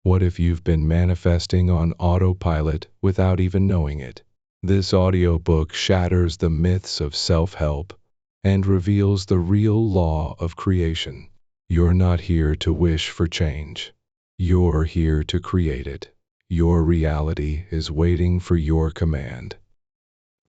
What if you've been manifesting on autopilot without even knowing it? This audiobook shatters the myths of self-help and reveals the real law of creation. You're not here to wish for change. You're here to create it. Your reality is waiting for your command.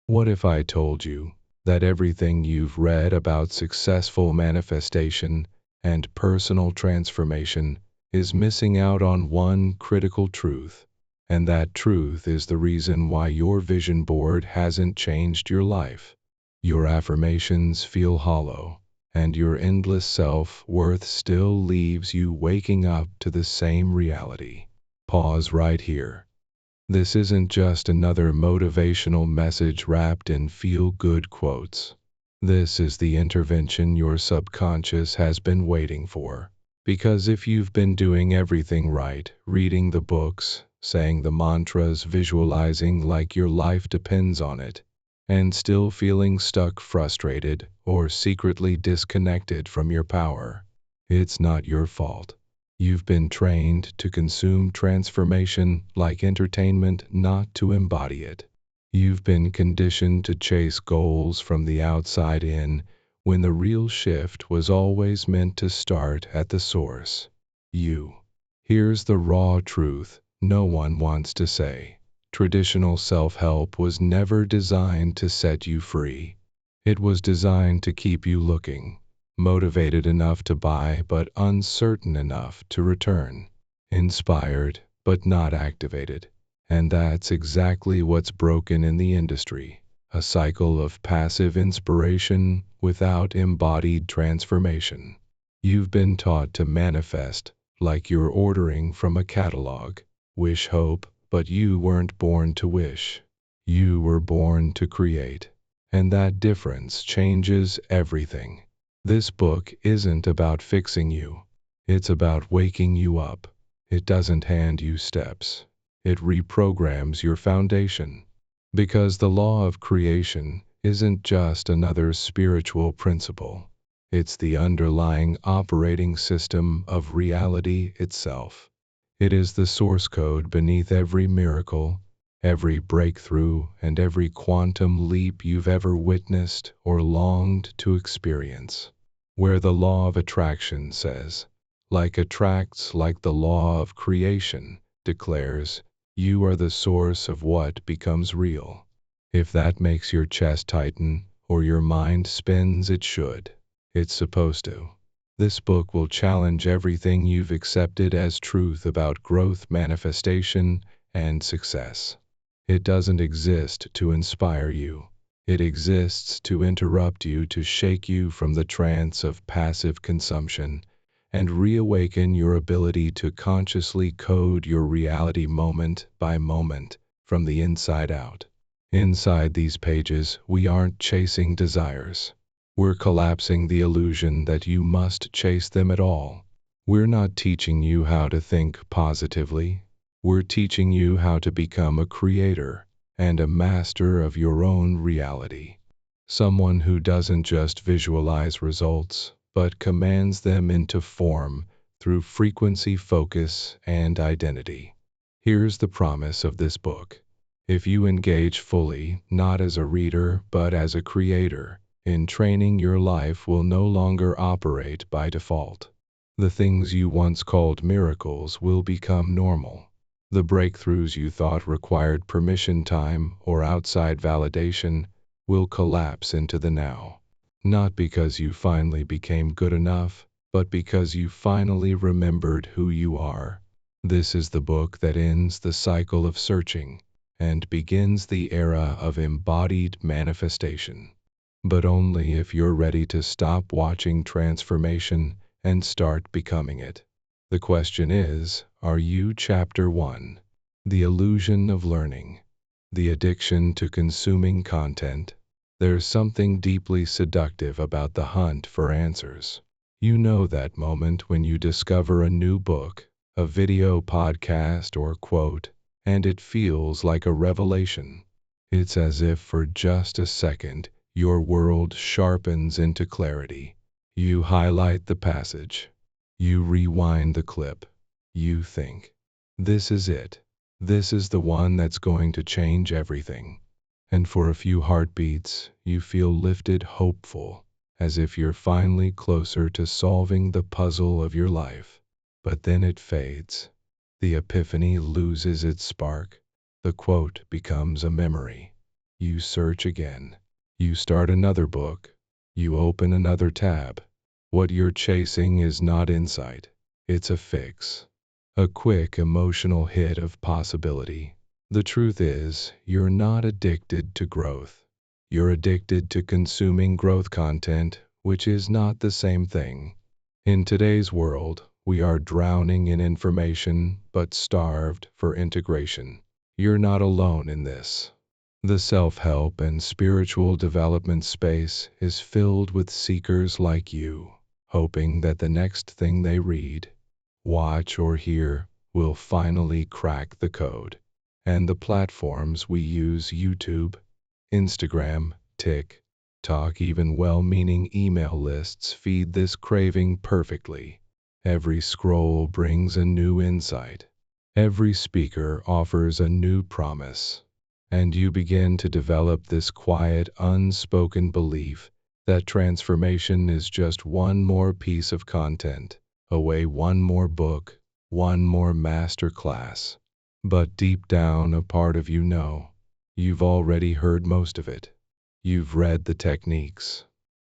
What if I told you that everything you've read about successful manifestation and personal transformation is missing out on one critical truth, and that truth is the reason why your vision board hasn't changed your life? Your affirmations feel hollow, and your endless self-worth still leaves you waking up to the same reality. Pause right here. This isn't just another motivational message wrapped in feel-good quotes. This is the intervention your subconscious has been waiting for. Because if you've been doing everything right, reading the books, saying the mantras, visualizing like your life depends on it, and still feeling stuck, frustrated, or secretly disconnected from your power, it's not your fault. You've been trained to consume transformation like entertainment, not to embody it. You've been conditioned to chase goals from the outside in, when the real shift was always meant to start at the source. You. Here's the raw truth no one wants to say. Traditional self-help was never designed to set you free. It was designed to keep you looking, motivated enough to buy but uncertain enough to return, inspired but not activated. And that's exactly what's broken in the industry. A cycle of passive inspiration without embodied transformation. You've been taught to manifest like you're ordering from a catalog. Wish, hope, but you weren't born to wish. You were born to create. And that difference changes everything. This book isn't about fixing you. It's about waking you up. It doesn't hand you steps. It reprograms your foundation. Because the law of creation isn't just another spiritual principle. It's the underlying operating system of reality itself. It is the source code beneath every miracle, every breakthrough, and every quantum leap you've ever witnessed or longed to experience. Where the law of attraction says, like attracts like the law of creation, declares, you are the source of what becomes real. If that makes your chest tighten or your mind spins, it should. It's supposed to. This book will challenge everything you've accepted as truth about growth, manifestation, and success. It doesn't exist to inspire you. It exists to interrupt you, to shake you from the trance of passive consumption, and reawaken your ability to consciously code your reality moment by moment from the inside out. Inside these pages, we aren't chasing desires. We're collapsing the illusion that you must chase them at all. We're not teaching you how to think positively. We're teaching you how to become a creator and a master of your own reality. Someone who doesn't just visualize results, but commands them into form through frequency, focus, and identity. Here's the promise of this book. If you engage fully, not as a reader, but as a creator, in training, your life will no longer operate by default. The things you once called miracles will become normal. The breakthroughs you thought required permission time or outside validation will collapse into the now. Not because you finally became good enough, but because you finally remembered who you are. This is the book that ends the cycle of searching and begins the era of embodied manifestation. But only if you're ready to stop watching transformation and start becoming it. The question is, are you? Chapter 1. The illusion of learning. The addiction to consuming content. There's something deeply seductive about the hunt for answers. You know that moment when you discover a new book, a video, podcast, or quote, and it feels like a revelation. It's as if for just a second, your world sharpens into clarity. You highlight the passage. You rewind the clip. You think, This is it. This is the one that's going to change everything. And for a few heartbeats, you feel lifted, hopeful, as if you're finally closer to solving the puzzle of your life. But then it fades. The epiphany loses its spark. The quote becomes a memory. You search again. You start another book. You open another tab. What you're chasing is not insight. It's a fix. A quick emotional hit of possibility. The truth is, you're not addicted to growth. You're addicted to consuming growth content, which is not the same thing. In today's world, we are drowning in information, but starved for integration. You're not alone in this. The self-help and spiritual development space is filled with seekers like you, hoping that the next thing they read, watch, or hear will finally crack the code. And the platforms we use, YouTube, Instagram, TikTok, even well-meaning email lists, feed this craving perfectly. Every scroll brings a new insight. Every speaker offers a new promise. And you begin to develop this quiet, unspoken belief that transformation is just one more piece of content away, one more book, one more master class. But deep down, a part of you know, you've already heard most of it. You've read the techniques.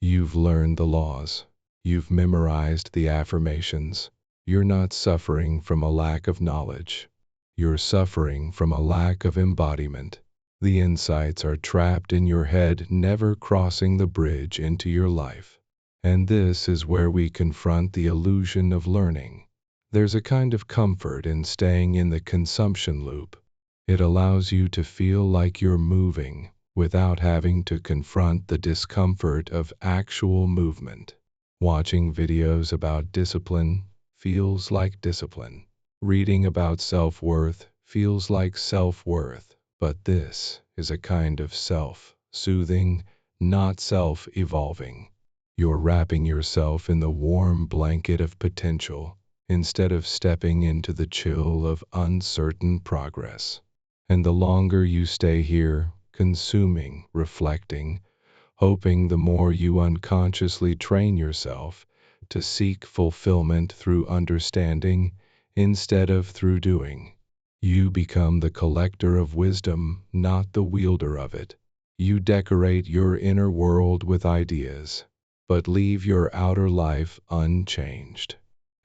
You've learned the laws. You've memorized the affirmations. You're not suffering from a lack of knowledge. You're suffering from a lack of embodiment. The insights are trapped in your head, never crossing the bridge into your life. And this is where we confront the illusion of learning. There's a kind of comfort in staying in the consumption loop. It allows you to feel like you're moving without having to confront the discomfort of actual movement. Watching videos about discipline feels like discipline. Reading about self-worth feels like self-worth. But this is a kind of self-soothing, not self-evolving. You're wrapping yourself in the warm blanket of potential instead of stepping into the chill of uncertain progress. And the longer you stay here, consuming, reflecting, hoping, the more you unconsciously train yourself to seek fulfillment through understanding instead of through doing. You become the collector of wisdom, not the wielder of it. You decorate your inner world with ideas, but leave your outer life unchanged.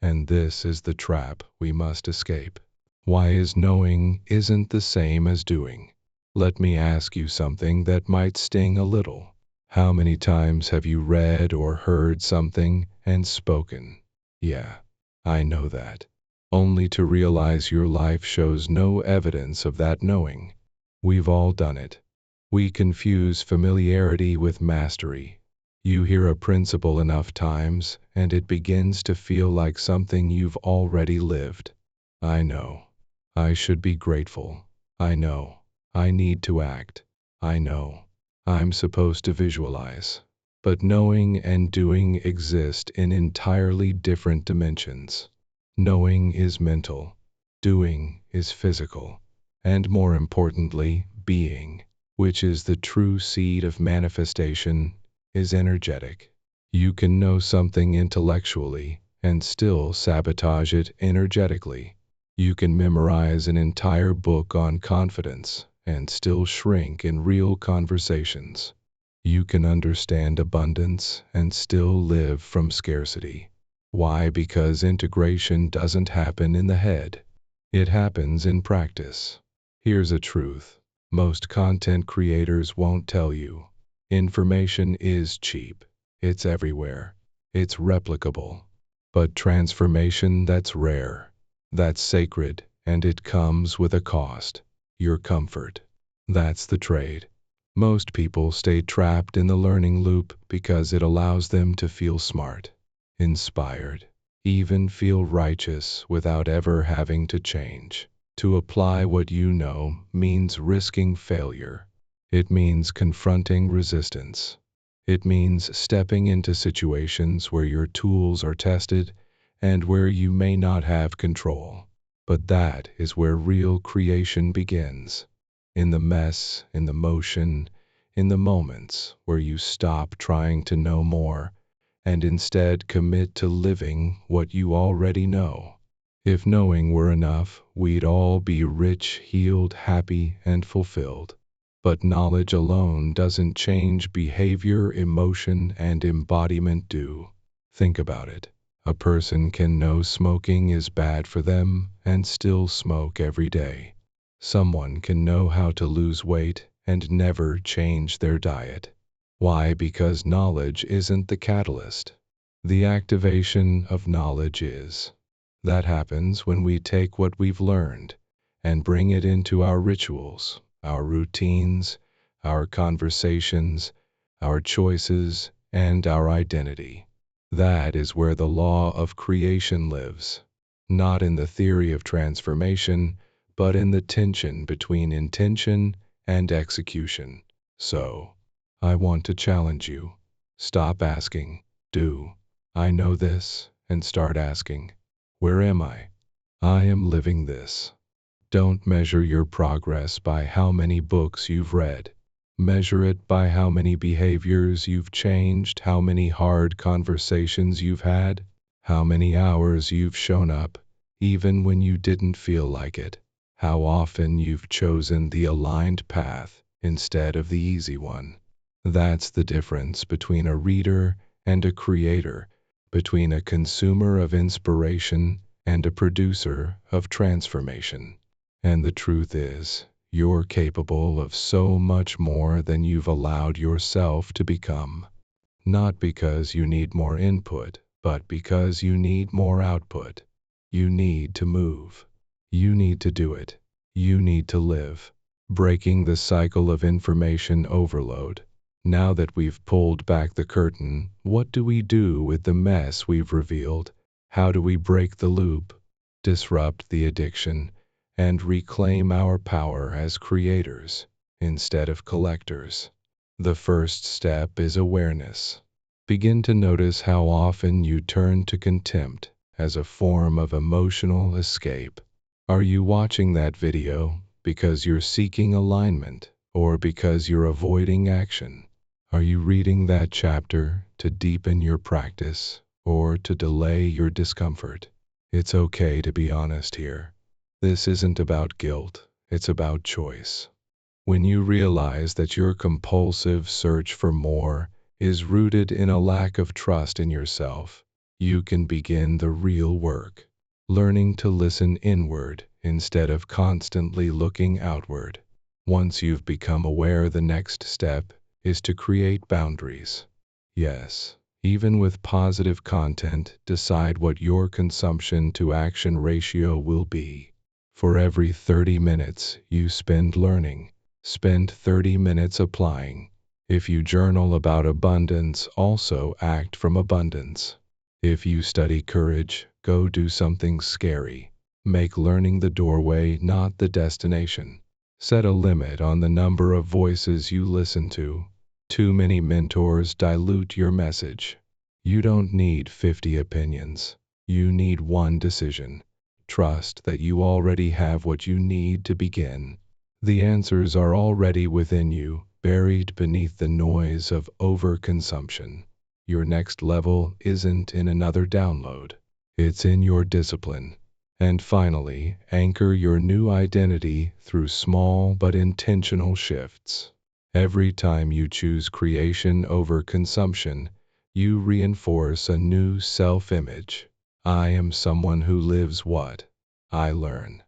And this is the trap we must escape. Why is knowing isn't the same as doing? Let me ask you something that might sting a little. How many times have you read or heard something and spoken, "Yeah, I know that," only to realize your life shows no evidence of that knowing? We've all done it. We confuse familiarity with mastery. You hear a principle enough times, and it begins to feel like something you've already lived. I know. I should be grateful. I know. I need to act. I know. I'm supposed to visualize. But knowing and doing exist in entirely different dimensions. Knowing is mental. Doing is physical. And more importantly, being, which is the true seed of manifestation, is energetic. You can know something intellectually and still sabotage it energetically. You can memorize an entire book on confidence and still shrink in real conversations. You can understand abundance and still live from scarcity. Why? Because integration doesn't happen in the head. It happens in practice. Here's a truth. Most content creators won't tell you. Information is cheap. It's everywhere. It's replicable. But transformation, that's rare. That's sacred, and it comes with a cost. Your comfort. That's the trade. Most people stay trapped in the learning loop because it allows them to feel smart, inspired, even feel righteous without ever having to change. To apply what you know means risking failure. It means confronting resistance. It means stepping into situations where your tools are tested and where you may not have control. But that is where real creation begins. In the mess, in the motion, in the moments where you stop trying to know more and instead commit to living what you already know. If knowing were enough, we'd all be rich, healed, happy, and fulfilled. But knowledge alone doesn't change behavior, emotion, and embodiment do. Think about it. A person can know smoking is bad for them and still smoke every day. Someone can know how to lose weight and never change their diet. Why? Because knowledge isn't the catalyst. The activation of knowledge is. That happens when we take what we've learned and bring it into our rituals, our routines, our conversations, our choices, and our identity. That is where the law of creation lives, not in the theory of transformation, but in the tension between intention and execution. So, I want to challenge you. Stop asking, do I know this? And start asking, where am I? I am living this. Don't measure your progress by how many books you've read. Measure it by how many behaviors you've changed, how many hard conversations you've had, how many hours you've shown up, even when you didn't feel like it, how often you've chosen the aligned path instead of the easy one. That's the difference between a reader and a creator, between a consumer of inspiration and a producer of transformation. And the truth is, you're capable of so much more than you've allowed yourself to become. Not because you need more input, but because you need more output. You need to move. You need to do it. You need to live. Breaking the cycle of information overload. Now that we've pulled back the curtain, what do we do with the mess we've revealed? How do we break the loop, disrupt the addiction, and reclaim our power as creators instead of collectors? The first step is awareness. Begin to notice how often you turn to contempt as a form of emotional escape. Are you watching that video because you're seeking alignment or because you're avoiding action? Are you reading that chapter to deepen your practice or to delay your discomfort? It's okay to be honest here. This isn't about guilt, it's about choice. When you realize that your compulsive search for more is rooted in a lack of trust in yourself, you can begin the real work, learning to listen inward instead of constantly looking outward. Once you've become aware, the next step is to create boundaries. Yes, even with positive content, decide what your consumption to action ratio will be. For every 30 minutes you spend learning, spend 30 minutes applying. If you journal about abundance, also act from abundance. If you study courage, go do something scary. Make learning the doorway, not the destination. Set a limit on the number of voices you listen to. Too many mentors dilute your message. You don't need 50 opinions. You need one decision. Trust that you already have what you need to begin. The answers are already within you, buried beneath the noise of overconsumption. Your next level isn't in another download. It's in your discipline. And finally, anchor your new identity through small but intentional shifts. Every time you choose creation over consumption, you reinforce a new self-image. I am someone who lives what I learn.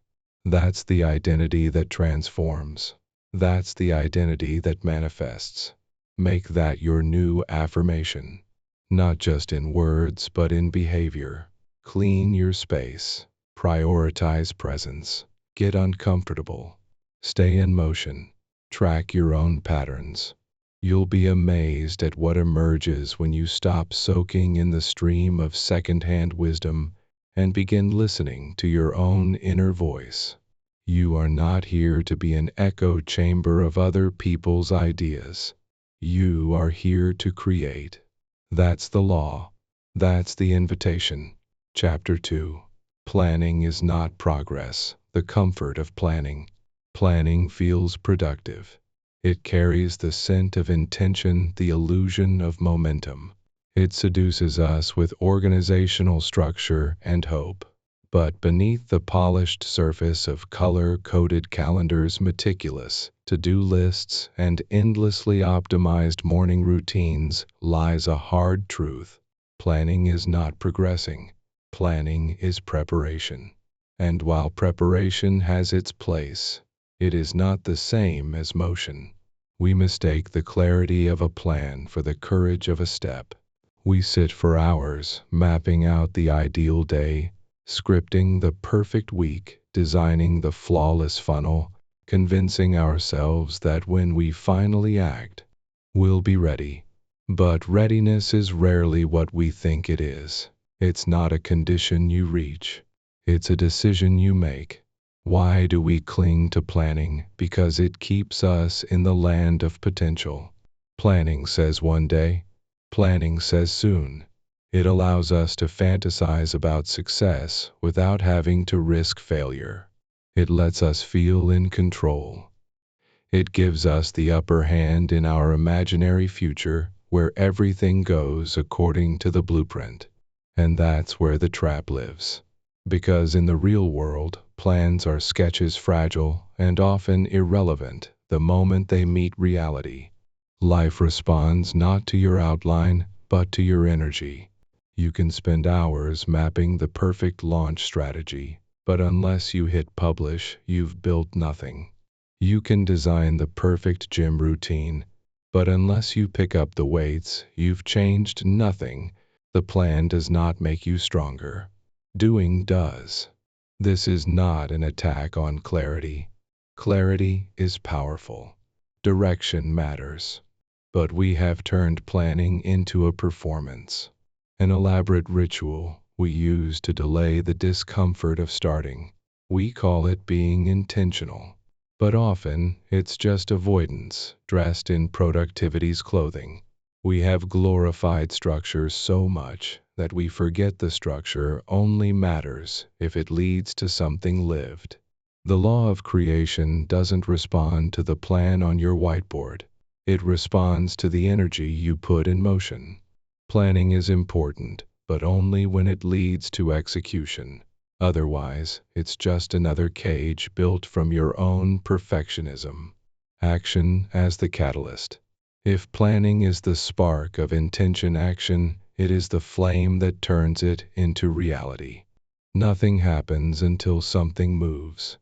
That's the identity that transforms. That's the identity that manifests. Make that your new affirmation. Not just in words, but in behavior. Clean your space. Prioritize presence. Get uncomfortable. Stay in motion. Track your own patterns. You'll be amazed at what emerges when you stop soaking in the stream of secondhand wisdom and begin listening to your own inner voice. You are not here to be an echo chamber of other people's ideas. You are here to create. That's the law. That's the invitation. Chapter 2. Planning is not progress, the comfort of planning. Planning feels productive. It carries the scent of intention, the illusion of momentum. It seduces us with organizational structure and hope. But beneath the polished surface of color-coded calendars, meticulous to-do lists, and endlessly optimized morning routines lies a hard truth. Planning is not progressing. Planning is preparation. And while preparation has its place, it is not the same as motion. We mistake the clarity of a plan for the courage of a step. We sit for hours mapping out the ideal day, scripting the perfect week, designing the flawless funnel, convincing ourselves that when we finally act, we'll be ready. But readiness is rarely what we think it is. It's not a condition you reach. It's a decision you make. Why do we cling to planning? Because it keeps us in the land of potential. Planning says one day. Planning says soon. It allows us to fantasize about success without having to risk failure. It lets us feel in control. It gives us the upper hand in our imaginary future where everything goes according to the blueprint. And that's where the trap lives. Because in the real world, plans are sketches, fragile and often irrelevant the moment they meet reality. Life responds not to your outline, but to your energy. You can spend hours mapping the perfect launch strategy, but unless you hit publish, you've built nothing. You can design the perfect gym routine, but unless you pick up the weights, you've changed nothing. The plan does not make you stronger. Doing does. This is not an attack on clarity. Clarity is powerful. Direction matters. But we have turned planning into a performance, an elaborate ritual we use to delay the discomfort of starting. We call it being intentional. But often, it's just avoidance, dressed in productivity's clothing. We have glorified structure so much that we forget the structure only matters if it leads to something lived. The law of creation doesn't respond to the plan on your whiteboard. It responds to the energy you put in motion. Planning is important, but only when it leads to execution. Otherwise, it's just another cage built from your own perfectionism. Action as the catalyst. If planning is the spark of intention action, it is the flame that turns it into reality. Nothing happens until something moves.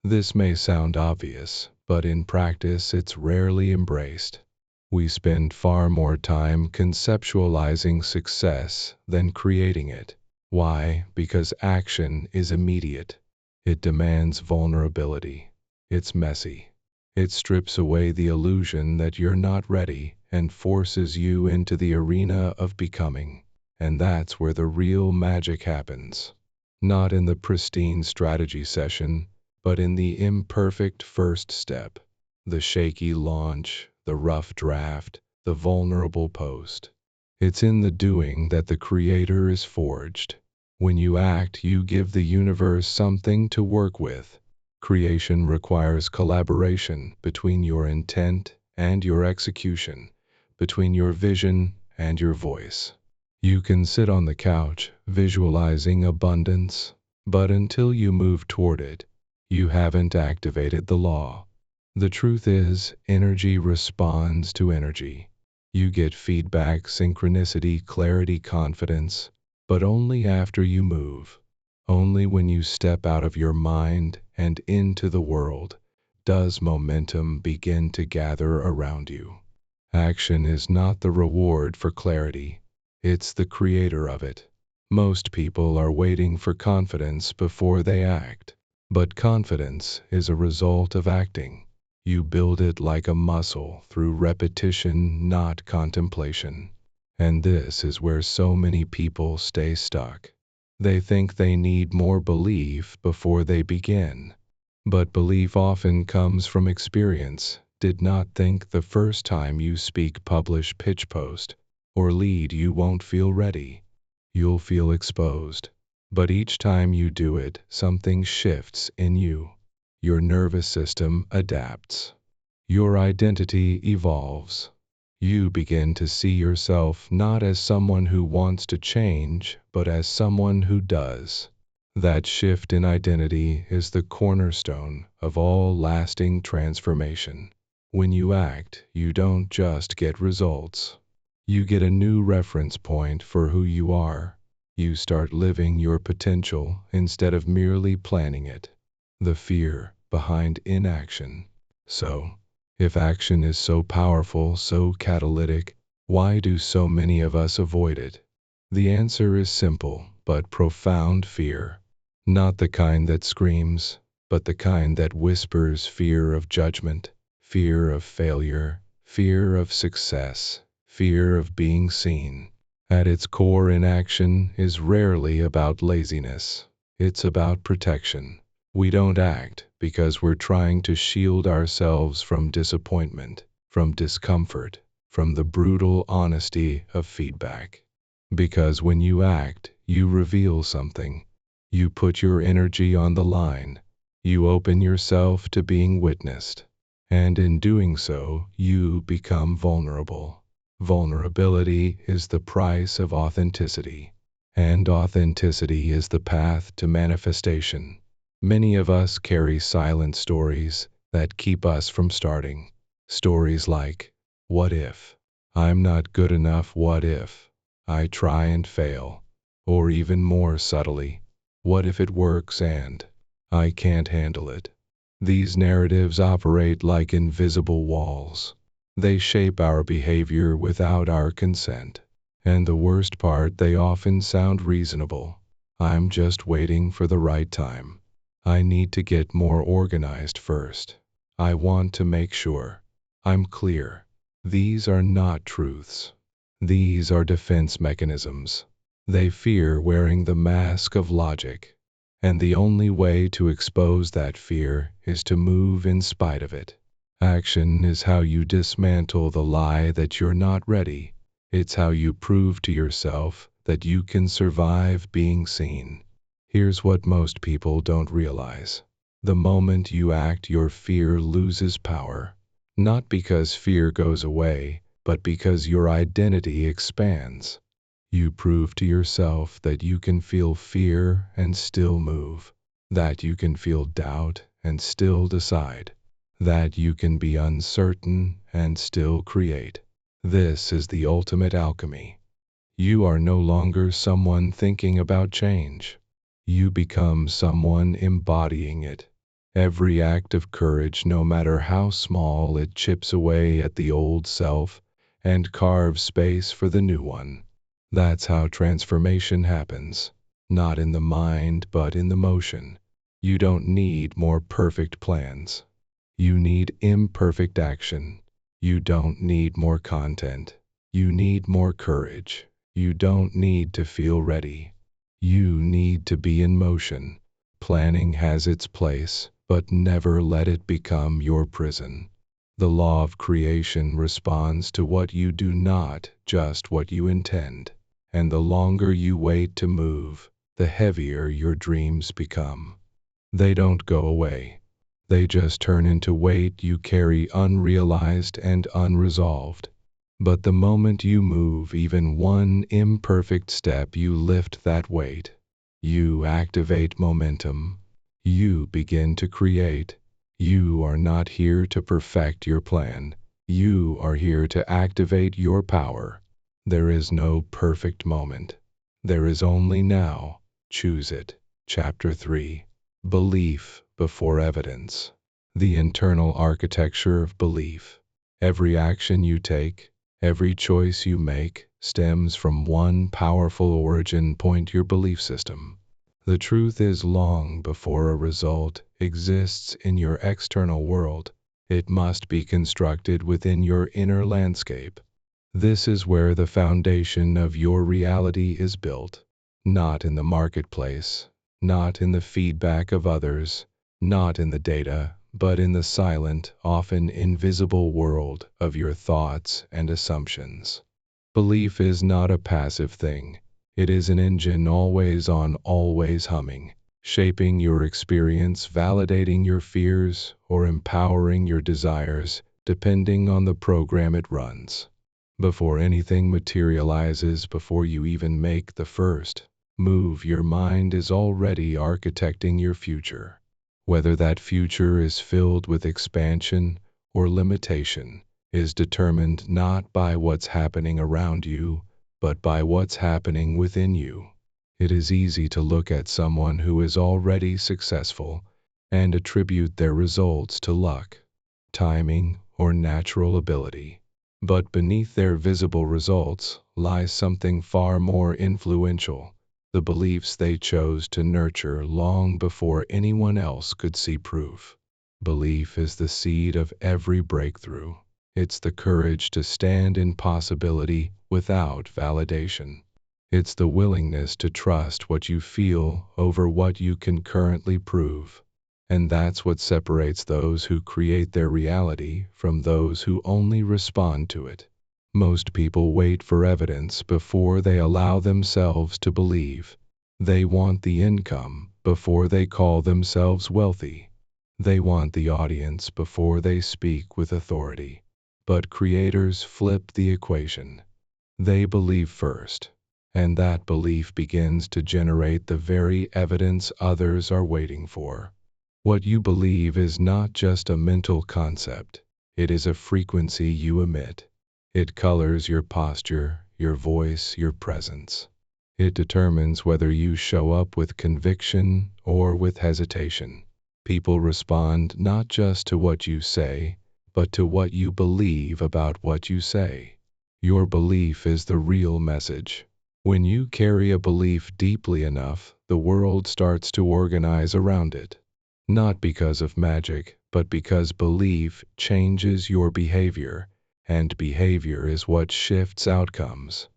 This may sound obvious, but in practice it's rarely embraced. We spend far more time conceptualizing success than creating it. Why? Because action is immediate. It demands vulnerability. It's messy. It strips away the illusion that you're not ready and forces you into the arena of becoming. And that's where the real magic happens. Not in the pristine strategy session, but in the imperfect first step, the shaky launch, the rough draft, the vulnerable post. It's in the doing that the creator is forged. When you act, you give the universe something to work with. Creation requires collaboration between your intent and your execution, between your vision and your voice. You can sit on the couch, visualizing abundance, but until you move toward it, you haven't activated the law. The truth is, energy responds to energy. You get feedback, synchronicity, clarity, confidence, but only after you move. Only when you step out of your mind and into the world does momentum begin to gather around you. Action is not the reward for clarity. It's the creator of it. Most people are waiting for confidence before they act. But confidence is a result of acting. You build it like a muscle through repetition, not contemplation. And this is where so many people stay stuck. They think they need more belief before they begin. But belief often comes from experience. Did not think the first time you speak, publish, pitch, post, or lead you won't feel ready. You'll feel exposed. But each time you do it, something shifts in you. Your nervous system adapts. Your identity evolves. You begin to see yourself not as someone who wants to change, but as someone who does. That shift in identity is the cornerstone of all lasting transformation. When you act, you don't just get results. You get a new reference point for who you are. You start living your potential instead of merely planning it. The fear behind inaction. So, if action is so powerful, so catalytic, why do so many of us avoid it? The answer is simple but profound: fear. Not the kind that screams, but the kind that whispers: fear of judgment, fear of failure, fear of success, fear of being seen. At its core, inaction is rarely about laziness. It's about protection. We don't act because we're trying to shield ourselves from disappointment, from discomfort, from the brutal honesty of feedback. Because when you act, you reveal something. You put your energy on the line. You open yourself to being witnessed. And in doing so, you become vulnerable. Vulnerability is the price of authenticity. And authenticity is the path to manifestation. Many of us carry silent stories that keep us from starting. Stories like, what if? I'm not good enough. What if I try and fail? Or even more subtly, what if it works and I can't handle it? These narratives operate like invisible walls. They shape our behavior without our consent. And the worst part, they often sound reasonable. I'm just waiting for the right time. I need to get more organized first. I want to make sure I'm clear. These are not truths. These are defense mechanisms. They fear wearing the mask of logic. And the only way to expose that fear is to move in spite of it. Action is how you dismantle the lie that you're not ready. It's how you prove to yourself that you can survive being seen. Here's what most people don't realize. The moment you act, your fear loses power. Not because fear goes away, but because your identity expands. You prove to yourself that you can feel fear and still move, that you can feel doubt and still decide, that you can be uncertain and still create. This is the ultimate alchemy. You are no longer someone thinking about change. You become someone embodying it. Every act of courage, no matter how small, it chips away at the old self and carves space for the new one. That's how transformation happens. Not in the mind, but in the motion. You don't need more perfect plans. You need imperfect action. You don't need more content. You need more courage. You don't need to feel ready. You need to be in motion. Planning has its place, but never let it become your prison. The law of creation responds to what you do, not just what you intend. And the longer you wait to move, the heavier your dreams become. They don't go away. They just turn into weight you carry unrealized and unresolved. But the moment you move even one imperfect step, you lift that weight. You activate momentum. You begin to create. You are not here to perfect your plan. You are here to activate your power. There is no perfect moment. There is only now. Choose it. Chapter 3. Belief before evidence. The internal architecture of belief. Every action you take, every choice you make, stems from one powerful origin point: your belief system. The truth is, long before a result exists in your external world, it must be constructed within your inner landscape. This is where the foundation of your reality is built. Not in the marketplace, not in the feedback of others, not in the data, but in the silent, often invisible world of your thoughts and assumptions. Belief is not a passive thing. It is an engine always on, always humming, shaping your experience, validating your fears, or empowering your desires, depending on the program it runs. Before anything materializes, before you even make the first move, your mind is already architecting your future. Whether that future is filled with expansion or limitation is determined not by what's happening around you, but by what's happening within you. It is easy to look at someone who is already successful and attribute their results to luck, timing, or natural ability. But beneath their visible results lies something far more influential: the beliefs they chose to nurture long before anyone else could see proof. Belief is the seed of every breakthrough. It's the courage to stand in possibility without validation. It's the willingness to trust what you feel over what you can currently prove. And that's what separates those who create their reality from those who only respond to it. Most people wait for evidence before they allow themselves to believe. They want the income before they call themselves wealthy. They want the audience before they speak with authority. But creators flip the equation. They believe first, and that belief begins to generate the very evidence others are waiting for. What you believe is not just a mental concept, it is a frequency you emit. It colors your posture, your voice, your presence. It determines whether you show up with conviction or with hesitation. People respond not just to what you say, but to what you believe about what you say. Your belief is the real message. When you carry a belief deeply enough, the world starts to organize around it. Not because of magic, but because belief changes your behavior, and behavior is what shifts outcomes.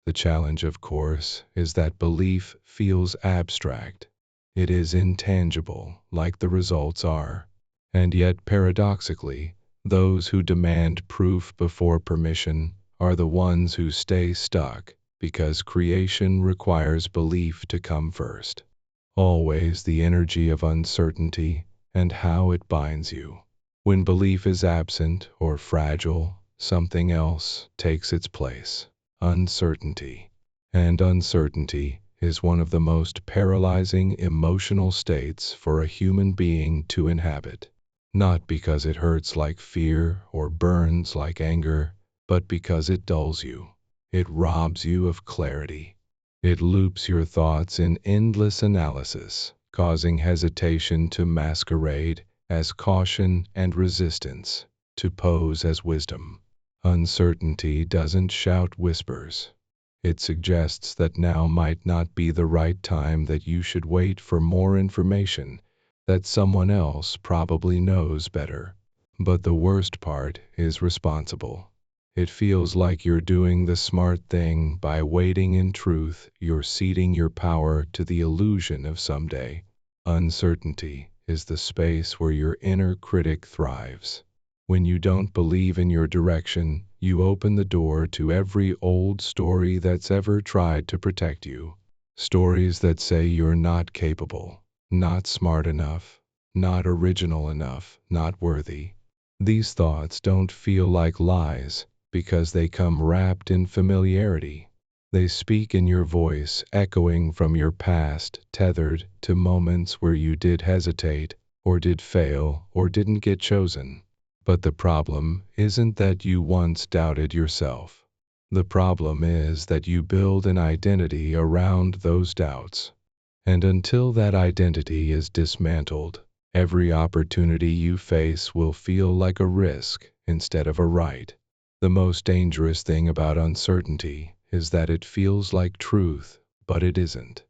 The challenge, of course, is that belief feels abstract. It is intangible, like the results are. And yet, paradoxically, those who demand proof before permission are the ones who stay stuck, because creation requires belief to come first. Always the energy of uncertainty and how it binds you. When belief is absent or fragile, something else takes its place: uncertainty. And uncertainty is one of the most paralyzing emotional states for a human being to inhabit. Not because it hurts like fear or burns like anger, but because it dulls you. It robs you of clarity. It loops your thoughts in endless analysis, causing hesitation to masquerade as caution and resistance to pose as wisdom. Uncertainty doesn't shout whispers. It suggests that now might not be the right time, that you should wait for more information, that someone else probably knows better. But the worst part is responsible. It feels like you're doing the smart thing by waiting. In truth, you're ceding your power to the illusion of someday. Uncertainty is the space where your inner critic thrives. When you don't believe in your direction, you open the door to every old story that's ever tried to protect you. Stories that say you're not capable, not smart enough, not original enough, not worthy. These thoughts don't feel like lies because they come wrapped in familiarity. They speak in your voice, echoing from your past, tethered to moments where you did hesitate, or did fail, or didn't get chosen. But the problem isn't that you once doubted yourself. The problem is that you build an identity around those doubts. And until that identity is dismantled, every opportunity you face will feel like a risk instead of a right. The most dangerous thing about uncertainty is that it feels like truth, but it isn't.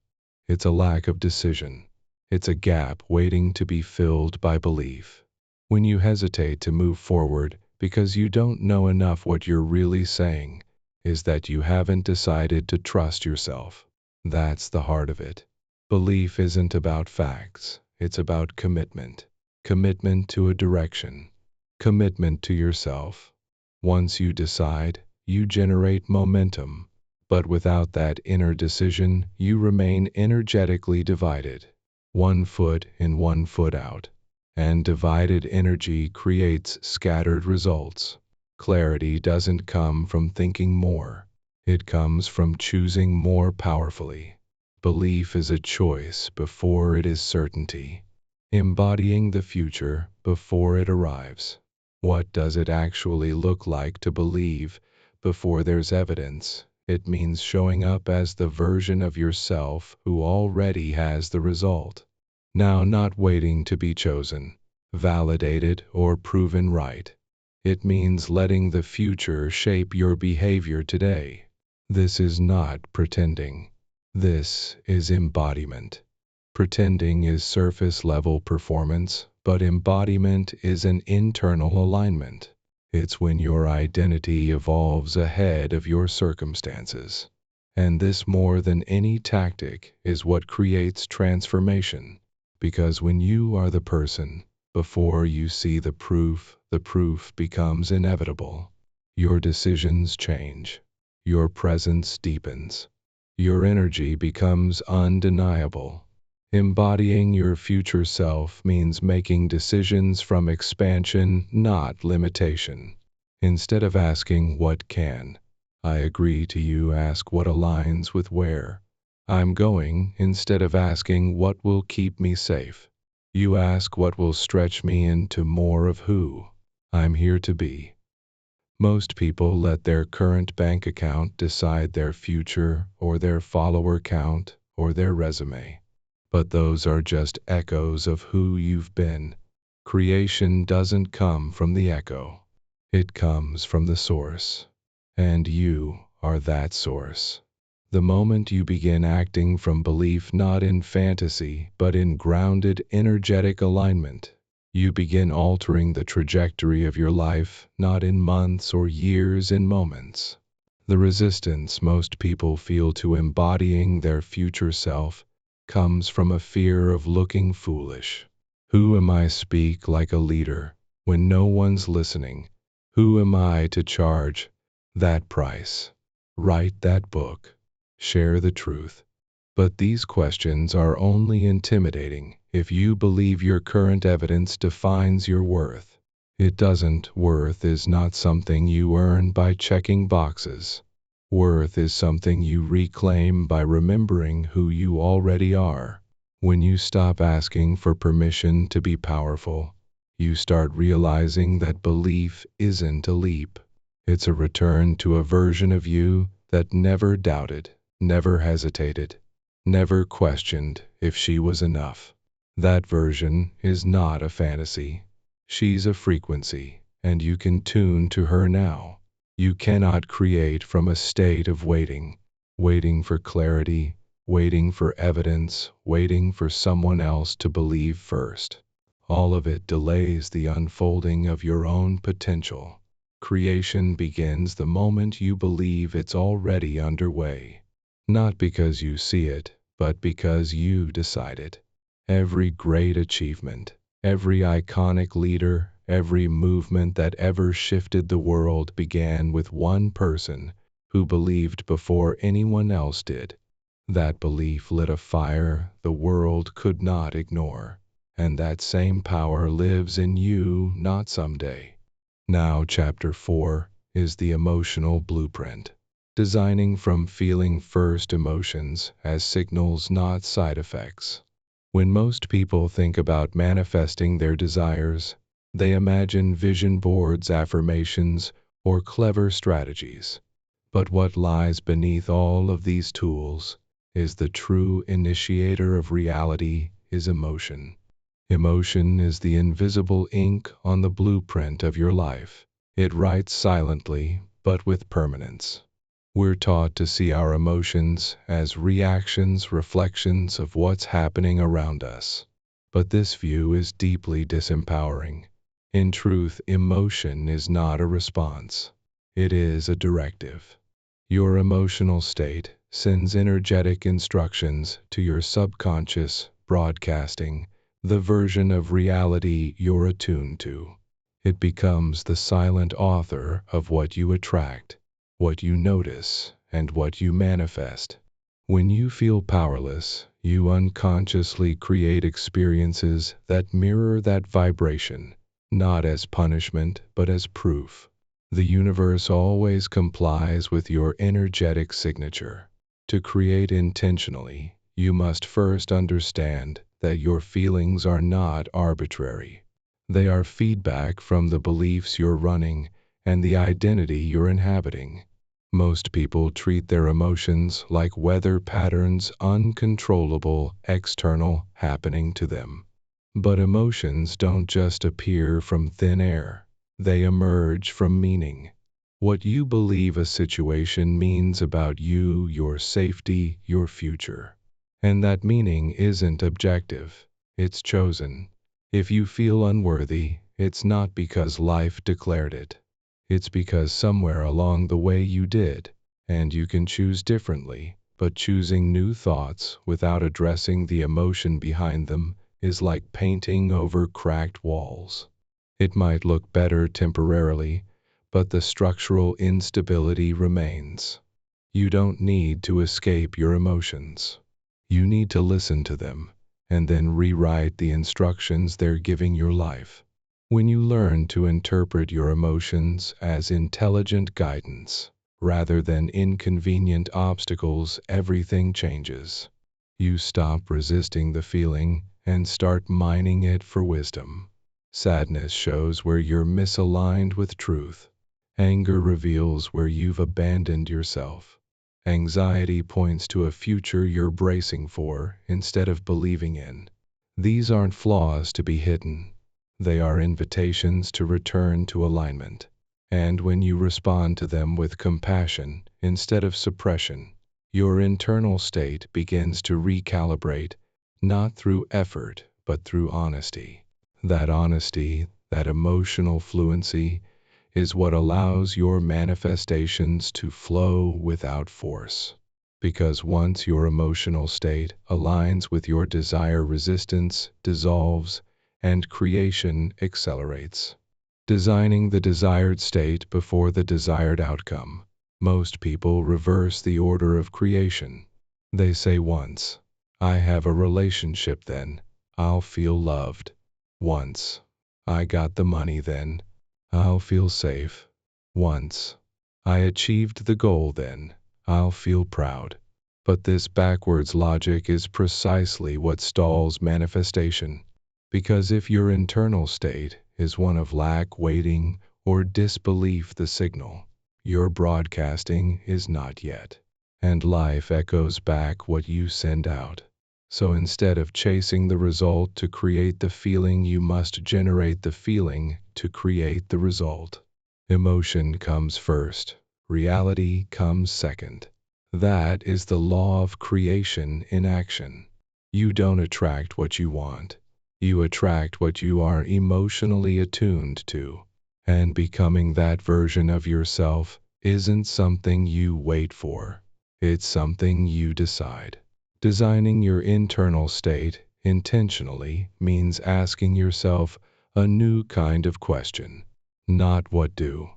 It's a lack of decision. It's a gap waiting to be filled by belief. When you hesitate to move forward because you don't know enough, what you're really saying is that you haven't decided to trust yourself. That's the heart of it. Belief isn't about facts, it's about commitment. Commitment to a direction. Commitment to yourself. Once you decide, you generate momentum. But without that inner decision, you remain energetically divided, 1 foot in, 1 foot out. And divided energy creates scattered results. Clarity doesn't come from thinking more. It comes from choosing more powerfully. Belief is a choice before it is certainty. Embodying the future before it arrives. What does it actually look like to believe before there's evidence? It means showing up as the version of yourself who already has the result. Now, not waiting to be chosen, validated, or proven right. It means letting the future shape your behavior today. This is not pretending. This is embodiment. Pretending is surface-level performance, but embodiment is an internal alignment. It's when your identity evolves ahead of your circumstances. And this, more than any tactic, is what creates transformation. Because when you are the person, before you see the proof becomes inevitable. Your decisions change. Your presence deepens. Your energy becomes undeniable. Embodying your future self means making decisions from expansion, not limitation. Instead of asking what can I agree to, you ask what aligns with where I'm going. Instead of asking what will keep me safe, you ask what will stretch me into more of who I'm here to be. Most people let their current bank account decide their future, or their follower count, or their resume. But those are just echoes of who you've been. Creation doesn't come from the echo. It comes from the source. And you are that source. The moment you begin acting from belief, not in fantasy, but in grounded, energetic alignment, you begin altering the trajectory of your life, not in months or years, in moments. The resistance most people feel to embodying their future self comes from a fear of looking foolish. Who am I speak like a leader when no one's listening? Who am I to charge that price? Write that book. Share the truth. But these questions are only intimidating if you believe your current evidence defines your worth. It doesn't. Worth is not something you earn by checking boxes. Worth is something you reclaim by remembering who you already are. When you stop asking for permission to be powerful, you start realizing that belief isn't a leap. It's a return to a version of you that never doubted, never hesitated, never questioned if she was enough. That version is not a fantasy. She's a frequency, and you can tune to her now. You cannot create from a state of waiting, waiting for clarity, waiting for evidence, waiting for someone else to believe first. All of it delays the unfolding of your own potential. Creation begins the moment you believe it's already underway. Not because you see it, but because you decide it. Every great achievement, every iconic leader, every movement that ever shifted the world began with one person who believed before anyone else did. That belief lit a fire the world could not ignore. And that same power lives in you, not someday. Now, Chapter 4 is the emotional blueprint. Designing from feeling first, emotions as signals, not side effects. When most people think about manifesting their desires, they imagine vision boards, affirmations, or clever strategies. But what lies beneath all of these tools is the true initiator of reality, is emotion. Emotion is the invisible ink on the blueprint of your life. It writes silently, but with permanence. We're taught to see our emotions as reactions, reflections of what's happening around us. But this view is deeply disempowering. In truth, emotion is not a response. It is a directive. Your emotional state sends energetic instructions to your subconscious, broadcasting the version of reality you're attuned to. It becomes the silent author of what you attract, what you notice, and what you manifest. When you feel powerless, you unconsciously create experiences that mirror that vibration, not as punishment, but as proof. The universe always complies with your energetic signature. To create intentionally, you must first understand that your feelings are not arbitrary. They are feedback from the beliefs you're running and the identity you're inhabiting. Most people treat their emotions like weather patterns, uncontrollable, external happening to them. But emotions don't just appear from thin air. They emerge from meaning. What you believe a situation means about you, your safety, your future. And that meaning isn't objective. It's chosen. If you feel unworthy, it's not because life declared it. It's because somewhere along the way you did, and you can choose differently, but choosing new thoughts without addressing the emotion behind them is like painting over cracked walls. It might look better temporarily, but the structural instability remains. You don't need to escape your emotions. You need to listen to them, and then rewrite the instructions they're giving your life. When you learn to interpret your emotions as intelligent guidance, rather than inconvenient obstacles, everything changes. You stop resisting the feeling and start mining it for wisdom. Sadness shows where you're misaligned with truth. Anger reveals where you've abandoned yourself. Anxiety points to a future you're bracing for instead of believing in. These aren't flaws to be hidden. They are invitations to return to alignment. And when you respond to them with compassion instead of suppression, your internal state begins to recalibrate, not through effort, but through honesty. That honesty, that emotional fluency, is what allows your manifestations to flow without force. Because once your emotional state aligns with your desire, resistance dissolves and creation accelerates. Designing the desired state before the desired outcome. Most people reverse the order of creation. They say once, I have a relationship, then I'll feel loved. Once, I got the money, then I'll feel safe. Once, I achieved the goal, then I'll feel proud. But this backwards logic is precisely what stalls manifestation. Because if your internal state is one of lack, waiting, or disbelief, the signal you're broadcasting is not yet. And life echoes back what you send out. So instead of chasing the result to create the feeling, you must generate the feeling to create the result. Emotion comes first. Reality comes second. That is the law of creation in action. You don't attract what you want. You attract what you are emotionally attuned to. And becoming that version of yourself isn't something you wait for. It's something you decide. Designing your internal state intentionally means asking yourself a new kind of question. Not what do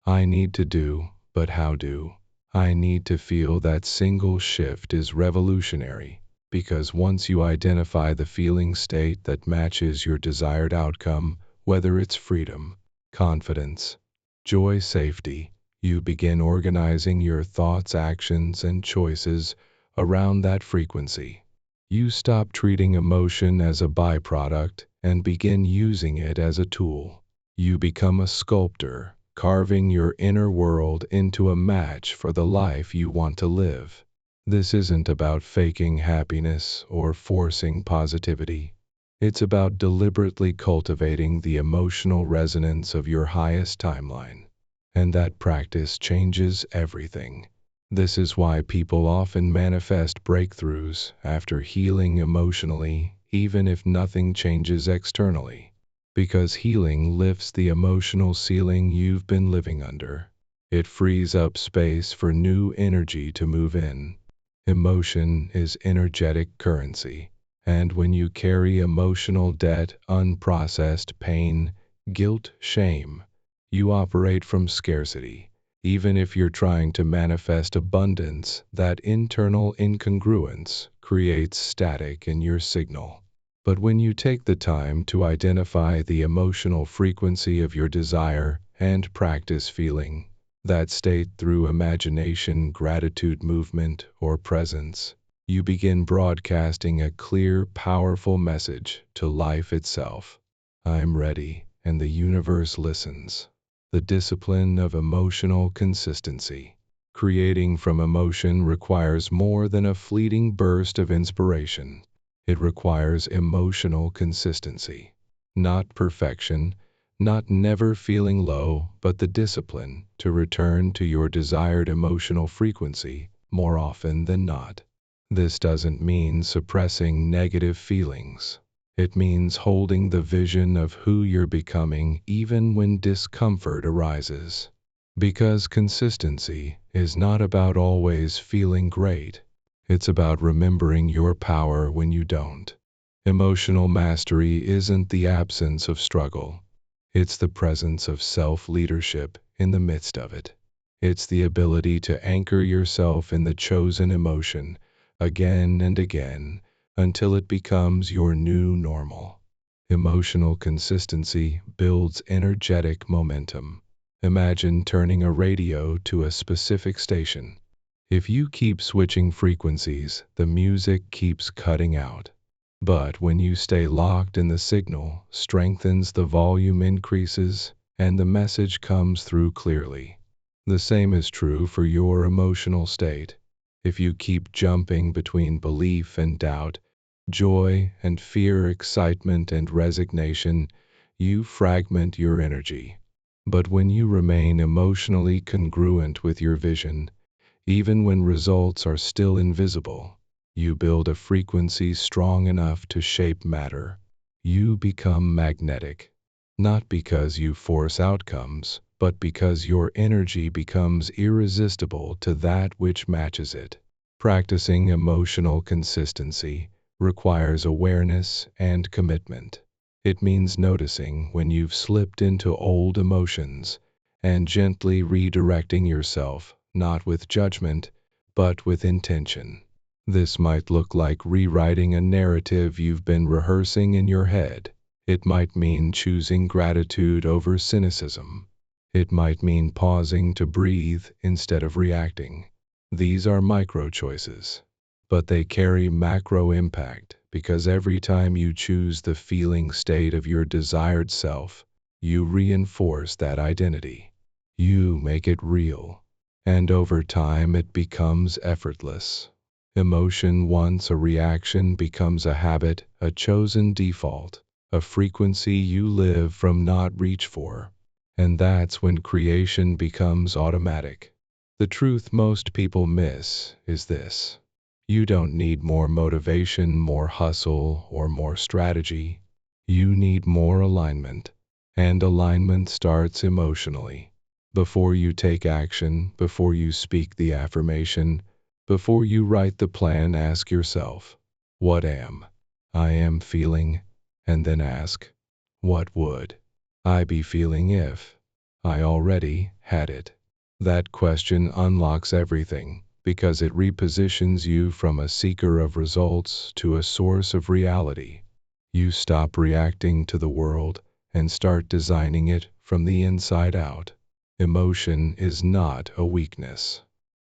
I need to do, but how do I need to feel. That single shift is revolutionary, because once you identify the feeling state that matches your desired outcome, whether it's freedom, confidence, joy, safety, you begin organizing your thoughts, actions, and choices around that frequency. You stop treating emotion as a byproduct and begin using it as a tool. You become a sculptor, carving your inner world into a match for the life you want to live. This isn't about faking happiness or forcing positivity. It's about deliberately cultivating the emotional resonance of your highest timeline. And that practice changes everything. This is why people often manifest breakthroughs after healing emotionally, even if nothing changes externally. Because healing lifts the emotional ceiling you've been living under. It frees up space for new energy to move in. Emotion is energetic currency. And when you carry emotional debt, unprocessed pain, guilt, shame, you operate from scarcity. Even if you're trying to manifest abundance, that internal incongruence creates static in your signal. But when you take the time to identify the emotional frequency of your desire and practice feeling that state through imagination, gratitude, movement, or presence, you begin broadcasting a clear, powerful message to life itself. I'm ready, and the universe listens. The discipline of emotional consistency. Creating from emotion requires more than a fleeting burst of inspiration. It requires emotional consistency. Not perfection, not never feeling low, but the discipline to return to your desired emotional frequency more often than not. This doesn't mean suppressing negative feelings. It means holding the vision of who you're becoming even when discomfort arises. Because consistency is not about always feeling great. It's about remembering your power when you don't. Emotional mastery isn't the absence of struggle. It's the presence of self-leadership in the midst of it. It's the ability to anchor yourself in the chosen emotion again and again until it becomes your new normal. Emotional consistency builds energetic momentum. Imagine turning a radio to a specific station. If you keep switching frequencies, the music keeps cutting out. But when you stay locked in the signal, strengthens, the volume increases, and the message comes through clearly. The same is true for your emotional state. If you keep jumping between belief and doubt, joy and fear, excitement and resignation, you fragment your energy. But when you remain emotionally congruent with your vision, even when results are still invisible, you build a frequency strong enough to shape matter. You become magnetic, not because you force outcomes, but because your energy becomes irresistible to that which matches it. Practicing emotional consistency requires awareness and commitment. It means noticing when you've slipped into old emotions and gently redirecting yourself, not with judgment, but with intention. This might look like rewriting a narrative you've been rehearsing in your head. It might mean choosing gratitude over cynicism. It might mean pausing to breathe instead of reacting. These are micro choices, but they carry macro impact because every time you choose the feeling state of your desired self, you reinforce that identity. You make it real, and over time it becomes effortless. Emotion, once a reaction, becomes a habit, a chosen default, a frequency you live from, not reach for. And that's when creation becomes automatic. The truth most people miss is this. You don't need more motivation, more hustle, or more strategy. You need more alignment. And alignment starts emotionally. Before you take action, before you speak the affirmation, before you write the plan, ask yourself, what I am feeling? And then ask, what would I be feeling if I already had it? That question unlocks everything because it repositions you from a seeker of results to a source of reality. You stop reacting to the world and start designing it from the inside out. Emotion is not a weakness.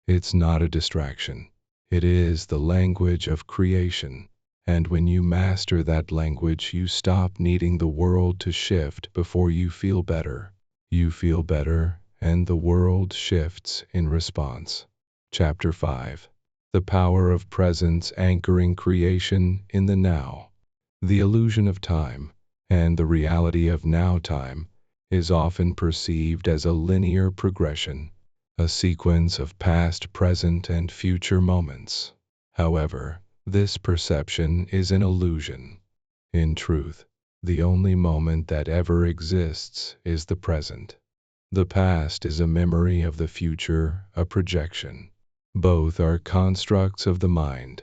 It's not a distraction. It is the language of creation. And when you master that language, you stop needing the world to shift before you feel better. You feel better, and the world shifts in response. Chapter 5. The Power of Presence, Anchoring Creation in the Now. The illusion of time, and the reality of now time, is often perceived as a linear progression, a sequence of past, present, and future moments. However, this perception is an illusion. In truth, the only moment that ever exists is the present. The past is a memory of the future, a projection. Both are constructs of the mind.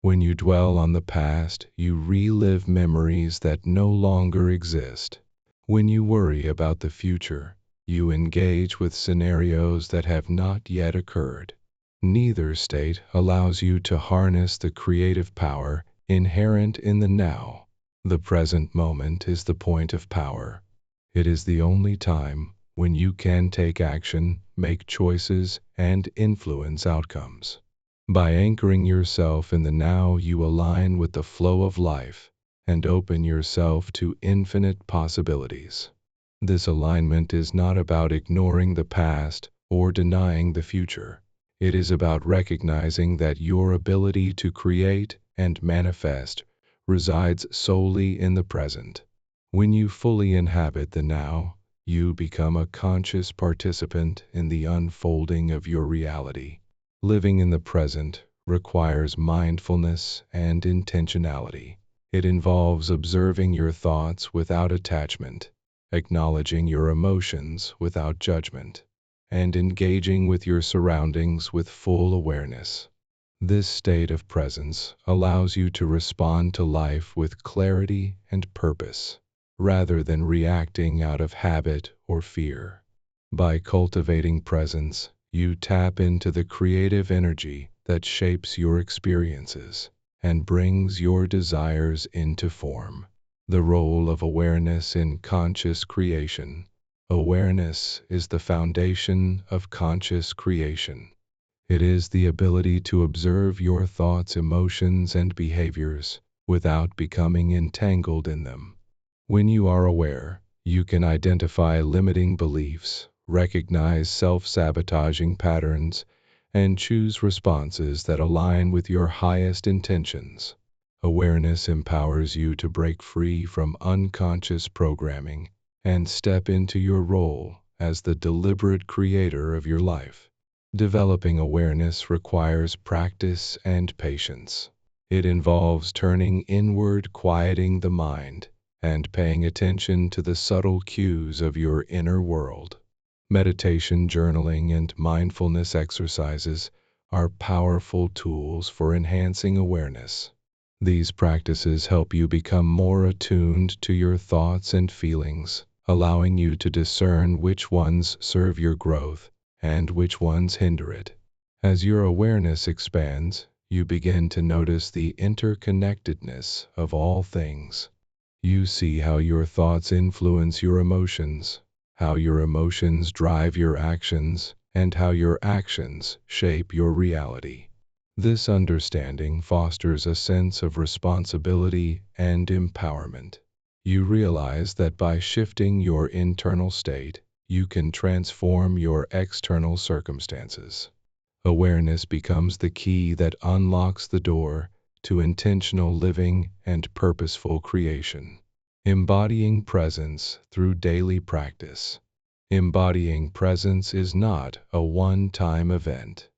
When you dwell on the past, you relive memories that no longer exist. When you worry about the future, You engage with scenarios that have not yet occurred. Neither state allows you to harness the creative power inherent in the now. The present moment is the point of power. It is the only time when you can take action, make choices, and influence outcomes. By anchoring yourself in the now, you align with the flow of life and open yourself to infinite possibilities. This alignment is not about ignoring the past or denying the future. It is about recognizing that your ability to create and manifest resides solely in the present. When you fully inhabit the now, you become a conscious participant in the unfolding of your reality. Living in the present requires mindfulness and intentionality. It involves observing your thoughts without attachment, acknowledging your emotions without judgment, and engaging with your surroundings with full awareness. This state of presence allows you to respond to life with clarity and purpose, rather than reacting out of habit or fear. By cultivating presence, you tap into the creative energy that shapes your experiences and brings your desires into form. The role of awareness in conscious creation. Awareness is the foundation of conscious creation. It is the ability to observe your thoughts, emotions, and behaviors without becoming entangled in them. When you are aware, you can identify limiting beliefs, recognize self-sabotaging patterns, and choose responses that align with your highest intentions. Awareness empowers you to break free from unconscious programming and step into your role as the deliberate creator of your life. Developing awareness requires practice and patience. It involves turning inward, quieting the mind, and paying attention to the subtle cues of your inner world. Meditation, journaling, and mindfulness exercises are powerful tools for enhancing awareness. These practices help you become more attuned to your thoughts and feelings, allowing you to discern which ones serve your growth and which ones hinder it. As your awareness expands, you begin to notice the interconnectedness of all things. You see how your thoughts influence your emotions, how your emotions drive your actions, and how your actions shape your reality. This understanding fosters a sense of responsibility and empowerment. You realize that by shifting your internal state, you can transform your external circumstances. Awareness becomes the key that unlocks the door to intentional living and purposeful creation. Embodying presence through daily practice. Embodying presence is not a one-time event.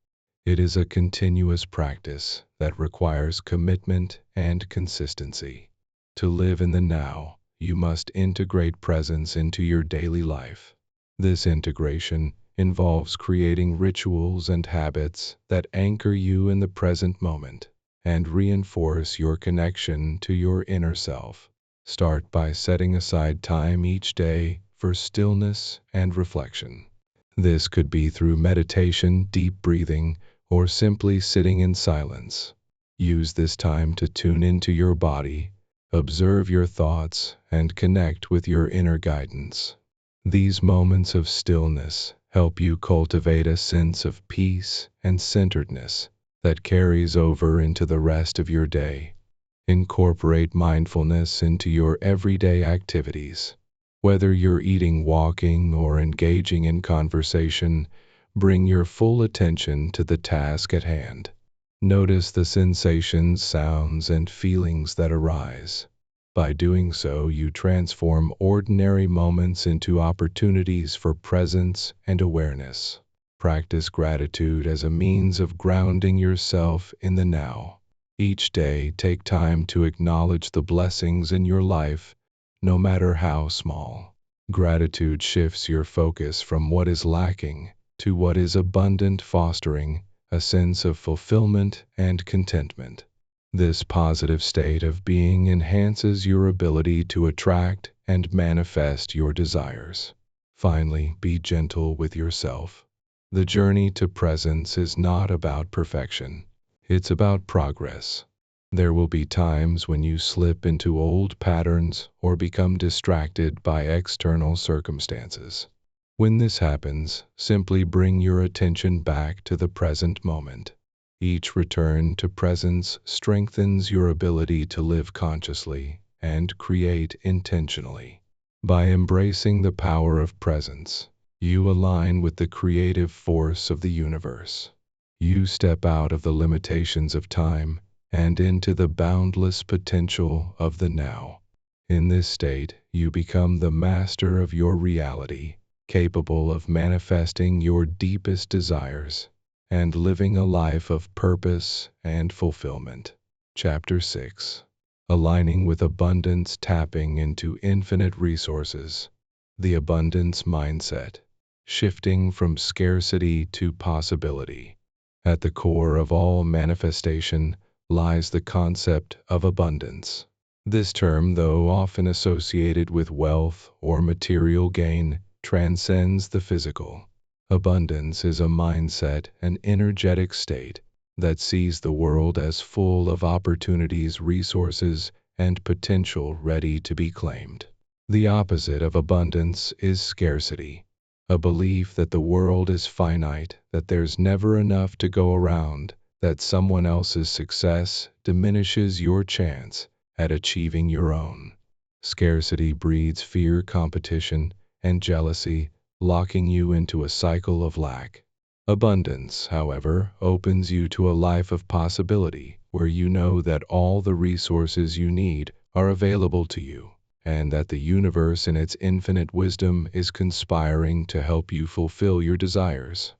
It is a continuous practice that requires commitment and consistency. To live in the now, you must integrate presence into your daily life. This integration involves creating rituals and habits that anchor you in the present moment and reinforce your connection to your inner self. Start by setting aside time each day for stillness and reflection. This could be through meditation, deep breathing, or simply sitting in silence. Use this time to tune into your body, observe your thoughts, and connect with your inner guidance. These moments of stillness help you cultivate a sense of peace and centeredness that carries over into the rest of your day. Incorporate mindfulness into your everyday activities. Whether you're eating, walking, or engaging in conversation, bring your full attention to the task at hand. Notice the sensations, sounds, and feelings that arise. By doing so, you transform ordinary moments into opportunities for presence and awareness. Practice gratitude as a means of grounding yourself in the now. Each day, take time to acknowledge the blessings in your life, no matter how small. Gratitude shifts your focus from what is lacking to what is abundant, fostering a sense of fulfillment and contentment. This positive state of being enhances your ability to attract and manifest your desires. Finally, be gentle with yourself. The journey to presence is not about perfection. It's about progress. There will be times when you slip into old patterns or become distracted by external circumstances. When this happens, simply bring your attention back to the present moment. Each return to presence strengthens your ability to live consciously and create intentionally. By embracing the power of presence, you align with the creative force of the universe. You step out of the limitations of time and into the boundless potential of the now. In this state, you become the master of your reality, capable of manifesting your deepest desires and living a life of purpose and fulfillment. Chapter 6. Aligning with abundance, tapping into infinite resources. The abundance mindset. Shifting from scarcity to possibility. At the core of all manifestation lies the concept of abundance. This term, though often associated with wealth or material gain, transcends the physical. Abundance is a mindset, an energetic state that sees the world as full of opportunities, resources, and potential ready to be claimed. The opposite of abundance is scarcity, a belief that the world is finite, that there's never enough to go around, that someone else's success diminishes your chance at achieving your own. Scarcity breeds fear, competition, and jealousy, locking you into a cycle of lack. Abundance, however, opens you to a life of possibility, where you know that all the resources you need are available to you, and that the universe in its infinite wisdom is conspiring to help you fulfill your desires.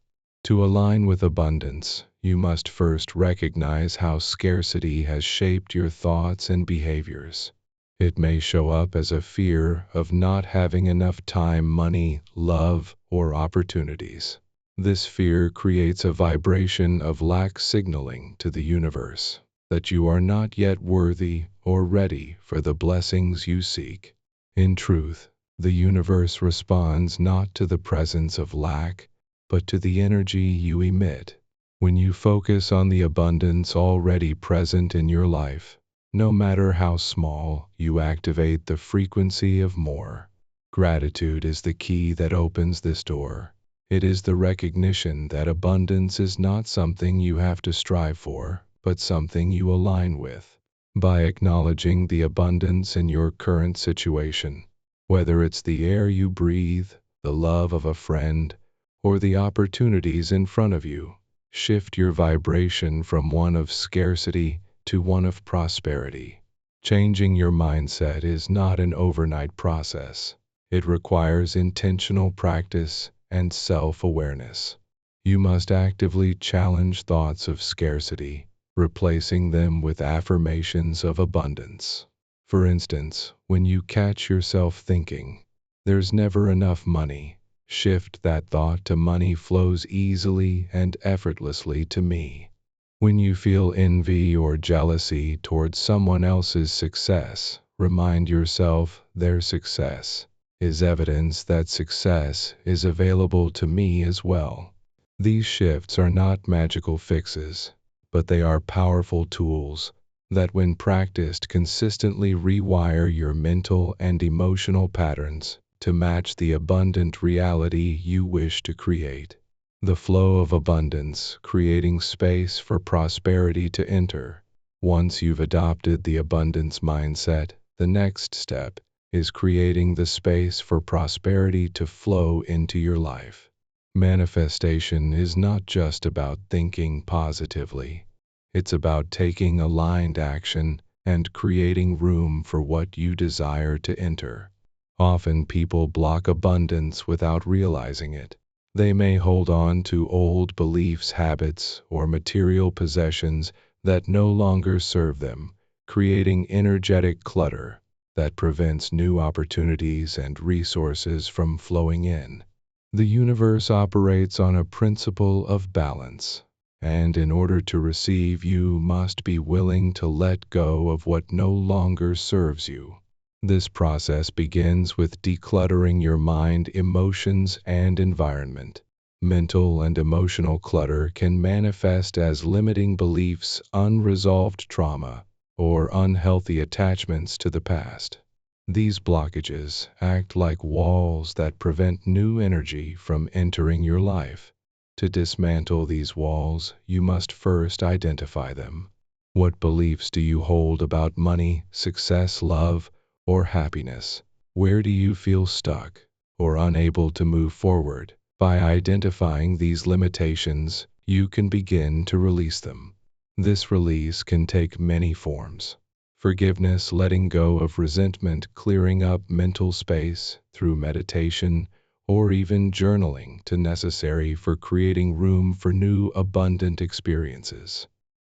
To align with abundance, you must first recognize how scarcity has shaped your thoughts and behaviors. It may show up as a fear of not having enough time, money, love, or opportunities. This fear creates a vibration of lack, signaling to the universe that you are not yet worthy or ready for the blessings you seek. In truth, the universe responds not to the presence of lack, but to the energy you emit. When you focus on the abundance already present in your life, no matter how small, you activate the frequency of more. Gratitude is the key that opens this door. It is the recognition that abundance is not something you have to strive for, but something you align with. By acknowledging the abundance in your current situation, whether it's the air you breathe, the love of a friend, or the opportunities in front of you, shift your vibration from one of scarcity to one of prosperity. Changing your mindset is not an overnight process. It requires intentional practice and self-awareness. You must actively challenge thoughts of scarcity, replacing them with affirmations of abundance. For instance, when you catch yourself thinking, "There's never enough money," shift that thought to "Money flows easily and effortlessly to me." When you feel envy or jealousy towards someone else's success, remind yourself their success is evidence that success is available to me as well. These shifts are not magical fixes, but they are powerful tools that, when practiced, consistently rewire your mental and emotional patterns to match the abundant reality you wish to create. The flow of abundance, creating space for prosperity to enter. Once you've adopted the abundance mindset, the next step is creating the space for prosperity to flow into your life. Manifestation is not just about thinking positively. It's about taking aligned action and creating room for what you desire to enter. Often people block abundance without realizing it. They may hold on to old beliefs, habits, or material possessions that no longer serve them, creating energetic clutter that prevents new opportunities and resources from flowing in. The universe operates on a principle of balance, and in order to receive, you must be willing to let go of what no longer serves you. This process begins with decluttering your mind, emotions, and environment. Mental and emotional clutter can manifest as limiting beliefs, unresolved trauma, or unhealthy attachments to the past. These blockages act like walls that prevent new energy from entering your life. To dismantle these walls, you must first identify them. What beliefs do you hold about money, success, love, or happiness? Where do you feel stuck or unable to move forward? By identifying these limitations, you can begin to release them. This release can take many forms. Forgiveness, letting go of resentment, clearing up mental space through meditation, or even journaling to necessary for creating room for new abundant experiences.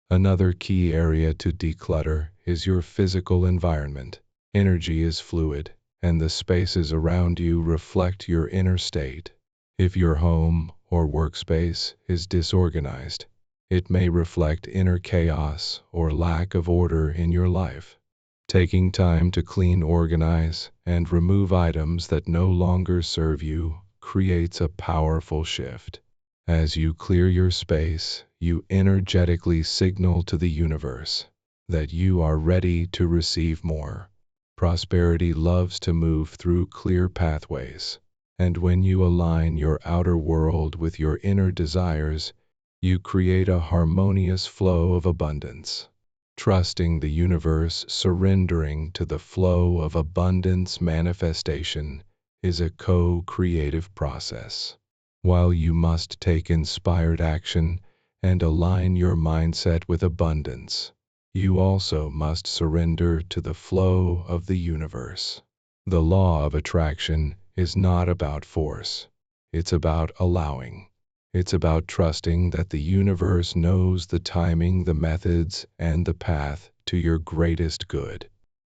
Another key area to declutter is your physical environment. Energy is fluid, and the spaces around you reflect your inner state. If your home or workspace is disorganized, it may reflect inner chaos or lack of order in your life. Taking time to clean, organize, and remove items that no longer serve you creates a powerful shift. As you clear your space, you energetically signal to the universe that you are ready to receive more. Prosperity loves to move through clear pathways, and when you align your outer world with your inner desires, you create a harmonious flow of abundance. Trusting the universe, surrendering to the flow of abundance manifestation is a co-creative process. While you must take inspired action and align your mindset with abundance, you also must surrender to the flow of the universe. The law of attraction is not about force. It's about allowing. It's about trusting that the universe knows the timing, the methods, and the path to your greatest good.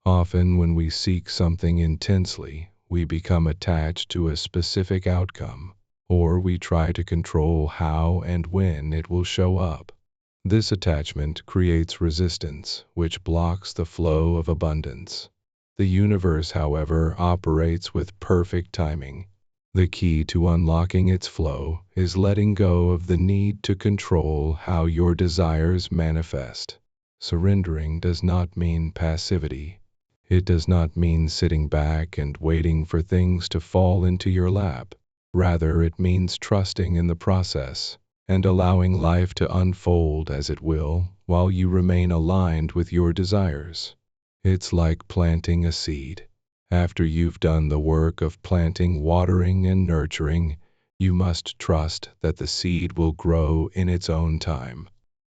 Often when we seek something intensely, we become attached to a specific outcome, or we try to control how and when it will show up. This attachment creates resistance, which blocks the flow of abundance. The universe, however, operates with perfect timing. The key to unlocking its flow is letting go of the need to control how your desires manifest. Surrendering does not mean passivity. It does not mean sitting back and waiting for things to fall into your lap. Rather, it means trusting in the process and allowing life to unfold as it will while you remain aligned with your desires. It's like planting a seed. After you've done the work of planting, watering, and nurturing, you must trust that the seed will grow in its own time.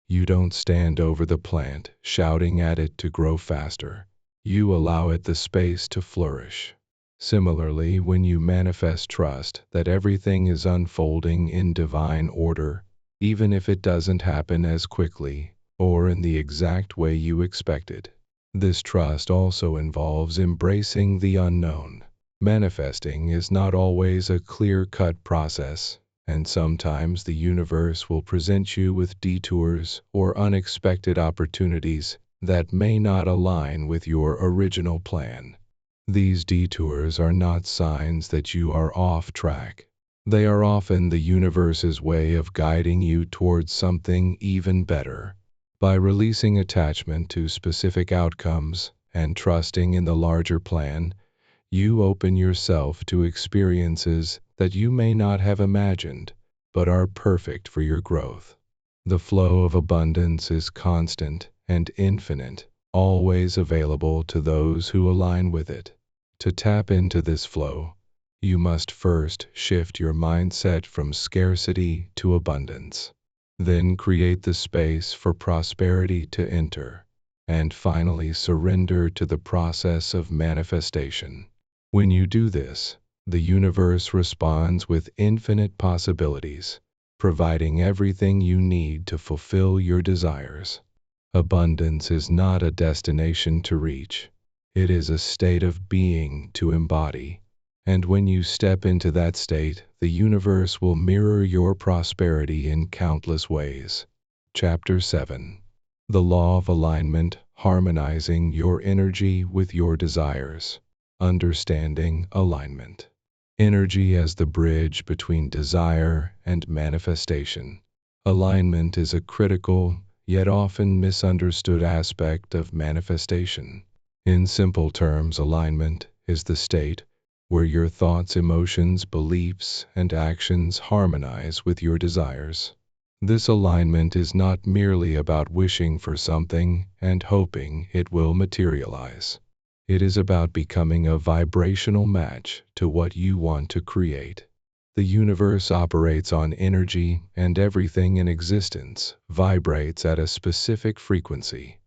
You don't stand over the plant, shouting at it to grow faster. You allow it the space to flourish. Similarly, when you manifest trust that everything is unfolding in divine order, even if it doesn't happen as quickly or in the exact way you expected. This trust also involves embracing the unknown. Manifesting is not always a clear-cut process, and sometimes the universe will present you with detours or unexpected opportunities that may not align with your original plan. These detours are not signs that you are off track. They are often the universe's way of guiding you towards something even better. By releasing attachment to specific outcomes and trusting in the larger plan, you open yourself to experiences that you may not have imagined, but are perfect for your growth. The flow of abundance is constant and infinite, always available to those who align with it. To tap into this flow, you must first shift your mindset from scarcity to abundance. Then create the space for prosperity to enter, and finally surrender to the process of manifestation. When you do this, the universe responds with infinite possibilities, providing everything you need to fulfill your desires. Abundance is not a destination to reach. It is a state of being to embody. And when you step into that state, the universe will mirror your prosperity in countless ways. Chapter 7. The Law of Alignment, Harmonizing Your Energy with Your Desires. Understanding alignment. Energy as the bridge between desire and manifestation. Alignment is a critical, yet often misunderstood aspect of manifestation. In simple terms, alignment is the state where your thoughts, emotions, beliefs, and actions harmonize with your desires. This alignment is not merely about wishing for something and hoping it will materialize. It is about becoming a vibrational match to what you want to create. The universe operates on energy, and everything in existence vibrates at a specific frequency.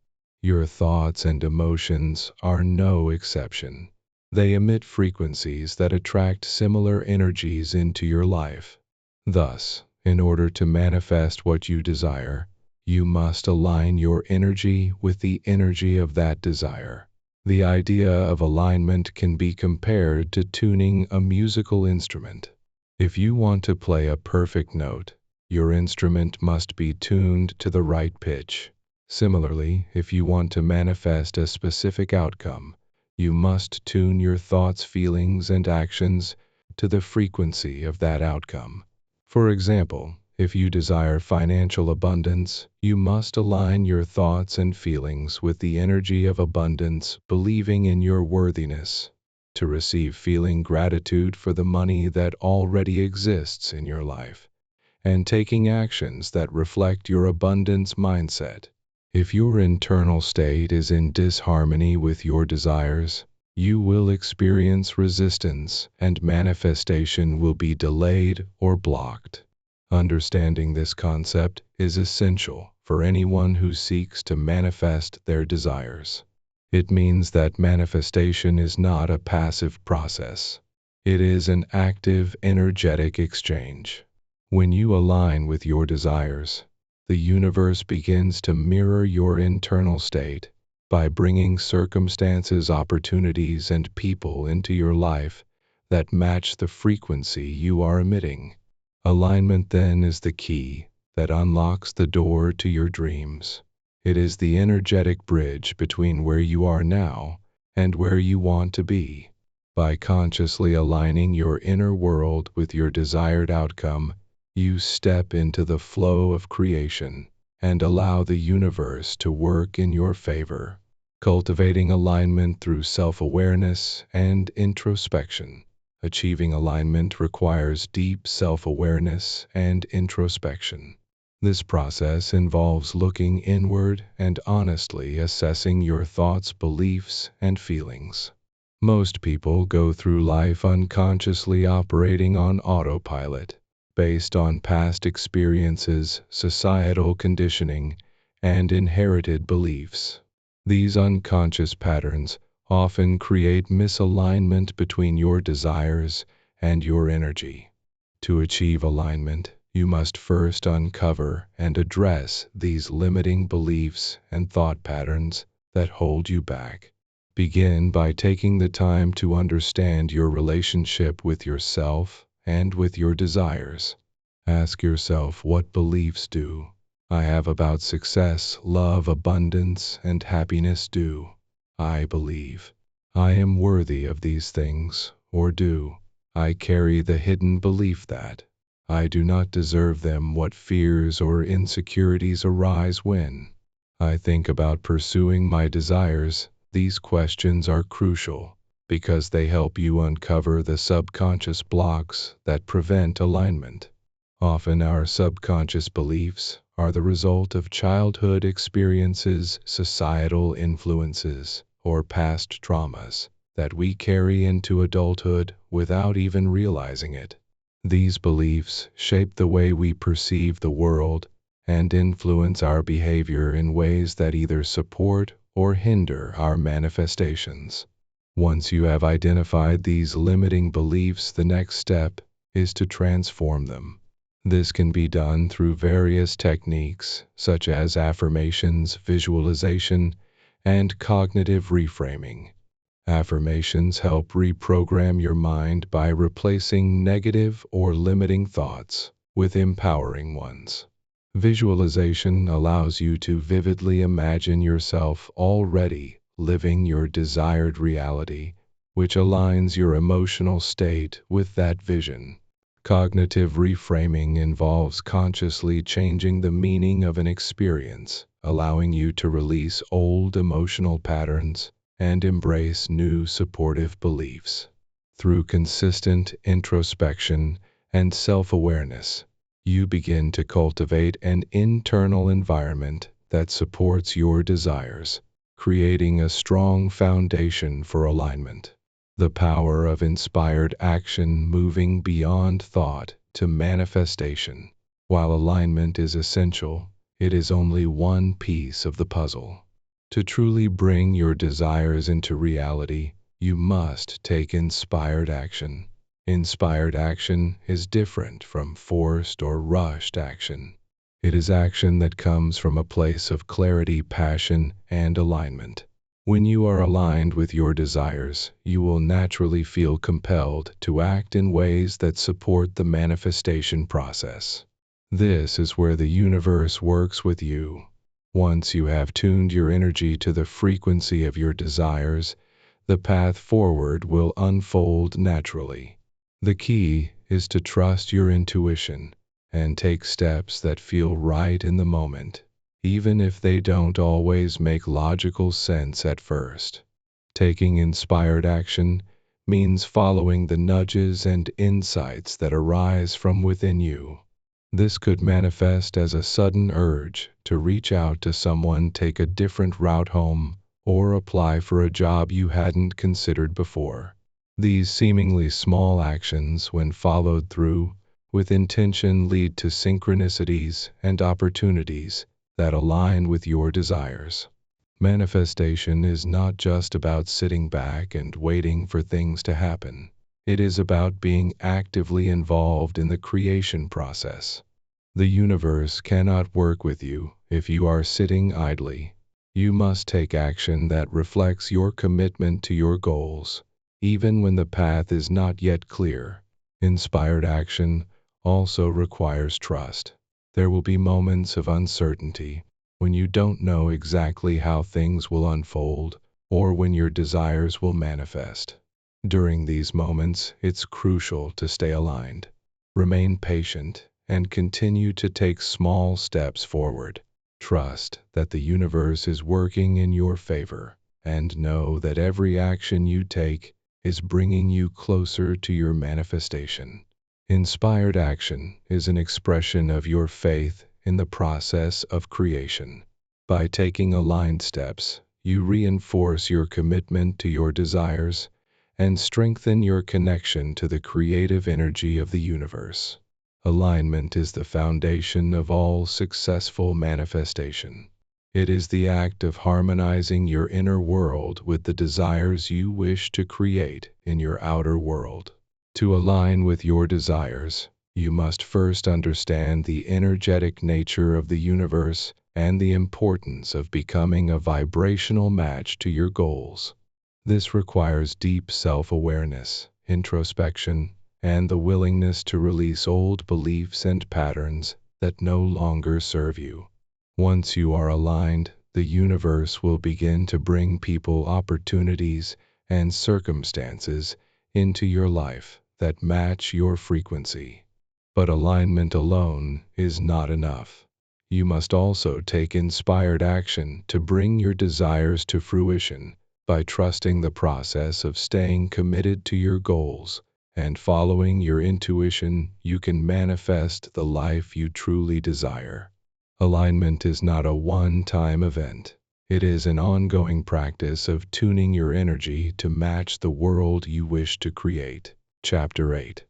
Your thoughts and emotions are no exception. They emit frequencies that attract similar energies into your life. Thus, in order to manifest what you desire, you must align your energy with the energy of that desire. The idea of alignment can be compared to tuning a musical instrument. If you want to play a perfect note, your instrument must be tuned to the right pitch. Similarly, if you want to manifest a specific outcome, you must tune your thoughts, feelings, and actions to the frequency of that outcome. For example, if you desire financial abundance, you must align your thoughts and feelings with the energy of abundance, believing in your worthiness to receive, feeling gratitude for the money that already exists in your life, and taking actions that reflect your abundance mindset. If your internal state is in disharmony with your desires, you will experience resistance and manifestation will be delayed or blocked. Understanding this concept is essential for anyone who seeks to manifest their desires. It means that manifestation is not a passive process. It is an active, energetic exchange. When you align with your desires, the universe begins to mirror your internal state by bringing circumstances, opportunities, and people into your life that match the frequency you are emitting. Alignment then is the key that unlocks the door to your dreams. It is the energetic bridge between where you are now and where you want to be. By consciously aligning your inner world with your desired outcome, you step into the flow of creation and allow the universe to work in your favor. Cultivating alignment through self-awareness and introspection. Achieving alignment requires deep self-awareness and introspection. This process involves looking inward and honestly assessing your thoughts, beliefs, and feelings. Most people go through life unconsciously operating on autopilot, based on past experiences, societal conditioning, and inherited beliefs. These unconscious patterns often create misalignment between your desires and your energy. To achieve alignment, you must first uncover and address these limiting beliefs and thought patterns that hold you back. Begin by taking the time to understand your relationship with yourself and with your desires. Ask yourself, what beliefs do I have about success, love, abundance, and happiness? Do I believe I am worthy of these things, or do I carry the hidden belief that I do not deserve them? What fears or insecurities arise when I think about pursuing my desires? These questions are crucial because they help you uncover the subconscious blocks that prevent alignment. Often our subconscious beliefs are the result of childhood experiences, societal influences, or past traumas that we carry into adulthood without even realizing it. These beliefs shape the way we perceive the world and influence our behavior in ways that either support or hinder our manifestations. Once you have identified these limiting beliefs, the next step is to transform them. This can be done through various techniques such as affirmations, visualization, and cognitive reframing. Affirmations help reprogram your mind by replacing negative or limiting thoughts with empowering ones. Visualization allows you to vividly imagine yourself already living your desired reality which aligns your emotional state with that vision. Cognitive reframing involves consciously changing the meaning of an experience, allowing you to release old emotional patterns and embrace new supportive beliefs. Through consistent introspection and self-awareness, you begin to cultivate an internal environment that supports your desires, creating a strong foundation for alignment. The power of inspired action moving beyond thought to manifestation. While alignment is essential, it is only one piece of the puzzle. To truly bring your desires into reality, you must take inspired action. Inspired action is different from forced or rushed action. It is action that comes from a place of clarity, passion, and alignment. When you are aligned with your desires, you will naturally feel compelled to act in ways that support the manifestation process. This is where the universe works with you. Once you have tuned your energy to the frequency of your desires, the path forward will unfold naturally. The key is to trust your intuition and take steps that feel right in the moment, even if they don't always make logical sense at first. Taking inspired action means following the nudges and insights that arise from within you. This could manifest as a sudden urge to reach out to someone, take a different route home, or apply for a job you hadn't considered before. These seemingly small actions, when followed through with intention, lead to synchronicities and opportunities that align with your desires. Manifestation is not just about sitting back and waiting for things to happen. It is about being actively involved in the creation process. The universe cannot work with you if you are sitting idly. You must take action that reflects your commitment to your goals, even when the path is not yet clear. Inspired action also requires trust. There will be moments of uncertainty when you don't know exactly how things will unfold or when your desires will manifest. During these moments, it's crucial to stay aligned, remain patient, and continue to take small steps forward. Trust that the universe is working in your favor, and know that every action you take is bringing you closer to your manifestation. Inspired action is an expression of your faith in the process of creation. By taking aligned steps, you reinforce your commitment to your desires and strengthen your connection to the creative energy of the universe. Alignment is the foundation of all successful manifestation. It is the act of harmonizing your inner world with the desires you wish to create in your outer world. To align with your desires, you must first understand the energetic nature of the universe and the importance of becoming a vibrational match to your goals. This requires deep self-awareness, introspection, and the willingness to release old beliefs and patterns that no longer serve you. Once you are aligned, the universe will begin to bring people, opportunities, and circumstances into your life that match your frequency. But alignment alone is not enough. You must also take inspired action to bring your desires to fruition. By trusting the process of staying committed to your goals and following your intuition, you can manifest the life you truly desire. Alignment is not a one-time event. It is an ongoing practice of tuning your energy to match the world you wish to create. Chapter 8.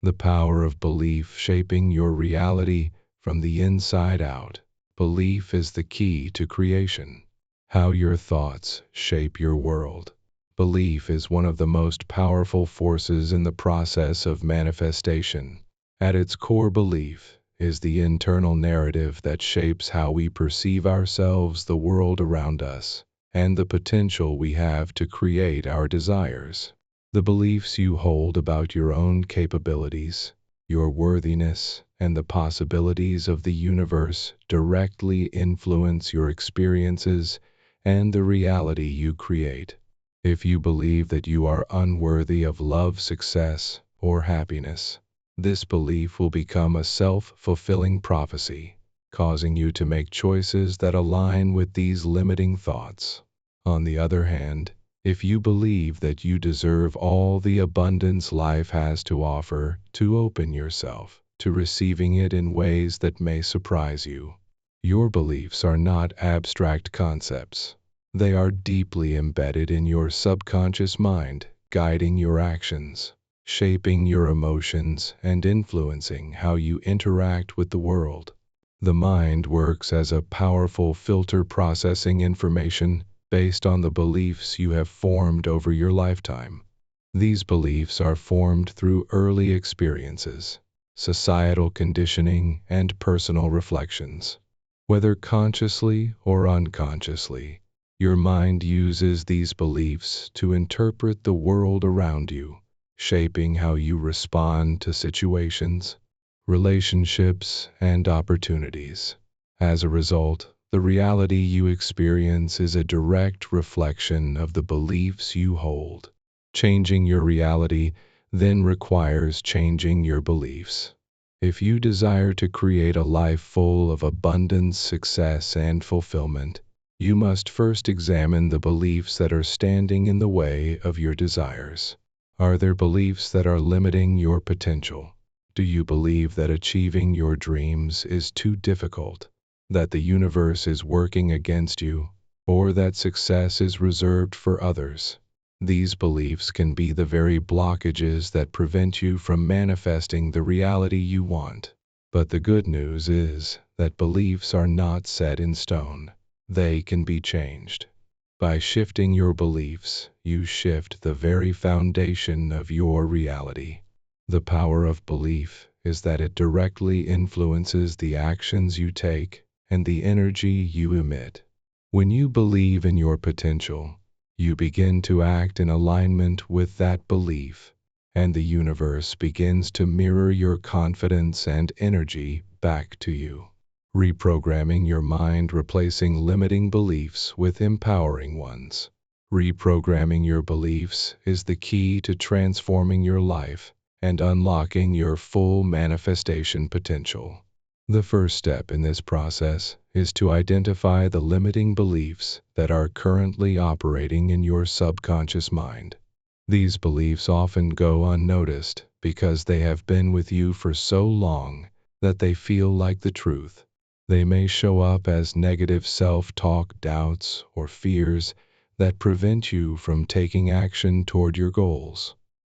The power of belief shaping your reality from the inside out. Belief is the key to creation. How your thoughts shape your world. Belief is one of the most powerful forces in the process of manifestation. At its core, belief is the internal narrative that shapes how we perceive ourselves, the world around us, and the potential we have to create our desires. The beliefs you hold about your own capabilities, your worthiness, and the possibilities of the universe directly influence your experiences and the reality you create. If you believe that you are unworthy of love, success, or happiness, this belief will become a self-fulfilling prophecy, causing you to make choices that align with these limiting thoughts. On the other hand, if you believe that you deserve all the abundance life has to offer, to open yourself to receiving it in ways that may surprise you. Your beliefs are not abstract concepts. They are deeply embedded in your subconscious mind, guiding your actions, shaping your emotions, and influencing how you interact with the world. The mind works as a powerful filter, processing information based on the beliefs you have formed over your lifetime. These beliefs are formed through early experiences, societal conditioning, and personal reflections. Whether consciously or unconsciously, your mind uses these beliefs to interpret the world around you, shaping how you respond to situations, relationships, and opportunities. As a result, the reality you experience is a direct reflection of the beliefs you hold. Changing your reality then requires changing your beliefs. If you desire to create a life full of abundance, success, and fulfillment, you must first examine the beliefs that are standing in the way of your desires. Are there beliefs that are limiting your potential? Do you believe that achieving your dreams is too difficult, that the universe is working against you, or that success is reserved for others? These beliefs can be the very blockages that prevent you from manifesting the reality you want. But the good news is that beliefs are not set in stone. They can be changed. By shifting your beliefs, you shift the very foundation of your reality. The power of belief is that it directly influences the actions you take and the energy you emit. When you believe in your potential, you begin to act in alignment with that belief, and the universe begins to mirror your confidence and energy back to you. Reprogramming your mind, replacing limiting beliefs with empowering ones. Reprogramming your beliefs is the key to transforming your life and unlocking your full manifestation potential. The first step in this process is to identify the limiting beliefs that are currently operating in your subconscious mind. These beliefs often go unnoticed because they have been with you for so long that they feel like the truth. They may show up as negative self-talk, doubts, or fears that prevent you from taking action toward your goals.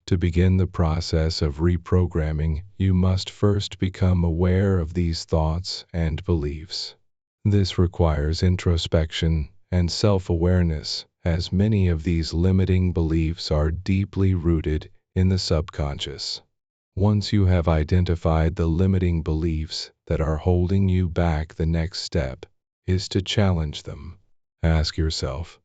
To begin the process of reprogramming, you must first become aware of these thoughts and beliefs. This requires introspection and self-awareness, as many of these limiting beliefs are deeply rooted in the subconscious. Once you have identified the limiting beliefs that are holding you back, the next step is to challenge them. Ask yourself,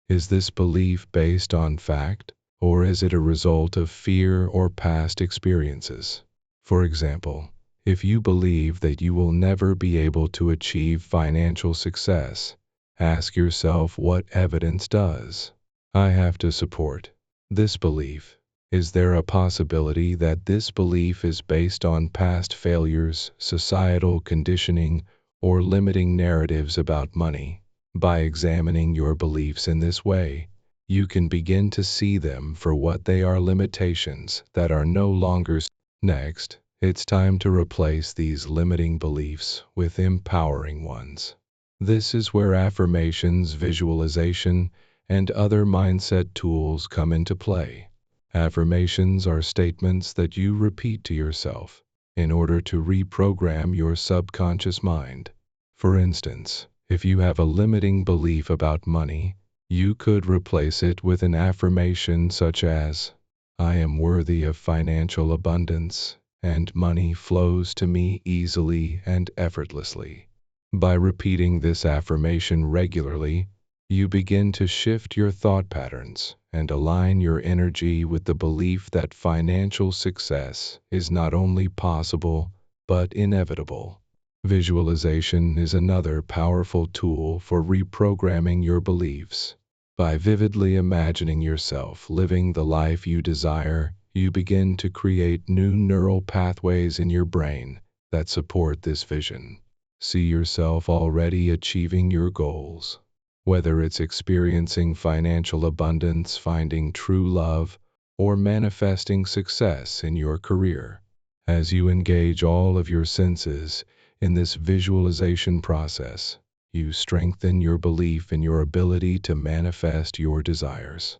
is this belief based on fact, or is it a result of fear or past experiences? For example, if you believe that you will never be able to achieve financial success, ask yourself, what evidence does I have to support this belief? Is there a possibility that this belief is based on past failures, societal conditioning, or limiting narratives about money? By examining your beliefs in this way, you can begin to see them for what they are, limitations that are no longer. Next, it's time to replace these limiting beliefs with empowering ones. This is where affirmations, visualization, and other mindset tools come into play. Affirmations are statements that you repeat to yourself in order to reprogram your subconscious mind. For instance, if you have a limiting belief about money, you could replace it with an affirmation such as, I am worthy of financial abundance, and money flows to me easily and effortlessly. By repeating this affirmation regularly, you begin to shift your thought patterns and align your energy with the belief that financial success is not only possible, but inevitable. Visualization is another powerful tool for reprogramming your beliefs. By vividly imagining yourself living the life you desire, you begin to create new neural pathways in your brain that support this vision. See yourself already achieving your goals. Whether it's experiencing financial abundance, finding true love, or manifesting success in your career. As you engage all of your senses in this visualization process, you strengthen your belief in your ability to manifest your desires.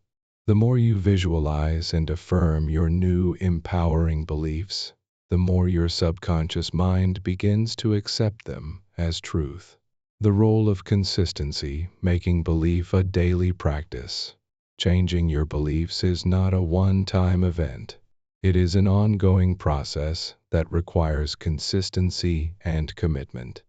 The more you visualize and affirm your new empowering beliefs, the more your subconscious mind begins to accept them as truth. The role of consistency, making belief a daily practice. Changing your beliefs is not a one-time event. It is an ongoing process that requires consistency and commitment.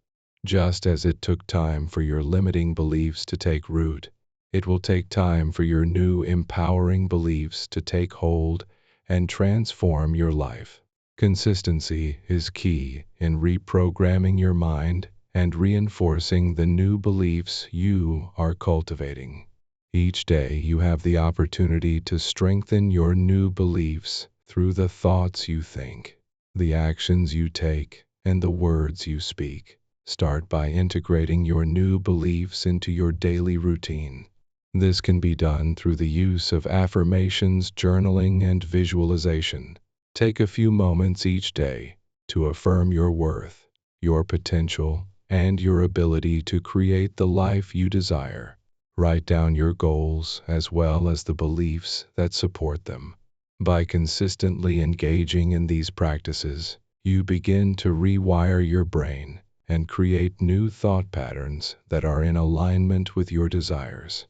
Just as it took time for your limiting beliefs to take root, it will take time for your new empowering beliefs to take hold and transform your life. Consistency is key in reprogramming your mind and reinforcing the new beliefs you are cultivating. Each day you have the opportunity to strengthen your new beliefs through the thoughts you think, the actions you take, and the words you speak. Start by integrating your new beliefs into your daily routine. This can be done through the use of affirmations, journaling, and visualization. Take a few moments each day to affirm your worth, your potential, and your ability to create the life you desire. Write down your goals as well as the beliefs that support them. By consistently engaging in these practices, you begin to rewire your brain and create new thought patterns that are in alignment with your desires.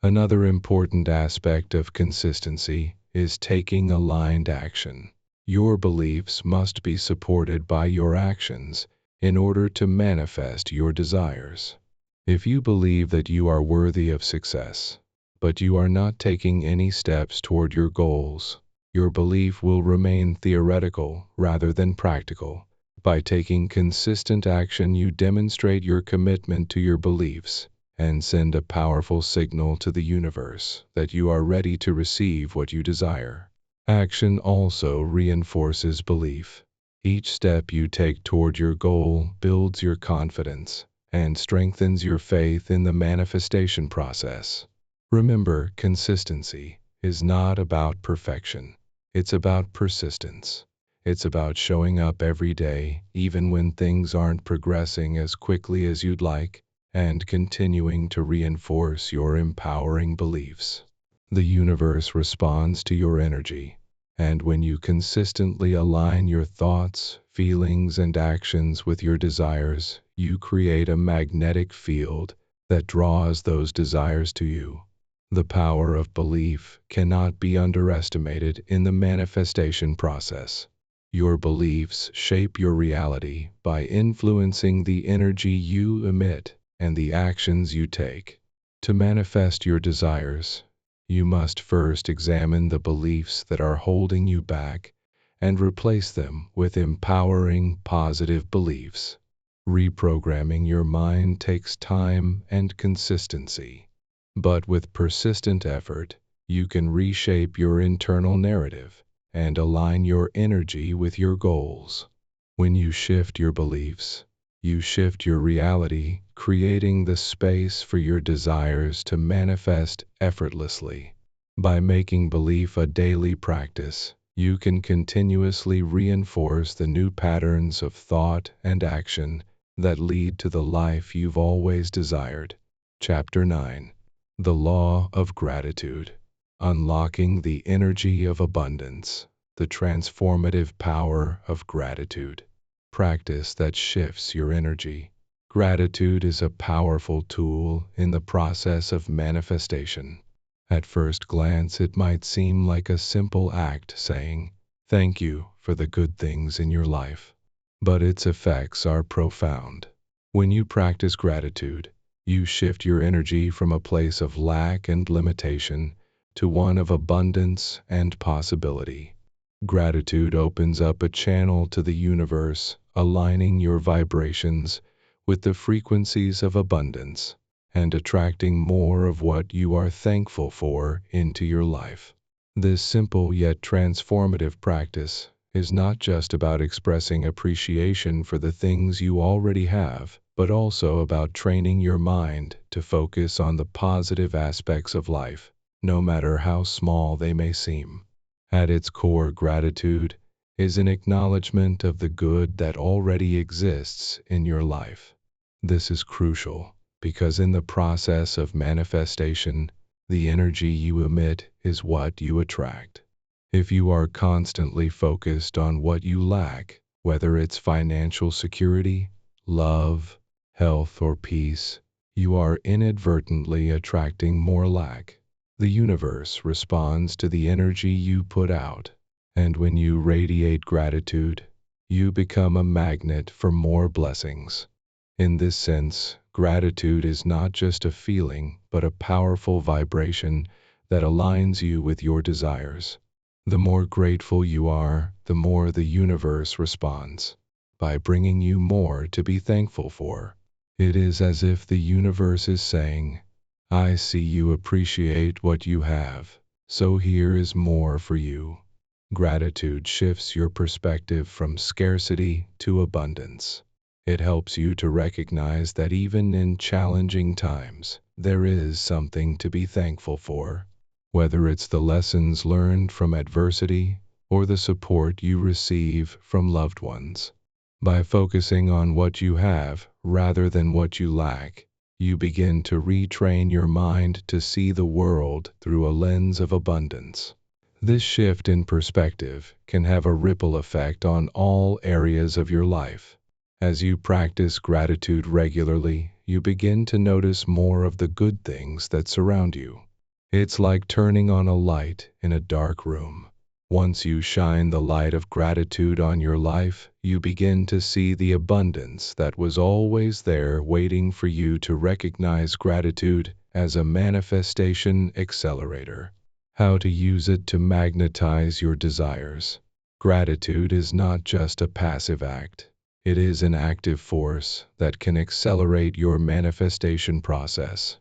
Another important aspect of consistency is taking aligned action. Your beliefs must be supported by your actions in order to manifest your desires. If you believe that you are worthy of success, but you are not taking any steps toward your goals, your belief will remain theoretical rather than practical. By taking consistent action, you demonstrate your commitment to your beliefs and send a powerful signal to the universe that you are ready to receive what you desire. Action also reinforces belief. Each step you take toward your goal builds your confidence and strengthens your faith in the manifestation process. Remember, consistency is not about perfection. It's about persistence. It's about showing up every day, even when things aren't progressing as quickly as you'd like, and continuing to reinforce your empowering beliefs. The universe responds to your energy, and when you consistently align your thoughts, feelings, and actions with your desires, you create a magnetic field that draws those desires to you. The power of belief cannot be underestimated in the manifestation process. Your beliefs shape your reality by influencing the energy you emit and the actions you take. To manifest your desires, you must first examine the beliefs that are holding you back and replace them with empowering, positive beliefs. Reprogramming your mind takes time and consistency, but with persistent effort, you can reshape your internal narrative and align your energy with your goals. When you shift your beliefs, you shift your reality, creating the space for your desires to manifest effortlessly. By making belief a daily practice, you can continuously reinforce the new patterns of thought and action that lead to the life you've always desired. Chapter 9. The Law of Gratitude. Unlocking the energy of abundance. The transformative power of gratitude. Practice that shifts your energy. Gratitude is a powerful tool in the process of manifestation. At first glance, it might seem like a simple act saying, "Thank you for the good things in your life." But its effects are profound. When you practice gratitude, you shift your energy from a place of lack and limitation to one of abundance and possibility. Gratitude opens up a channel to the universe, aligning your vibrations with the frequencies of abundance and attracting more of what you are thankful for into your life. This simple yet transformative practice is not just about expressing appreciation for the things you already have, but also about training your mind to focus on the positive aspects of life, no matter how small they may seem. At its core, gratitude is an acknowledgement of the good that already exists in your life. This is crucial because in the process of manifestation, the energy you emit is what you attract. If you are constantly focused on what you lack, whether it's financial security, love, health, or peace, you are inadvertently attracting more lack. The universe responds to the energy you put out, and when you radiate gratitude, you become a magnet for more blessings. In this sense, gratitude is not just a feeling, but a powerful vibration that aligns you with your desires. The more grateful you are, the more the universe responds by bringing you more to be thankful for. It is as if the universe is saying, I see you appreciate what you have, so here is more for you. Gratitude shifts your perspective from scarcity to abundance. It helps you to recognize that even in challenging times, there is something to be thankful for, whether it's the lessons learned from adversity or the support you receive from loved ones. By focusing on what you have rather than what you lack, you begin to retrain your mind to see the world through a lens of abundance. This shift in perspective can have a ripple effect on all areas of your life. As you practice gratitude regularly, you begin to notice more of the good things that surround you. It's like turning on a light in a dark room. Once you shine the light of gratitude on your life, you begin to see the abundance that was always there waiting for you to recognize gratitude as a manifestation accelerator. How to use it to magnetize your desires. Gratitude is not just a passive act. It is an active force that can accelerate your manifestation process.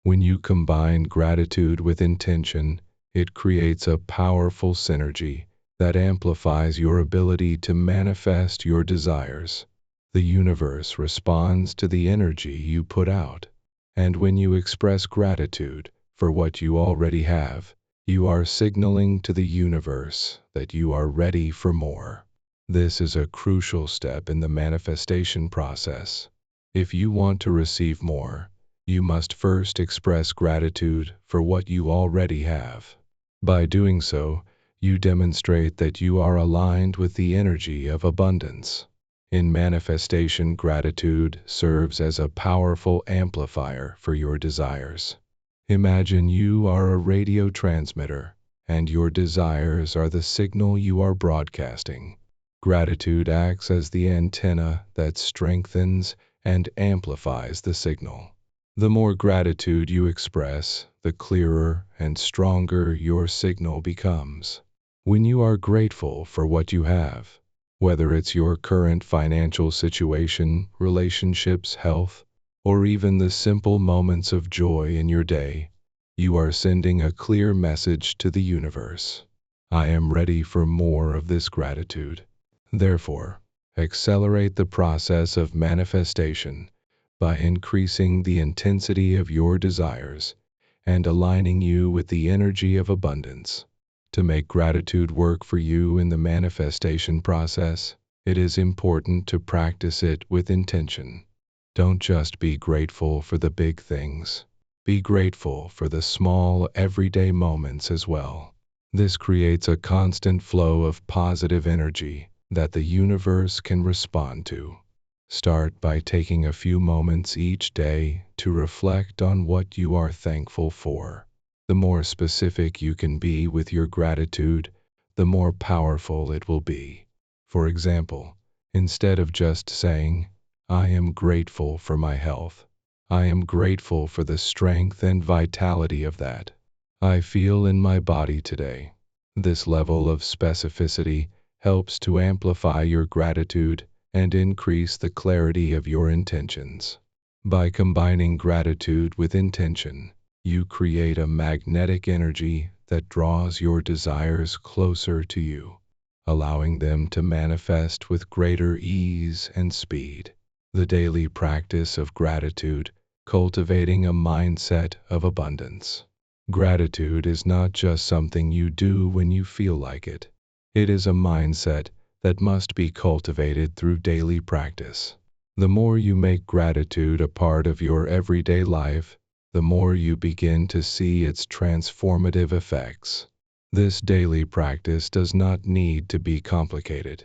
When you combine gratitude with intention, it creates a powerful synergy that amplifies your ability to manifest your desires. The universe responds to the energy you put out, and when you express gratitude for what you already have, you are signaling to the universe that you are ready for more. This is a crucial step in the manifestation process. If you want to receive more, you must first express gratitude for what you already have. By doing so, you demonstrate that you are aligned with the energy of abundance. In manifestation, gratitude serves as a powerful amplifier for your desires. Imagine you are a radio transmitter, and your desires are the signal you are broadcasting. Gratitude acts as the antenna that strengthens and amplifies the signal. The more gratitude you express, the clearer and stronger your signal becomes. When you are grateful for what you have, whether it's your current financial situation, relationships, health, or even the simple moments of joy in your day, you are sending a clear message to the universe. I am ready for more of this gratitude. Therefore, accelerate the process of manifestation by increasing the intensity of your desires and aligning you with the energy of abundance. To make gratitude work for you in the manifestation process, it is important to practice it with intention. Don't just be grateful for the big things. Be grateful for the small, everyday moments as well. This creates a constant flow of positive energy that the universe can respond to. Start by taking a few moments each day to reflect on what you are thankful for. The more specific you can be with your gratitude, the more powerful it will be. For example, instead of just saying, I am grateful for my health, I am grateful for the strength and vitality of that I feel in my body today. This level of specificity helps to amplify your gratitude and increase the clarity of your intentions. By combining gratitude with intention, you create a magnetic energy that draws your desires closer to you, allowing them to manifest with greater ease and speed. The daily practice of gratitude, cultivating a mindset of abundance. Gratitude is not just something you do when you feel like it. It is a mindset that must be cultivated through daily practice. The more you make gratitude a part of your everyday life, the more you begin to see its transformative effects. This daily practice does not need to be complicated.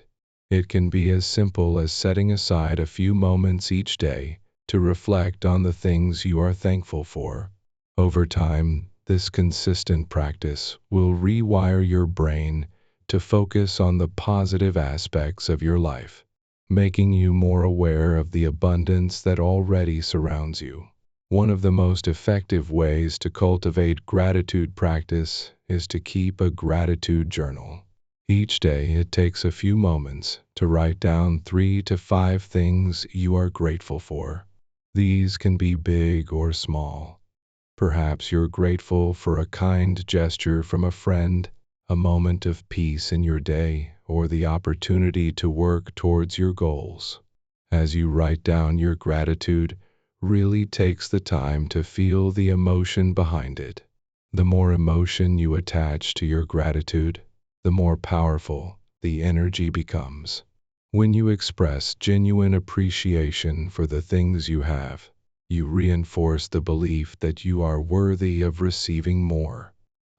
It can be as simple as setting aside a few moments each day to reflect on the things you are thankful for. Over time, this consistent practice will rewire your brain to focus on the positive aspects of your life, making you more aware of the abundance that already surrounds you. One of the most effective ways to cultivate gratitude practice is to keep a gratitude journal. Each day it takes a few moments to write down 3 to 5 things you are grateful for. These can be big or small. Perhaps you're grateful for a kind gesture from a friend, a moment of peace in your day, or the opportunity to work towards your goals. As you write down your gratitude, really takes the time to feel the emotion behind it. The more emotion you attach to your gratitude, the more powerful the energy becomes. When you express genuine appreciation for the things you have, you reinforce the belief that you are worthy of receiving more.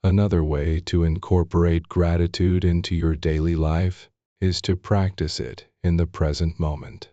Another way to incorporate gratitude into your daily life is to practice it in the present moment.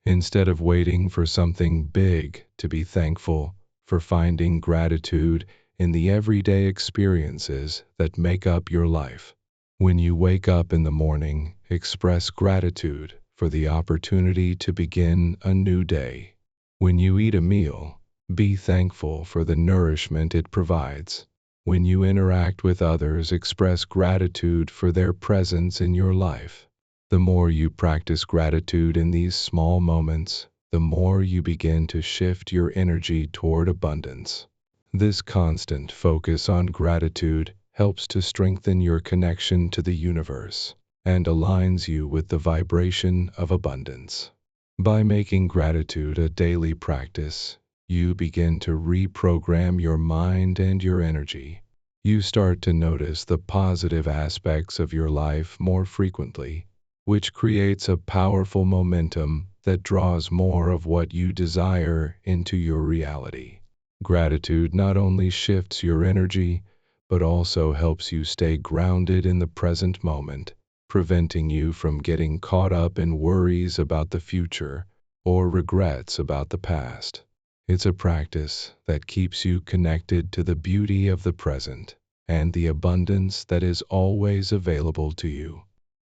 Instead of waiting for something big to be thankful for, finding gratitude in the everyday experiences that make up your life. When you wake up in the morning, express gratitude for the opportunity to begin a new day. When you eat a meal, be thankful for the nourishment it provides. When you interact with others, express gratitude for their presence in your life. The more you practice gratitude in these small moments, the more you begin to shift your energy toward abundance. This constant focus on gratitude helps to strengthen your connection to the universe and aligns you with the vibration of abundance. By making gratitude a daily practice, you begin to reprogram your mind and your energy. You start to notice the positive aspects of your life more frequently, which creates a powerful momentum that draws more of what you desire into your reality. Gratitude not only shifts your energy, but also helps you stay grounded in the present moment, preventing you from getting caught up in worries about the future or regrets about the past. It's a practice that keeps you connected to the beauty of the present and the abundance that is always available to you.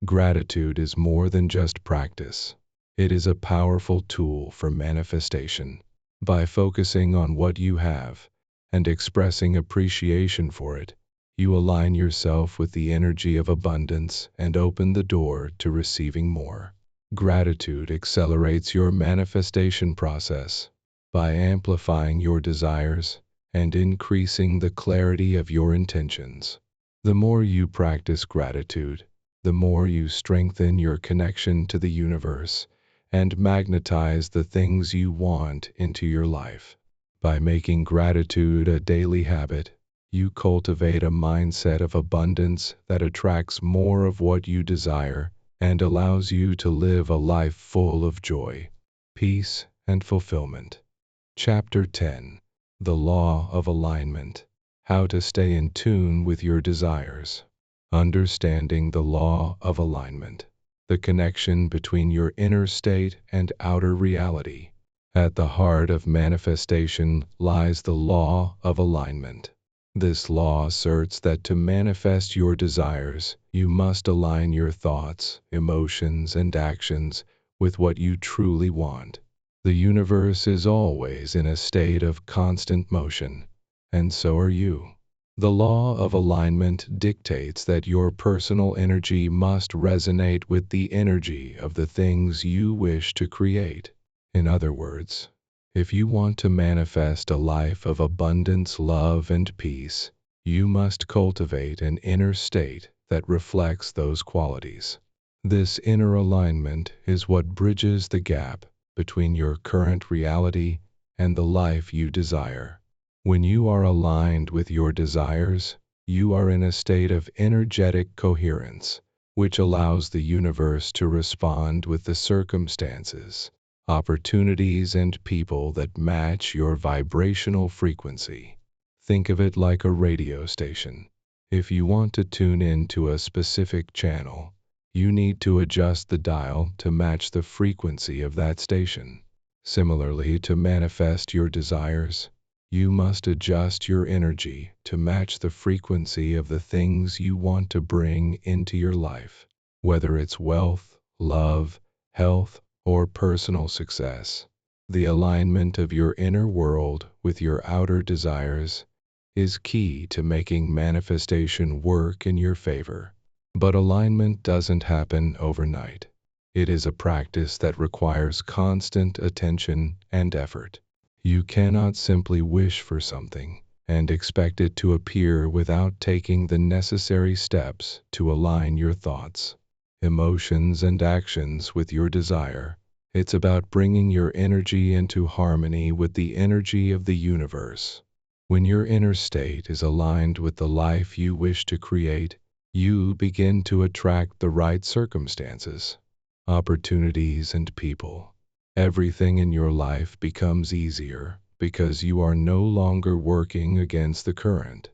Gratitude is more than just practice. It is a powerful tool for manifestation. By focusing on what you have and expressing appreciation for it, you align yourself with the energy of abundance and open the door to receiving more. Gratitude accelerates your manifestation process by amplifying your desires and increasing the clarity of your intentions. The more you practice gratitude, the more you strengthen your connection to the universe and magnetize the things you want into your life. By making gratitude a daily habit, you cultivate a mindset of abundance that attracts more of what you desire and allows you to live a life full of joy, peace, and fulfillment. Chapter 10: The Law of Alignment. How to stay in tune with your desires. Understanding the law of alignment, the connection between your inner state and outer reality. At the heart of manifestation lies the law of alignment. This law asserts that to manifest your desires, you must align your thoughts, emotions, and actions with what you truly want. The universe is always in a state of constant motion, and so are you. The law of alignment dictates that your personal energy must resonate with the energy of the things you wish to create. In other words, If you want to manifest a life of abundance, love, and peace, you must cultivate an inner state that reflects those qualities. This inner alignment is what bridges the gap between your current reality and the life you desire. When you are aligned with your desires, you are in a state of energetic coherence, which allows the universe to respond with the circumstances, opportunities, and people that match your vibrational frequency. Think of it like a radio station. If you want to tune in to a specific channel, you need to adjust the dial to match the frequency of that station. Similarly, to manifest your desires, you must adjust your energy to match the frequency of the things you want to bring into your life, whether it's wealth, love, health, or personal success. The alignment of your inner world with your outer desires is key to making manifestation work in your favor. But alignment doesn't happen overnight. It is a practice that requires constant attention and effort. You cannot simply wish for something and expect it to appear without taking the necessary steps to align your thoughts, emotions, and actions with your desire. It's about bringing your energy into harmony with the energy of the universe. When your inner state is aligned with the life you wish to create, you begin to attract the right circumstances, opportunities, and people. Everything in your life becomes easier because you are no longer working against the current.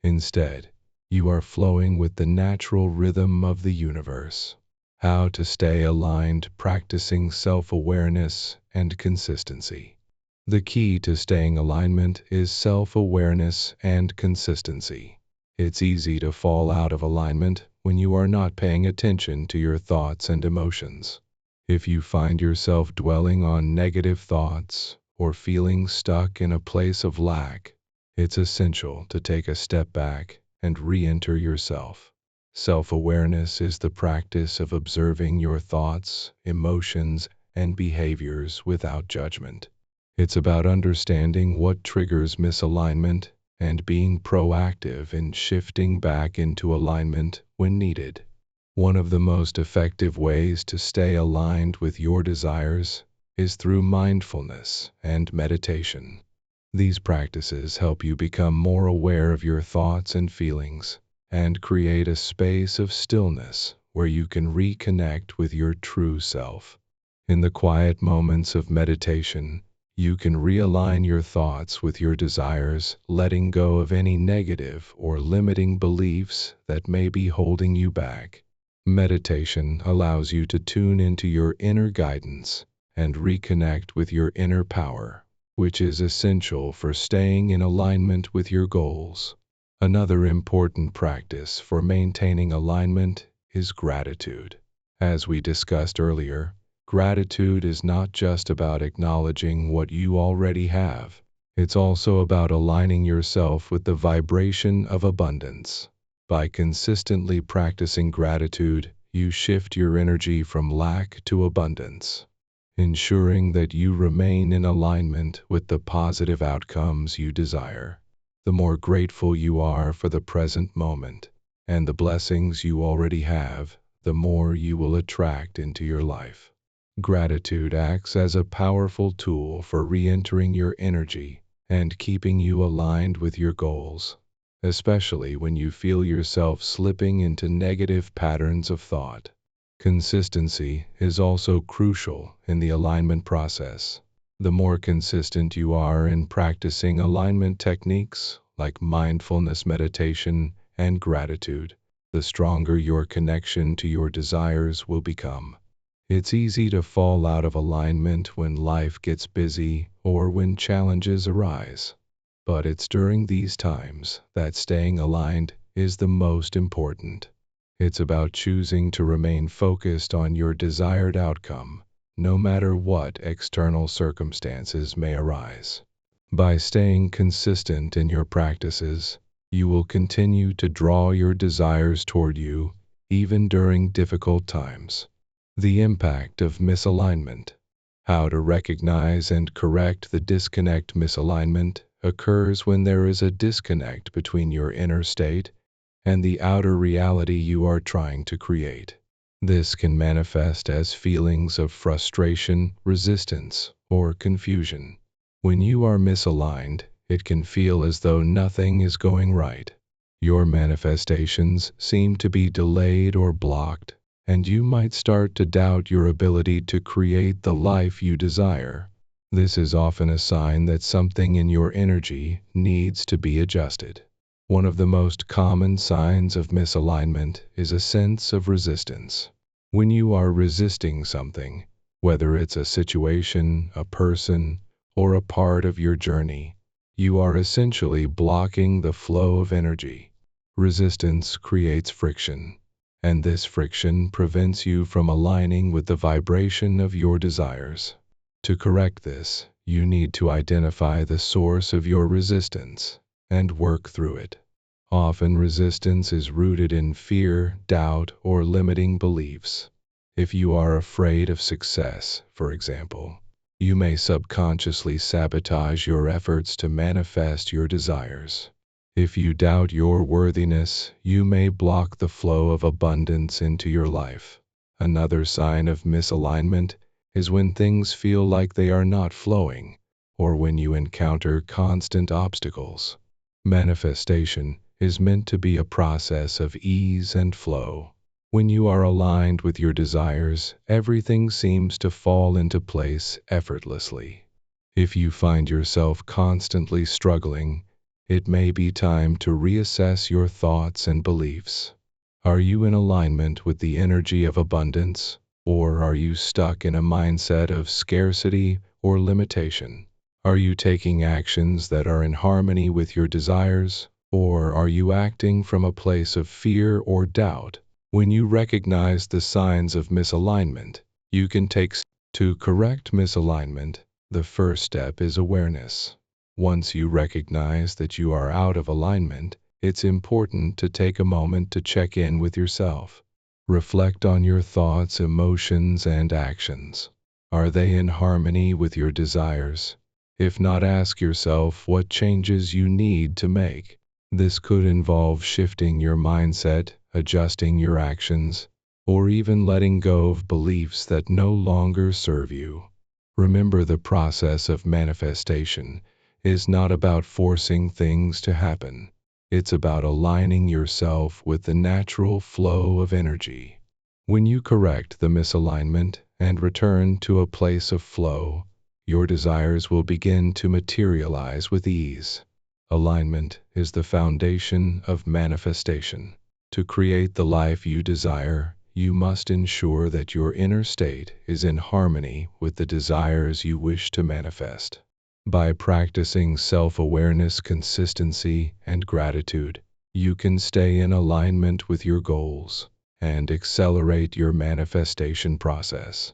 Instead, you are flowing with the natural rhythm of the universe. How to stay aligned: practicing self-awareness and consistency. The key to staying alignment is self-awareness and consistency. It's easy to fall out of alignment when you are not paying attention to your thoughts and emotions. If you find yourself dwelling on negative thoughts or feeling stuck in a place of lack, it's essential to take a step back and re-enter yourself. Self-awareness is the practice of observing your thoughts, emotions, and behaviors without judgment. It's about understanding what triggers misalignment and being proactive in shifting back into alignment when needed. One of the most effective ways to stay aligned with your desires is through mindfulness and meditation. These practices help you become more aware of your thoughts and feelings and create a space of stillness where you can reconnect with your true self. In the quiet moments of meditation, you can realign your thoughts with your desires, letting go of any negative or limiting beliefs that may be holding you back. Meditation allows you to tune into your inner guidance and reconnect with your inner power, which is essential for staying in alignment with your goals. Another important practice for maintaining alignment is gratitude. As we discussed earlier, gratitude is not just about acknowledging what you already have. It's also about aligning yourself with the vibration of abundance. By consistently practicing gratitude, you shift your energy from lack to abundance, ensuring that you remain in alignment with the positive outcomes you desire. The more grateful you are for the present moment and the blessings you already have, the more you will attract into your life. Gratitude acts as a powerful tool for re-entering your energy and keeping you aligned with your goals, especially when you feel yourself slipping into negative patterns of thought. Consistency is also crucial in the alignment process. The more consistent you are in practicing alignment techniques like mindfulness meditation and gratitude, the stronger your connection to your desires will become. It's easy to fall out of alignment when life gets busy or when challenges arise. But it's during these times that staying aligned is the most important. It's about choosing to remain focused on your desired outcome, no matter what external circumstances may arise. By staying consistent in your practices, you will continue to draw your desires toward you, even during difficult times. The impact of misalignment. How to recognize and correct the disconnect. Misalignment occurs when there is a disconnect between your inner state and the outer reality you are trying to create. This can manifest as feelings of frustration, resistance, or confusion. When you are misaligned, it can feel as though nothing is going right. Your manifestations seem to be delayed or blocked, and you might start to doubt your ability to create the life you desire. This is often a sign that something in your energy needs to be adjusted. One of the most common signs of misalignment is a sense of resistance. When you are resisting something, whether it's a situation, a person, or a part of your journey, you are essentially blocking the flow of energy. Resistance creates friction, and this friction prevents you from aligning with the vibration of your desires. To correct this, you need to identify the source of your resistance and work through it. Often resistance is rooted in fear, doubt, or limiting beliefs. If you are afraid of success, for example, you may subconsciously sabotage your efforts to manifest your desires. If you doubt your worthiness, you may block the flow of abundance into your life. Another sign of misalignment is when things feel like they are not flowing, or when you encounter constant obstacles. Manifestation is meant to be a process of ease and flow. When you are aligned with your desires, everything seems to fall into place effortlessly. If you find yourself constantly struggling, it may be time to reassess your thoughts and beliefs. Are you in alignment with the energy of abundance, or are you stuck in a mindset of scarcity or limitation? Are you taking actions that are in harmony with your desires, or are you acting from a place of fear or doubt? When you recognize the signs of misalignment, you can take steps to correct misalignment. The first step is awareness. Once you recognize that you are out of alignment, it's important to take a moment to check in with yourself. Reflect on your thoughts, emotions, and actions. Are they in harmony with your desires? If not, ask yourself what changes you need to make. This could involve shifting your mindset, adjusting your actions, or even letting go of beliefs that no longer serve you. Remember, the process of manifestation is not about forcing things to happen. It's about aligning yourself with the natural flow of energy. When you correct the misalignment and return to a place of flow, your desires will begin to materialize with ease. Alignment is the foundation of manifestation. To create the life you desire, you must ensure that your inner state is in harmony with the desires you wish to manifest. By practicing self-awareness, consistency, and gratitude, you can stay in alignment with your goals and accelerate your manifestation process.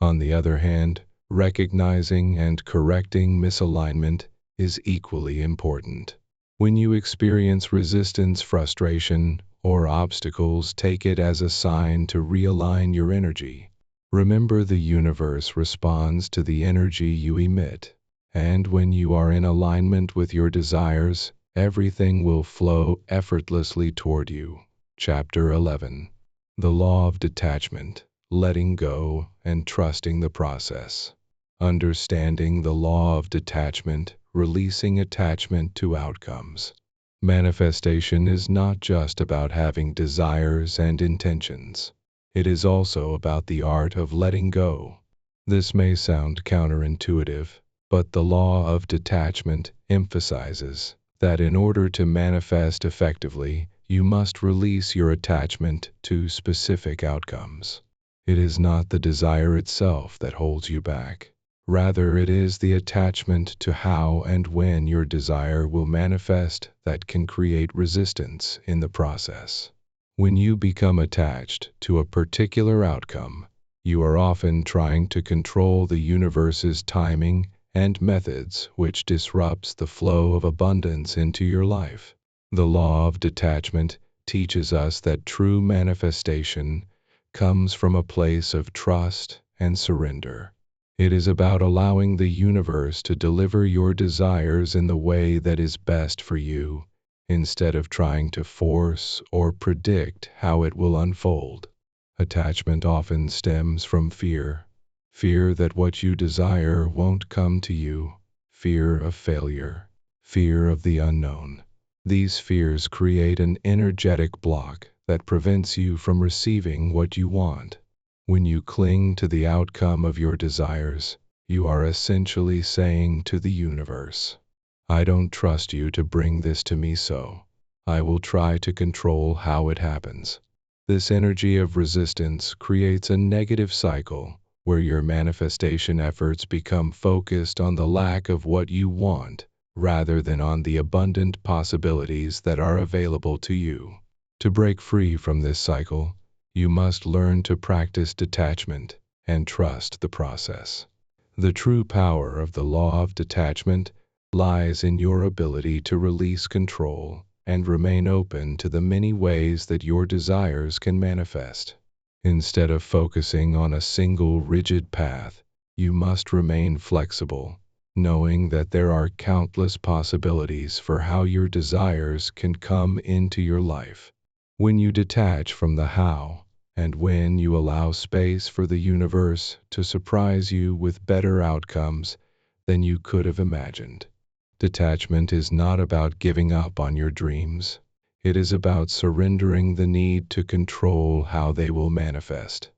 On the other hand, recognizing and correcting misalignment is equally important. When you experience resistance, frustration, or obstacles, take it as a sign to realign your energy. Remember, the universe responds to the energy you emit, and when you are in alignment with your desires, everything will flow effortlessly toward you. Chapter 11. The Law of Detachment, Letting Go, and Trusting the Process. Understanding the law of detachment, releasing attachment to outcomes. Manifestation is not just about having desires and intentions. It is also about the art of letting go. This may sound counterintuitive, but the law of detachment emphasizes that in order to manifest effectively, you must release your attachment to specific outcomes. It is not the desire itself that holds you back. Rather, it is the attachment to how and when your desire will manifest that can create resistance in the process. When you become attached to a particular outcome, you are often trying to control the universe's timing and methods, which disrupts the flow of abundance into your life. The law of detachment teaches us that true manifestation comes from a place of trust and surrender. It is about allowing the universe to deliver your desires in the way that is best for you, instead of trying to force or predict how it will unfold. Attachment often stems from fear. Fear that what you desire won't come to you. Fear of failure. Fear of the unknown. These fears create an energetic block that prevents you from receiving what you want. When you cling to the outcome of your desires, you are essentially saying to the universe, I don't trust you to bring this to me, so I will try to control how it happens. This energy of resistance creates a negative cycle where your manifestation efforts become focused on the lack of what you want rather than on the abundant possibilities that are available to you. To break free from this cycle, you must learn to practice detachment and trust the process. The true power of the law of detachment lies in your ability to release control and remain open to the many ways that your desires can manifest. Instead of focusing on a single rigid path, you must remain flexible, knowing that there are countless possibilities for how your desires can come into your life. When you detach from the how, and when you allow space for the universe to surprise you with better outcomes than you could have imagined. Detachment is not about giving up on your dreams. It is about surrendering the need to control how they will manifest.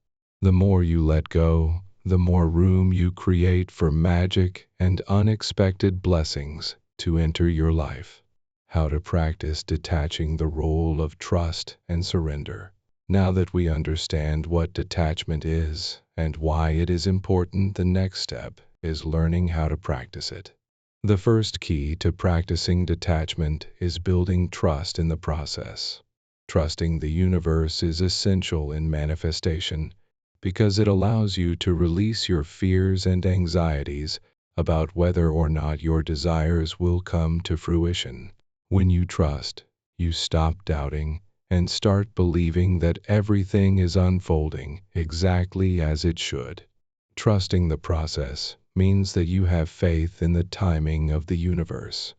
The more you let go, the more room you create for magic and unexpected blessings to enter your life. How to practice detaching the role of trust and surrender. Now that we understand what detachment is and why it is important, the next step is learning how to practice it. The first key to practicing detachment is building trust in the process. Trusting the universe is essential in manifestation because it allows you to release your fears and anxieties about whether or not your desires will come to fruition. When you trust, you stop doubting and start believing that everything is unfolding exactly as it should. Trusting the process means that you have faith in the timing of the universe.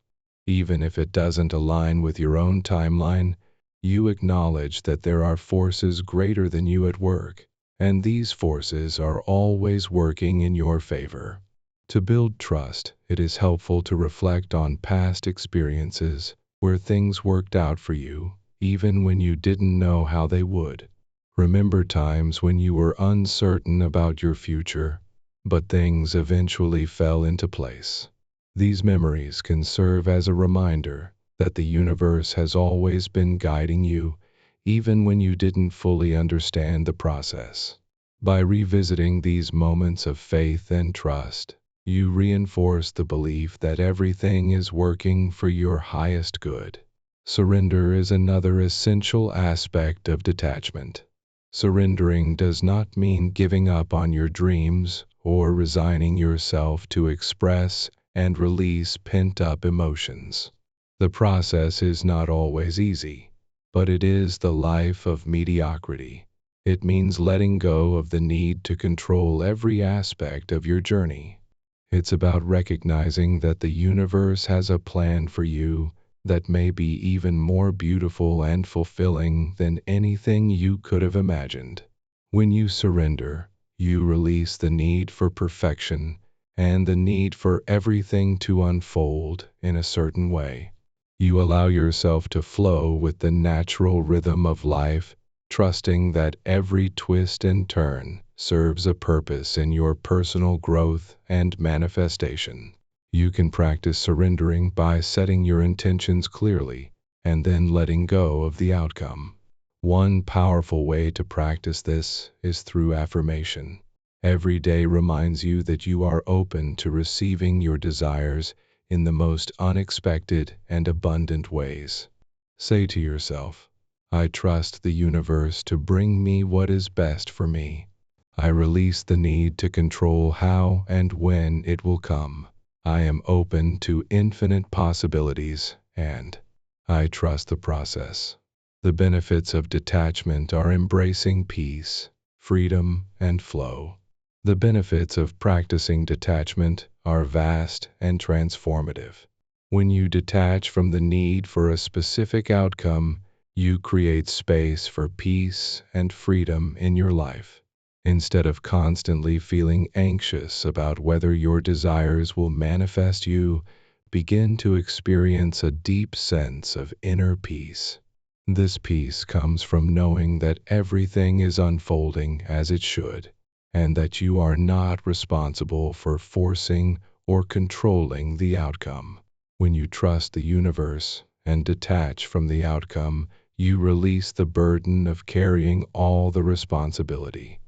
Even if it doesn't align with your own timeline, you acknowledge that there are forces greater than you at work, and these forces are always working in your favor. To build trust, it is helpful to reflect on past experiences where things worked out for you, even when you didn't know how they would. Remember times when you were uncertain about your future, but things eventually fell into place. These memories can serve as a reminder that the universe has always been guiding you, even when you didn't fully understand the process. By revisiting these moments of faith and trust, you reinforce the belief that everything is working for your highest good. Surrender is another essential aspect of detachment. Surrendering does not mean giving up on your dreams or resigning yourself to express and release pent-up emotions. The process is not always easy, but it is the life of mediocrity. It means letting go of the need to control every aspect of your journey. It's about recognizing that the universe has a plan for you that may be even more beautiful and fulfilling than anything you could have imagined. When you surrender, you release the need for perfection and the need for everything to unfold in a certain way. You allow yourself to flow with the natural rhythm of life, trusting that every twist and turn serves a purpose in your personal growth and manifestation. You can practice surrendering by setting your intentions clearly and then letting go of the outcome. One powerful way to practice this is through affirmation. Every day reminds you that you are open to receiving your desires in the most unexpected and abundant ways. Say to yourself, I trust the universe to bring me what is best for me. I release the need to control how and when it will come. I am open to infinite possibilities, and I trust the process. The benefits of detachment are embracing peace, freedom, and flow. The benefits of practicing detachment are vast and transformative. When you detach from the need for a specific outcome, you create space for peace and freedom in your life. Instead of constantly feeling anxious about whether your desires will manifest, you begin to experience a deep sense of inner peace. This peace comes from knowing that everything is unfolding as it should, and that you are not responsible for forcing or controlling the outcome. When you trust the universe and detach from the outcome, you release the burden of carrying all the responsibility.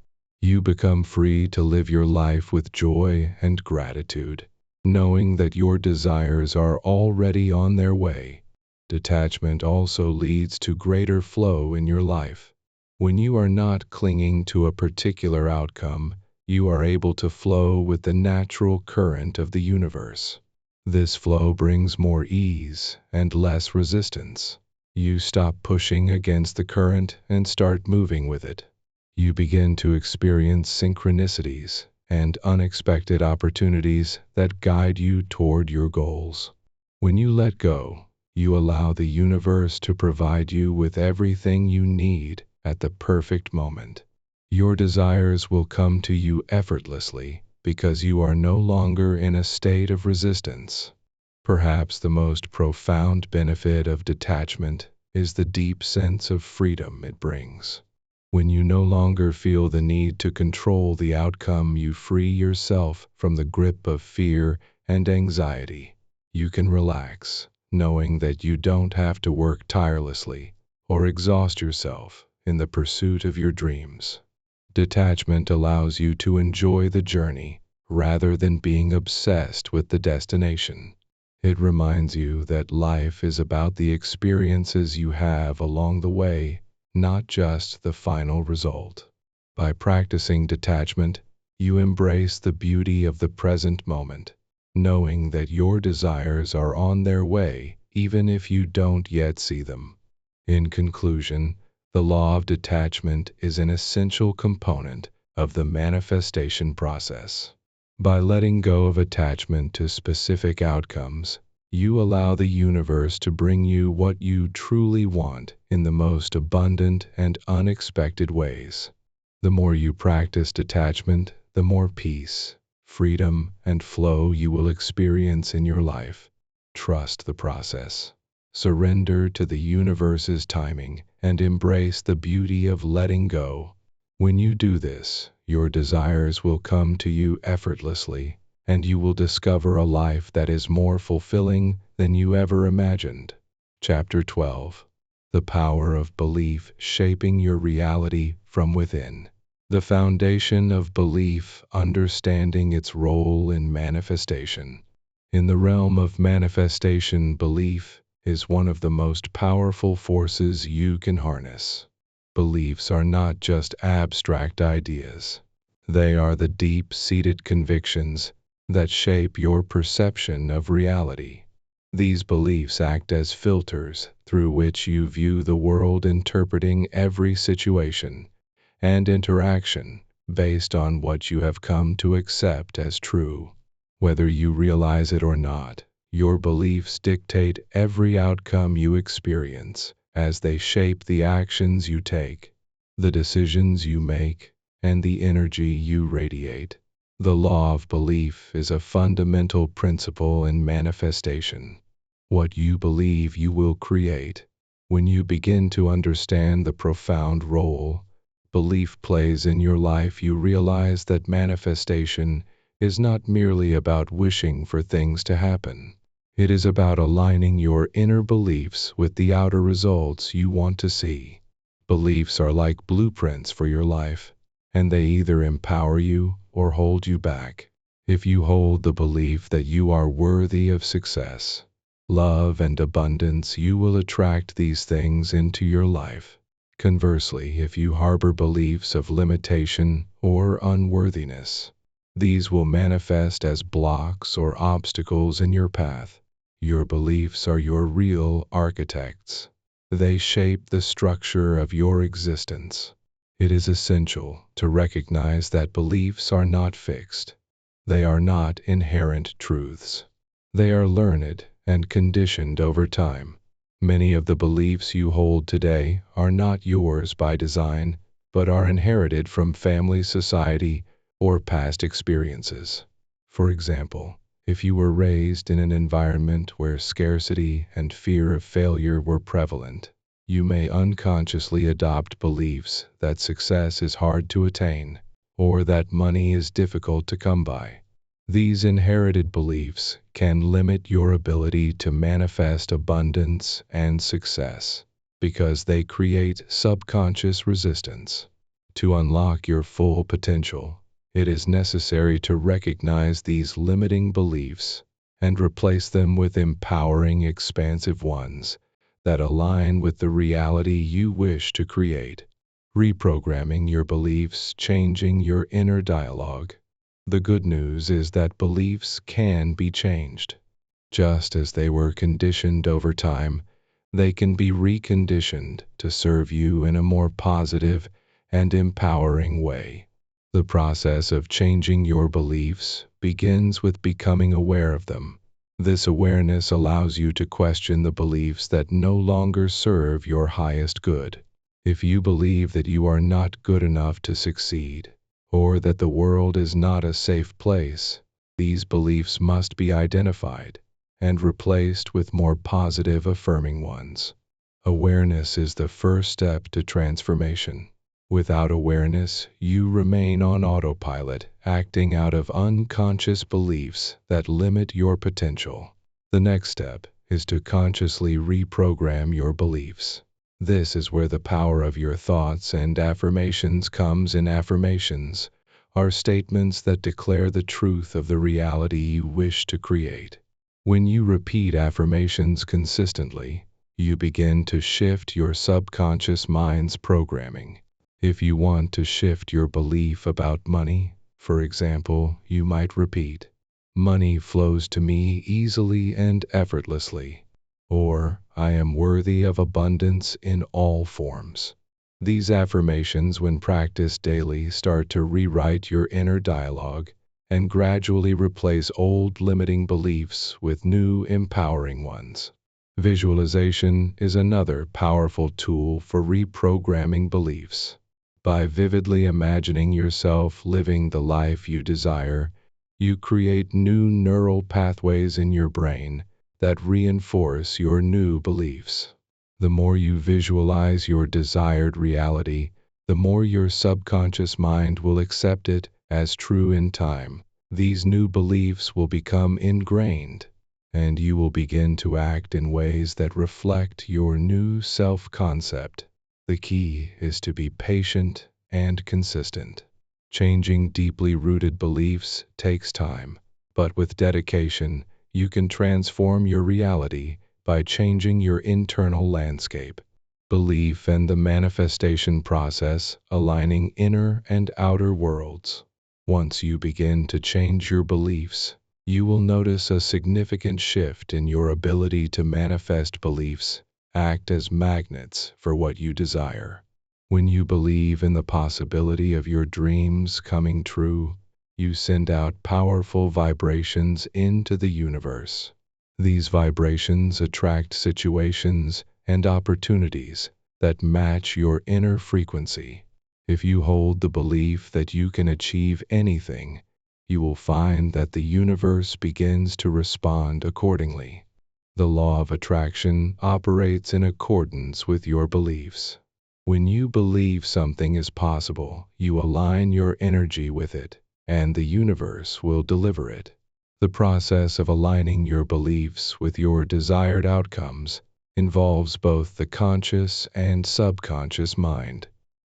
You become free to live your life with joy and gratitude, knowing that your desires are already on their way. Detachment also leads to greater flow in your life. When you are not clinging to a particular outcome, you are able to flow with the natural current of the universe. This flow brings more ease and less resistance. You stop pushing against the current and start moving with it. You begin to experience synchronicities and unexpected opportunities that guide you toward your goals. When you let go, you allow the universe to provide you with everything you need at the perfect moment. Your desires will come to you effortlessly because you are no longer in a state of resistance. Perhaps the most profound benefit of detachment is the deep sense of freedom it brings. When you no longer feel the need to control the outcome, you free yourself from the grip of fear and anxiety. You can relax, knowing that you don't have to work tirelessly or exhaust yourself in the pursuit of your dreams. Detachment allows you to enjoy the journey rather than being obsessed with the destination. It reminds you that life is about the experiences you have along the way, not just the final result. By practicing detachment, you embrace the beauty of the present moment, knowing that your desires are on their way even if you don't yet see them. In conclusion, the law of detachment is an essential component of the manifestation process. By letting go of attachment to specific outcomes, you allow the universe to bring you what you truly want in the most abundant and unexpected ways. The more you practice detachment, the more peace, freedom, and flow you will experience in your life. Trust the process. Surrender to the universe's timing and embrace the beauty of letting go. When you do this, your desires will come to you effortlessly, and you will discover a life that is more fulfilling than you ever imagined. Chapter 12. The Power of Belief Shaping Your Reality from Within. The foundation of belief, understanding its role in manifestation. In the realm of manifestation, belief is one of the most powerful forces you can harness. Beliefs are not just abstract ideas. They are the deep-seated convictions that shape your perception of reality. These beliefs act as filters through which you view the world, interpreting every situation and interaction based on what you have come to accept as true. Whether you realize it or not, your beliefs dictate every outcome you experience as they shape the actions you take, the decisions you make, and the energy you radiate. The law of belief is a fundamental principle in manifestation. What you believe you will create. When you begin to understand the profound role belief plays in your life, you realize that manifestation is not merely about wishing for things to happen. It is about aligning your inner beliefs with the outer results you want to see. Beliefs are like blueprints for your life, and they either empower you or hold you back. If you hold the belief that you are worthy of success, love, and abundance, you will attract these things into your life. Conversely, if you harbor beliefs of limitation or unworthiness, these will manifest as blocks or obstacles in your path. Your beliefs are your real architects. They shape the structure of your existence. It is essential to recognize that beliefs are not fixed. They are not inherent truths. They are learned and conditioned over time. Many of the beliefs you hold today are not yours by design, but are inherited from family, society, or past experiences. For example, if you were raised in an environment where scarcity and fear of failure were prevalent, you may unconsciously adopt beliefs that success is hard to attain or that money is difficult to come by. These inherited beliefs can limit your ability to manifest abundance and success because they create subconscious resistance. To unlock your full potential, it is necessary to recognize these limiting beliefs and replace them with empowering, expansive ones that align with the reality you wish to create. Reprogramming your beliefs, changing your inner dialogue. The good news is that beliefs can be changed. Just as they were conditioned over time, they can be reconditioned to serve you in a more positive and empowering way. The process of changing your beliefs begins with becoming aware of them. This awareness allows you to question the beliefs that no longer serve your highest good. If you believe that you are not good enough to succeed, or that the world is not a safe place, these beliefs must be identified and replaced with more positive, affirming ones. Awareness is the first step to transformation. Without awareness, you remain on autopilot, acting out of unconscious beliefs that limit your potential. The next step is to consciously reprogram your beliefs. This is where the power of your thoughts and affirmations comes in. Affirmations are statements that declare the truth of the reality you wish to create. When you repeat affirmations consistently, you begin to shift your subconscious mind's programming. If you want to shift your belief about money, for example, you might repeat, "Money flows to me easily and effortlessly," or "I am worthy of abundance in all forms." These affirmations, when practiced daily, start to rewrite your inner dialogue and gradually replace old limiting beliefs with new empowering ones. Visualization is another powerful tool for reprogramming beliefs. By vividly imagining yourself living the life you desire, you create new neural pathways in your brain that reinforce your new beliefs. The more you visualize your desired reality, the more your subconscious mind will accept it as true. In time, these new beliefs will become ingrained, and you will begin to act in ways that reflect your new self-concept. The key is to be patient and consistent. Changing deeply rooted beliefs takes time, but with dedication, you can transform your reality by changing your internal landscape. Belief and the manifestation process, aligning inner and outer worlds. Once you begin to change your beliefs, you will notice a significant shift in your ability to manifest. Beliefs act as magnets for what you desire. When you believe in the possibility of your dreams coming true, you send out powerful vibrations into the universe. These vibrations attract situations and opportunities that match your inner frequency. If you hold the belief that you can achieve anything, you will find that the universe begins to respond accordingly. The law of attraction operates in accordance with your beliefs. When you believe something is possible, you align your energy with it, and the universe will deliver it. The process of aligning your beliefs with your desired outcomes involves both the conscious and subconscious mind.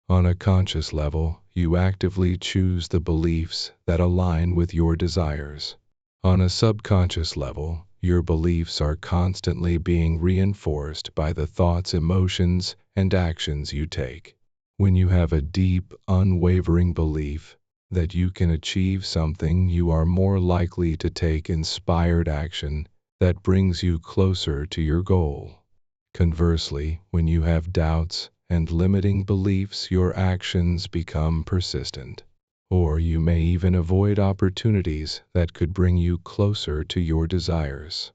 On a conscious level, you actively choose the beliefs that align with your desires. On a subconscious level, your beliefs are constantly being reinforced by the thoughts, emotions, and actions you take. When you have a deep, unwavering belief that you can achieve something, you are more likely to take inspired action that brings you closer to your goal. Conversely, when you have doubts, and limiting beliefs, your actions become persistent. Or you may even avoid opportunities that could bring you closer to your desires.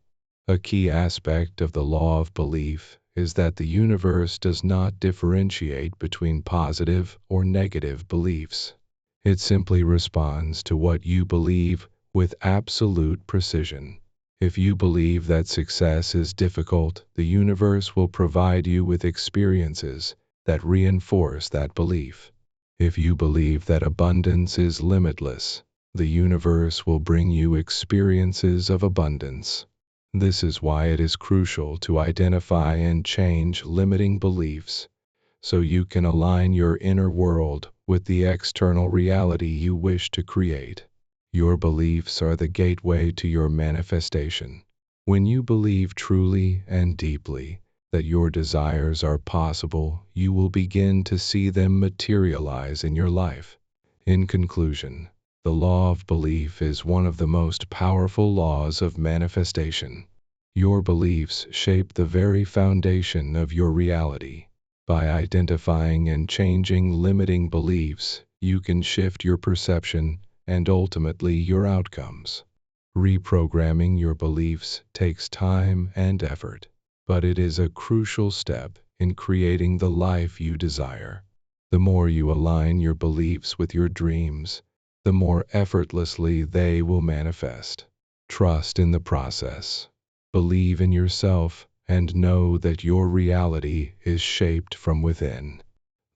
A key aspect of the law of belief is that the universe does not differentiate between positive or negative beliefs. It simply responds to what you believe with absolute precision. If you believe that success is difficult, the universe will provide you with experiences that reinforce that belief. If you believe that abundance is limitless, the universe will bring you experiences of abundance. This is why it is crucial to identify and change limiting beliefs so you can align your inner world with the external reality you wish to create. Your beliefs are the gateway to your manifestation. When you believe truly and deeply that your desires are possible, you will begin to see them materialize in your life. In conclusion, the law of belief is one of the most powerful laws of manifestation. Your beliefs shape the very foundation of your reality. By identifying and changing limiting beliefs, you can shift your perception and ultimately your outcomes. Reprogramming your beliefs takes time and effort, but it is a crucial step in creating the life you desire. The more you align your beliefs with your dreams, the more effortlessly they will manifest. Trust in the process. Believe in yourself and know that your reality is shaped from within.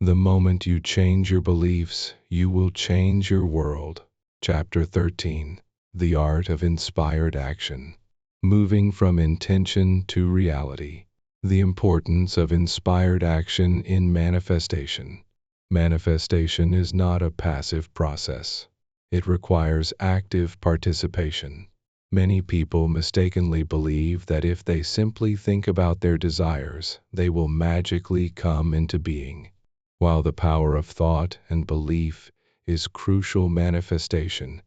The moment you change your beliefs, you will change your world. Chapter 13. The Art of Inspired Action. Moving from intention to reality. The importance of inspired action in manifestation. Manifestation is not a passive process. It requires active participation. Many people mistakenly believe that if they simply think about their desires, they will magically come into being. While the power of thought and belief is crucial, manifestation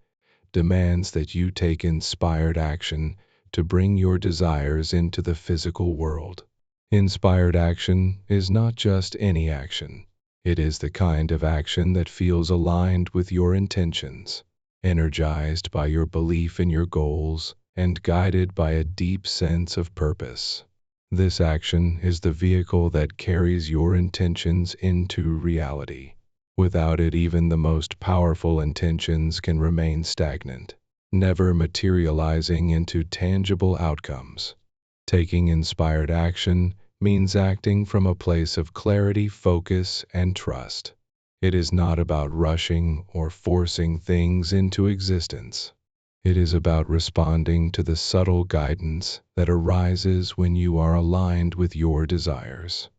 demands that you take inspired action to bring your desires into the physical world. Inspired action is not just any action. It is the kind of action that feels aligned with your intentions, energized by your belief in your goals, and guided by a deep sense of purpose. This action is the vehicle that carries your intentions into reality. Without it, even the most powerful intentions can remain stagnant, never materializing into tangible outcomes. Taking inspired action means acting from a place of clarity, focus, and trust. It is not about rushing or forcing things into existence. It is about responding to the subtle guidance that arises when you are aligned with your desires.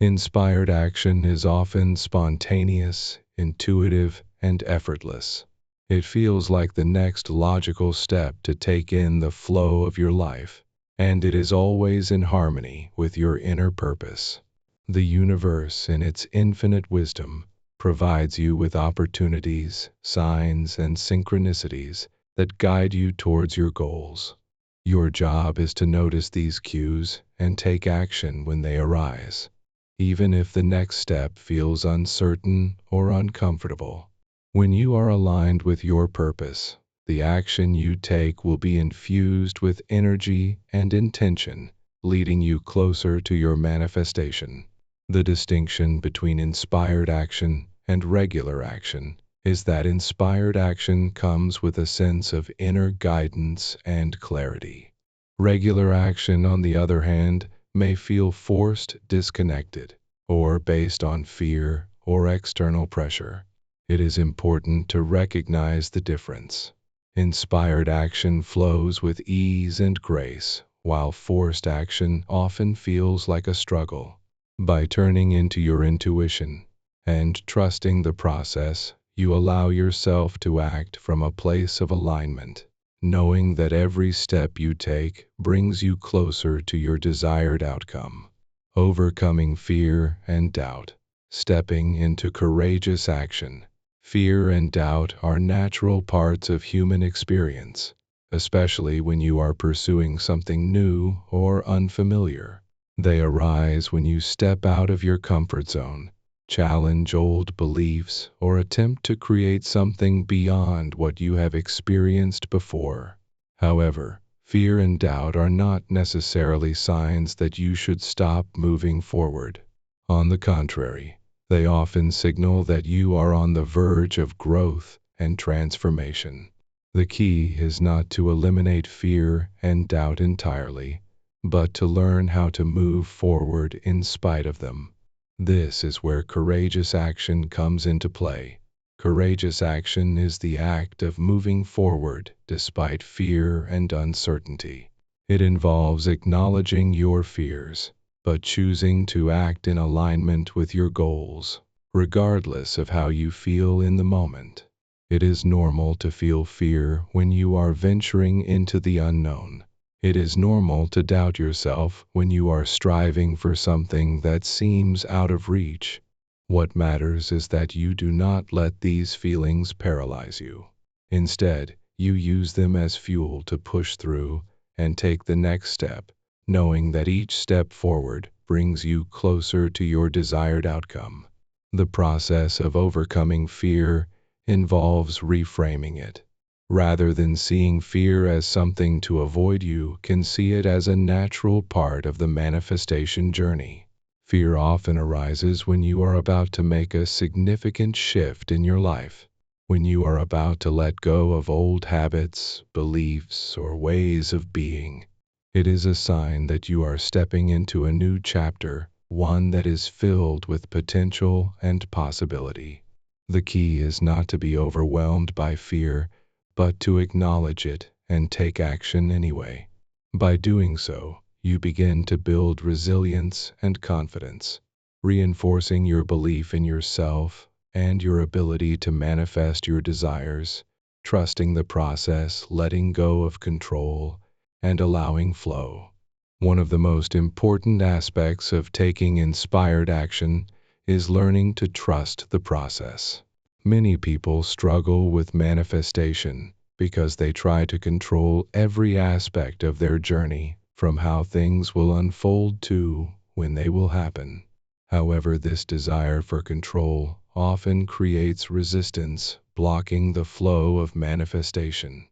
Inspired action is often spontaneous, intuitive, and effortless. It feels like the next logical step to take in the flow of your life, and it is always in harmony with your inner purpose. The universe, in its infinite wisdom, provides you with opportunities, signs, and synchronicities that guide you towards your goals. Your job is to notice these cues and take action when they arise, even if the next step feels uncertain or uncomfortable. When you are aligned with your purpose, the action you take will be infused with energy and intention, leading you closer to your manifestation. The distinction between inspired action and regular action is that inspired action comes with a sense of inner guidance and clarity. Regular action, on the other hand, may feel forced, disconnected, or based on fear or external pressure. It is important to recognize the difference. Inspired action flows with ease and grace, while forced action often feels like a struggle. By turning into your intuition and trusting the process, you allow yourself to act from a place of alignment, knowing that every step you take brings you closer to your desired outcome. Overcoming fear and doubt. Stepping into courageous action. Fear and doubt are natural parts of human experience, especially when you are pursuing something new or unfamiliar. They arise when you step out of your comfort zone, challenge old beliefs, or attempt to create something beyond what you have experienced before. However, fear and doubt are not necessarily signs that you should stop moving forward. On the contrary, they often signal that you are on the verge of growth and transformation. The key is not to eliminate fear and doubt entirely, but to learn how to move forward in spite of them. This is where courageous action comes into play. Courageous action is the act of moving forward despite fear and uncertainty. It involves acknowledging your fears, but choosing to act in alignment with your goals, regardless of how you feel in the moment. It is normal to feel fear when you are venturing into the unknown. It is normal to doubt yourself when you are striving for something that seems out of reach. What matters is that you do not let these feelings paralyze you. Instead, you use them as fuel to push through and take the next step, knowing that each step forward brings you closer to your desired outcome. The process of overcoming fear involves reframing it. Rather than seeing fear as something to avoid, you can see it as a natural part of the manifestation journey. Fear often arises when you are about to make a significant shift in your life, when you are about to let go of old habits, beliefs, or ways of being. It is a sign that you are stepping into a new chapter, one that is filled with potential and possibility. The key is not to be overwhelmed by fear, but to acknowledge it and take action anyway. By doing so, you begin to build resilience and confidence, reinforcing your belief in yourself and your ability to manifest your desires, trusting the process, letting go of control, and allowing flow. One of the most important aspects of taking inspired action is learning to trust the process. Many people struggle with manifestation because they try to control every aspect of their journey, from how things will unfold to when they will happen. However, this desire for control often creates resistance, blocking the flow of manifestation.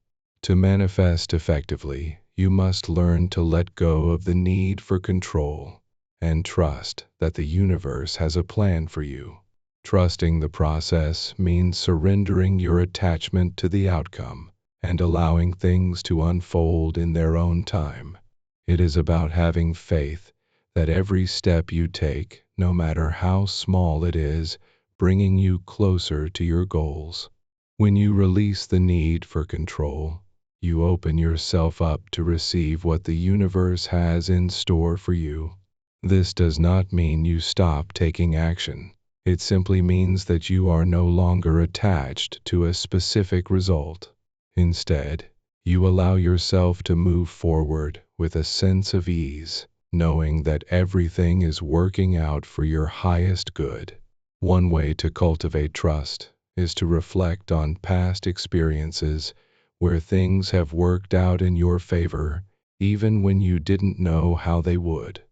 To manifest effectively, you must learn to let go of the need for control and trust that the universe has a plan for you. Trusting the process means surrendering your attachment to the outcome and allowing things to unfold in their own time. It is about having faith that every step you take, no matter how small it is, bringing you closer to your goals. When you release the need for control, you open yourself up to receive what the universe has in store for you. This does not mean you stop taking action. It simply means that you are no longer attached to a specific result. Instead, you allow yourself to move forward with a sense of ease, knowing that everything is working out for your highest good. One way to cultivate trust is to reflect on past experiences where things have worked out in your favor, even when you didn't know how they would.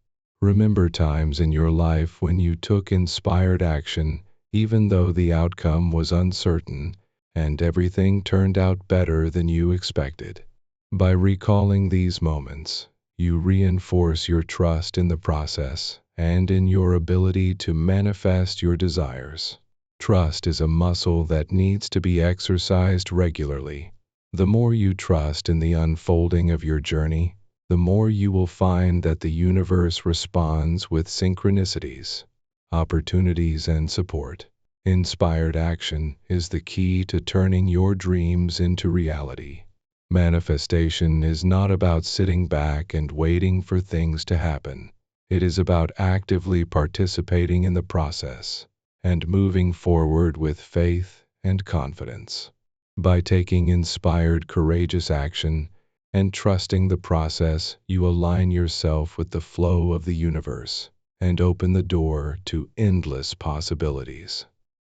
Remember times in your life when you took inspired action, even though the outcome was uncertain, and everything turned out better than you expected. By recalling these moments, you reinforce your trust in the process and in your ability to manifest your desires. Trust is a muscle that needs to be exercised regularly. The more you trust in the unfolding of your journey, the more you will find that the universe responds with synchronicities, opportunities, and support. Inspired action is the key to turning your dreams into reality. Manifestation is not about sitting back and waiting for things to happen. It is about actively participating in the process and moving forward with faith and confidence. By taking inspired, courageous action, and trusting the process, you align yourself with the flow of the universe and open the door to endless possibilities.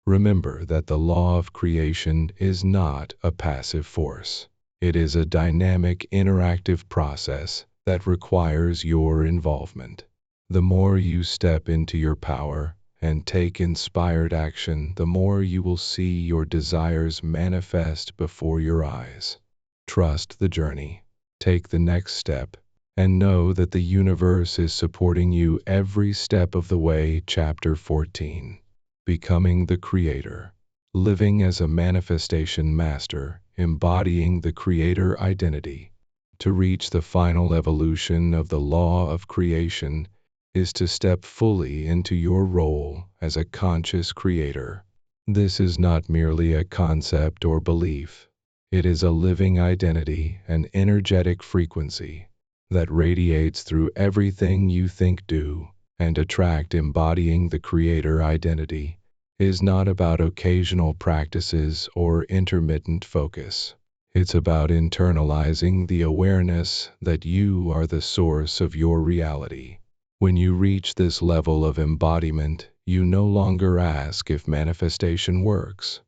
Remember that the law of creation is not a passive force. It is a dynamic, interactive process that requires your involvement. The more you step into your power and take inspired action, the more you will see your desires manifest before your eyes. Trust the journey. Take the next step and know that the universe is supporting you every step of the way. Chapter 14. Becoming the Creator. Living as a manifestation master, embodying the creator identity. To reach the final evolution of the law of creation is to step fully into your role as a conscious creator. This is not merely a concept or belief. It is a living identity, an energetic frequency that radiates through everything you think, do, and attract. Embodying the creator identity is not about occasional practices or intermittent focus. It's about internalizing the awareness that you are the source of your reality. When you reach this level of embodiment, you no longer ask if manifestation works.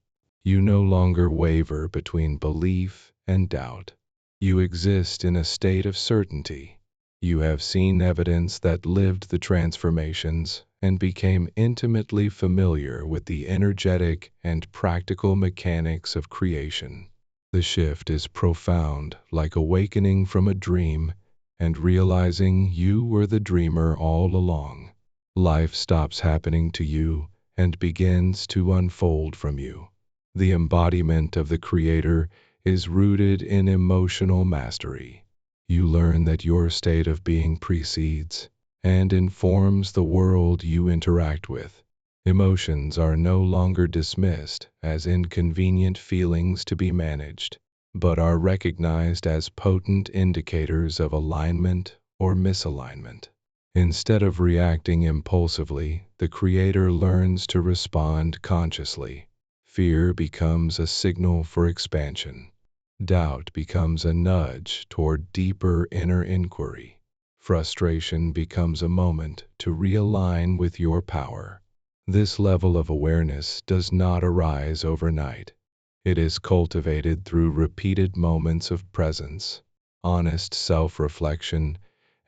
You no longer waver between belief and doubt. You exist in a state of certainty. You have seen evidence that lived the transformations and became intimately familiar with the energetic and practical mechanics of creation. The shift is profound, like awakening from a dream and realizing you were the dreamer all along. Life stops happening to you and begins to unfold from you. The embodiment of the Creator is rooted in emotional mastery. You learn that your state of being precedes and informs the world you interact with. Emotions are no longer dismissed as inconvenient feelings to be managed, but are recognized as potent indicators of alignment or misalignment. Instead of reacting impulsively, the Creator learns to respond consciously. Fear becomes a signal for expansion. Doubt becomes a nudge toward deeper inner inquiry. Frustration becomes a moment to realign with your power. This level of awareness does not arise overnight. It is cultivated through repeated moments of presence, honest self-reflection,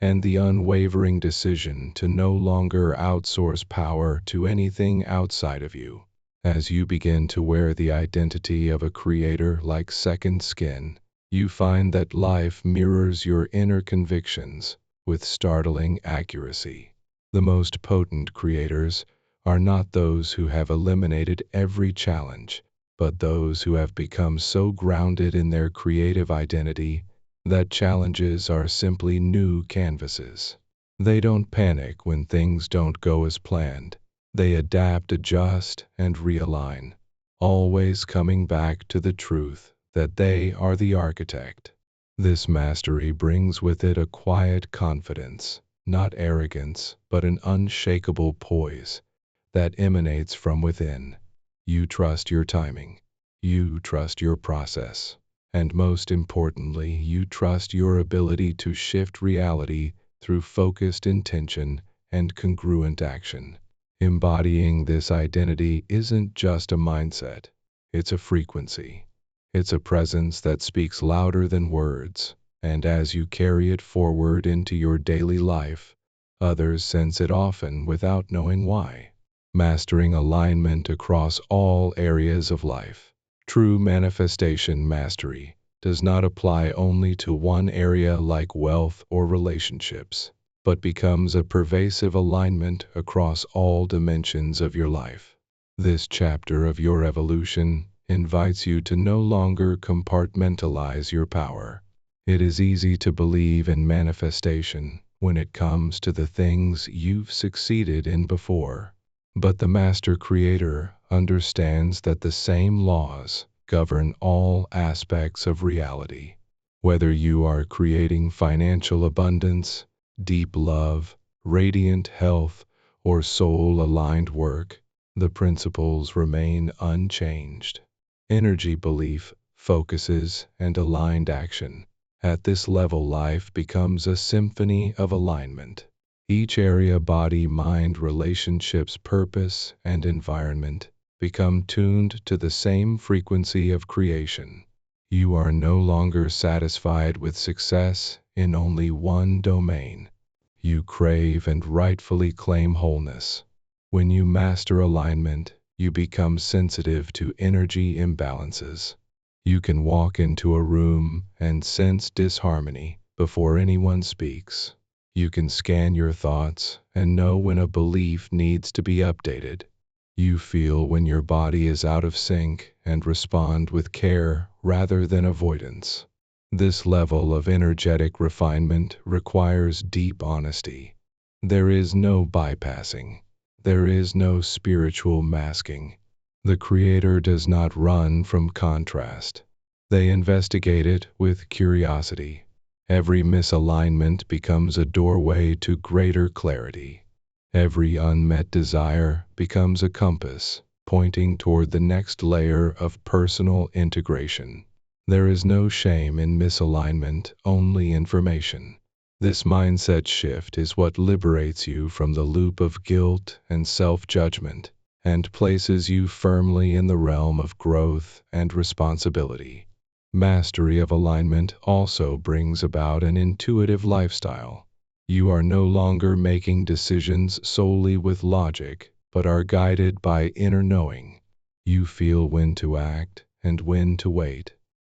and the unwavering decision to no longer outsource power to anything outside of you. As you begin to wear the identity of a creator like second skin, you find that life mirrors your inner convictions with startling accuracy. The most potent creators are not those who have eliminated every challenge, but those who have become so grounded in their creative identity that challenges are simply new canvases. They don't panic when things don't go as planned. They adapt, adjust, and realign, always coming back to the truth that they are the architect. This mastery brings with it a quiet confidence, not arrogance, but an unshakable poise that emanates from within. You trust your timing. You trust your process. And most importantly, you trust your ability to shift reality through focused intention and congruent action. Embodying this identity isn't just a mindset, it's a frequency. It's a presence that speaks louder than words, and as you carry it forward into your daily life, others sense it often without knowing why. Mastering alignment across all areas of life. True manifestation mastery does not apply only to one area like wealth or relationships, but becomes a pervasive alignment across all dimensions of your life. This chapter of your evolution invites you to no longer compartmentalize your power. It is easy to believe in manifestation when it comes to the things you've succeeded in before. But the Master Creator understands that the same laws govern all aspects of reality. Whether you are creating financial abundance, deep love, radiant health, or soul-aligned work, the principles remain unchanged. Energy, belief, focuses, and aligned action. At this level, life becomes a symphony of alignment. Each area, body, mind, relationships, purpose, and environment, become tuned to the same frequency of creation. You are no longer satisfied with success in only one domain. You crave and rightfully claim wholeness. When you master alignment, you become sensitive to energy imbalances. You can walk into a room and sense disharmony before anyone speaks. You can scan your thoughts and know when a belief needs to be updated. You feel when your body is out of sync and respond with care rather than avoidance. This level of energetic refinement requires deep honesty. There is no bypassing. There is no spiritual masking. The Creator does not run from contrast. They investigate it with curiosity. Every misalignment becomes a doorway to greater clarity. Every unmet desire becomes a compass, pointing toward the next layer of personal integration. There is no shame in misalignment, only information. This mindset shift is what liberates you from the loop of guilt and self-judgment and places you firmly in the realm of growth and responsibility. Mastery of alignment also brings about an intuitive lifestyle. You are no longer making decisions solely with logic, but are guided by inner knowing. You feel when to act and when to wait.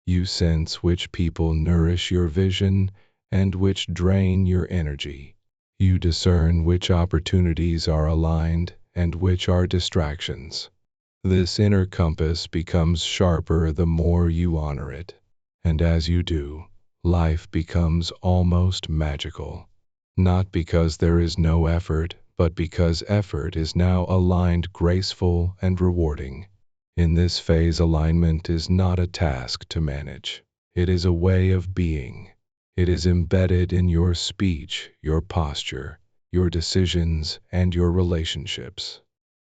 You sense which people nourish your vision and which drain your energy. You discern which opportunities are aligned and which are distractions. This inner compass becomes sharper the more you honor it. And as you do, life becomes almost magical. Not because there is no effort, but because effort is now aligned, graceful, and rewarding. In this phase, alignment is not a task to manage. It is a way of being. It is embedded in your speech, your posture, your decisions, and your relationships.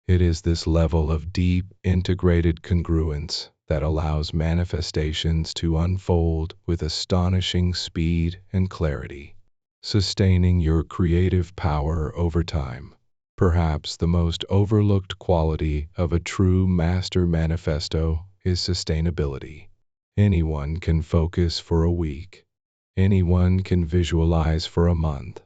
It is this level of deep, integrated congruence that allows manifestations to unfold with astonishing speed and clarity, sustaining your creative power over time. Perhaps the most overlooked quality of a true master manifesto is sustainability. Anyone can focus for a week. Anyone can visualize for a month.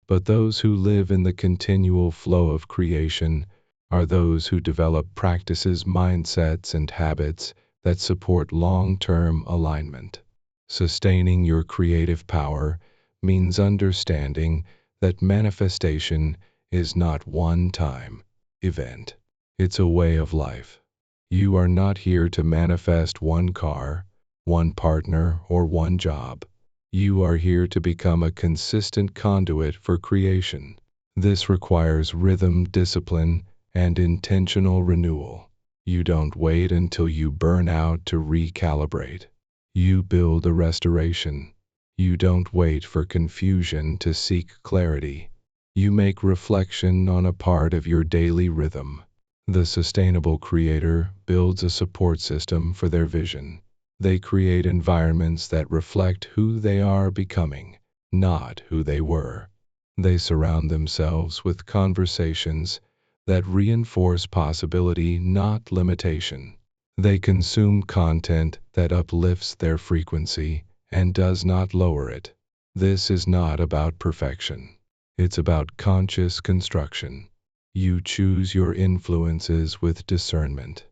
But those who live in the continual flow of creation are those who develop practices, mindsets, and habits that support long-term alignment. Sustaining your creative power means understanding that manifestation is not one-time event. It's a way of life. You are not here to manifest one car, one partner, or one job. You are here to become a consistent conduit for creation. This requires rhythm, discipline, and intentional renewal. You don't wait until you burn out to recalibrate. You build a restoration. You don't wait for confusion to seek clarity. You make reflection on a part of your daily rhythm. The sustainable creator builds a support system for their vision. They create environments that reflect who they are becoming, not who they were. They surround themselves with conversations that reinforce possibility, not limitation. They consume content that uplifts their frequency and does not lower it. This is not about perfection. It's about conscious construction. You choose your influences with discernment.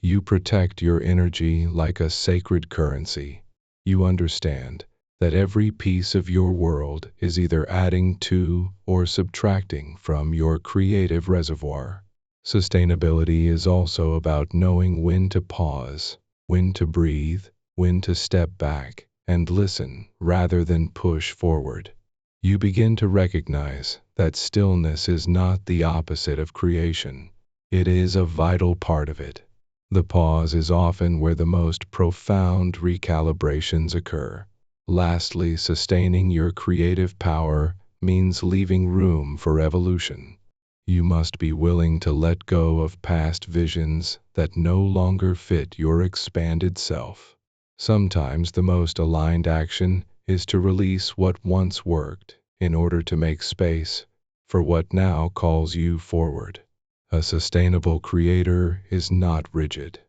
You protect your energy like a sacred currency. You understand that every piece of your world is either adding to or subtracting from your creative reservoir. Sustainability is also about knowing when to pause, when to breathe, when to step back and listen rather than push forward. You begin to recognize that stillness is not the opposite of creation. It is a vital part of it. The pause is often where the most profound recalibrations occur. Lastly, sustaining your creative power means leaving room for evolution. You must be willing to let go of past visions that no longer fit your expanded self. Sometimes the most aligned action is to release what once worked in order to make space for what now calls you forward. A sustainable creator is not rigid.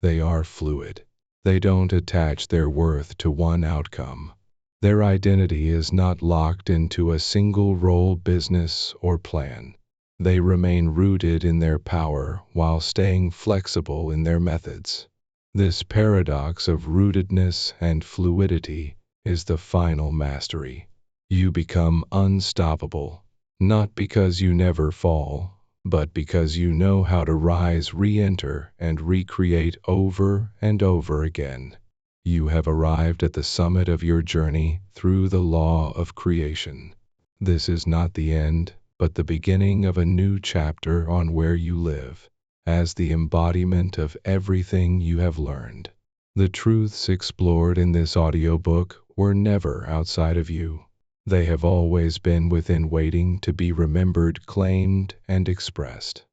They are fluid. They don't attach their worth to one outcome. Their identity is not locked into a single role, business, or plan. They remain rooted in their power while staying flexible in their methods. This paradox of rootedness and fluidity is the final mastery. You become unstoppable, not because you never fall, but because you know how to rise, re-enter, and recreate over and over again. You have arrived at the summit of your journey through the law of creation. This is not the end, but the beginning of a new chapter on where you live, as the embodiment of everything you have learned. The truths explored in this audiobook were never outside of you. They have always been within, waiting to be remembered, claimed, and expressed.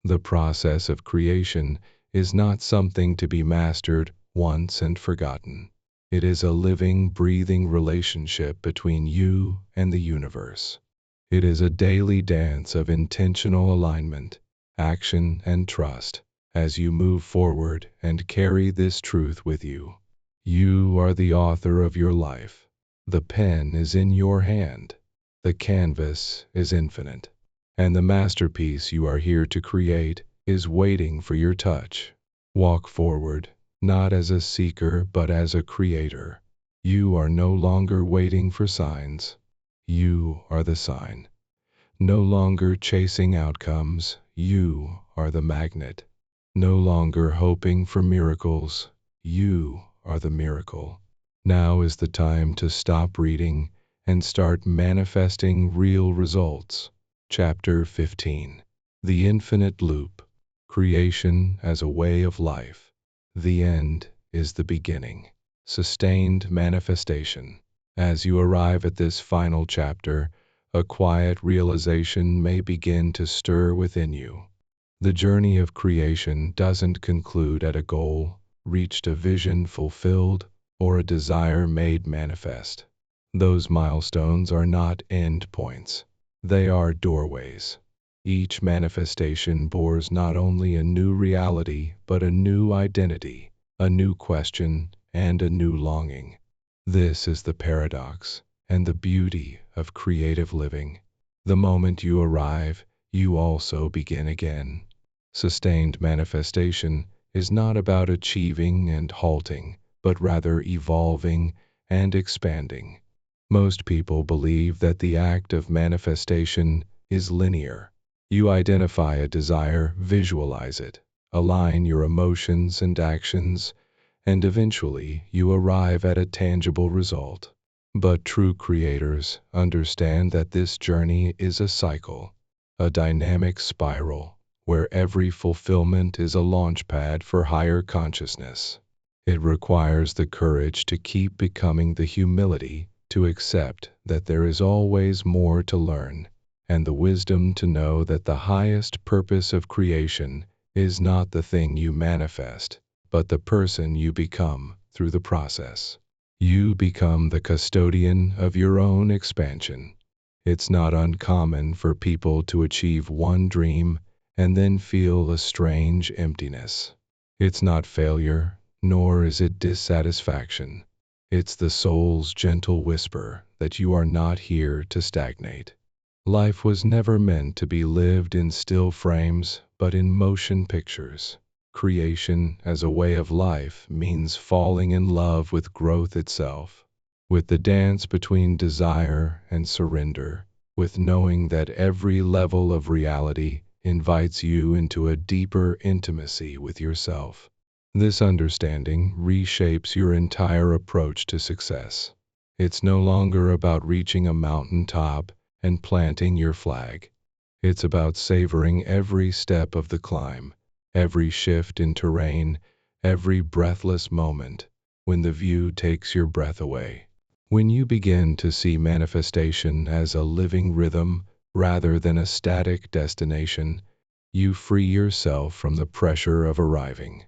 The process of creation is not something to be mastered once and forgotten. It is a living, breathing relationship between you and the universe. It is a daily dance of intentional alignment, action, and trust as you move forward and carry this truth with you. You are the author of your life. The pen is in your hand. The canvas is infinite. And the masterpiece you are here to create is waiting for your touch. Walk forward, not as a seeker but as a creator. You are no longer waiting for signs. You are the sign. No longer chasing outcomes, you are the magnet. No longer hoping for miracles, you are the miracle. Now is the time to stop reading and start manifesting real results. Chapter 15. The Infinite Loop. Creation as a Way of Life. The end is the beginning. Sustained manifestation. As you arrive at this final chapter, a quiet realization may begin to stir within you. The journey of creation doesn't conclude at a goal reached, a vision fulfilled, or a desire made manifest. Those milestones are not end points. They are doorways. Each manifestation bores not only a new reality, but a new identity, a new question, and a new longing. This is the paradox and the beauty of creative living. The moment you arrive, you also begin again. Sustained manifestation is not about achieving and halting, but rather evolving and expanding. Most people believe that the act of manifestation is linear. You identify a desire, visualize it, align your emotions and actions, and eventually you arrive at a tangible result. But true creators understand that this journey is a cycle, a dynamic spiral, where every fulfillment is a launchpad for higher consciousness. It requires the courage to keep becoming, the humility to accept that there is always more to learn, and the wisdom to know that the highest purpose of creation is not the thing you manifest, but the person you become through the process. You become the custodian of your own expansion. It's not uncommon for people to achieve one dream and then feel a strange emptiness. It's not failure, nor is it dissatisfaction. It's the soul's gentle whisper that you are not here to stagnate. Life was never meant to be lived in still frames, but in motion pictures. Creation as a way of life means falling in love with growth itself, with the dance between desire and surrender, with knowing that every level of reality invites you into a deeper intimacy with yourself. This understanding reshapes your entire approach to success. It's no longer about reaching a mountaintop and planting your flag. It's about savoring every step of the climb, every shift in terrain, every breathless moment when the view takes your breath away. When you begin to see manifestation as a living rhythm rather than a static destination, you free yourself from the pressure of arriving.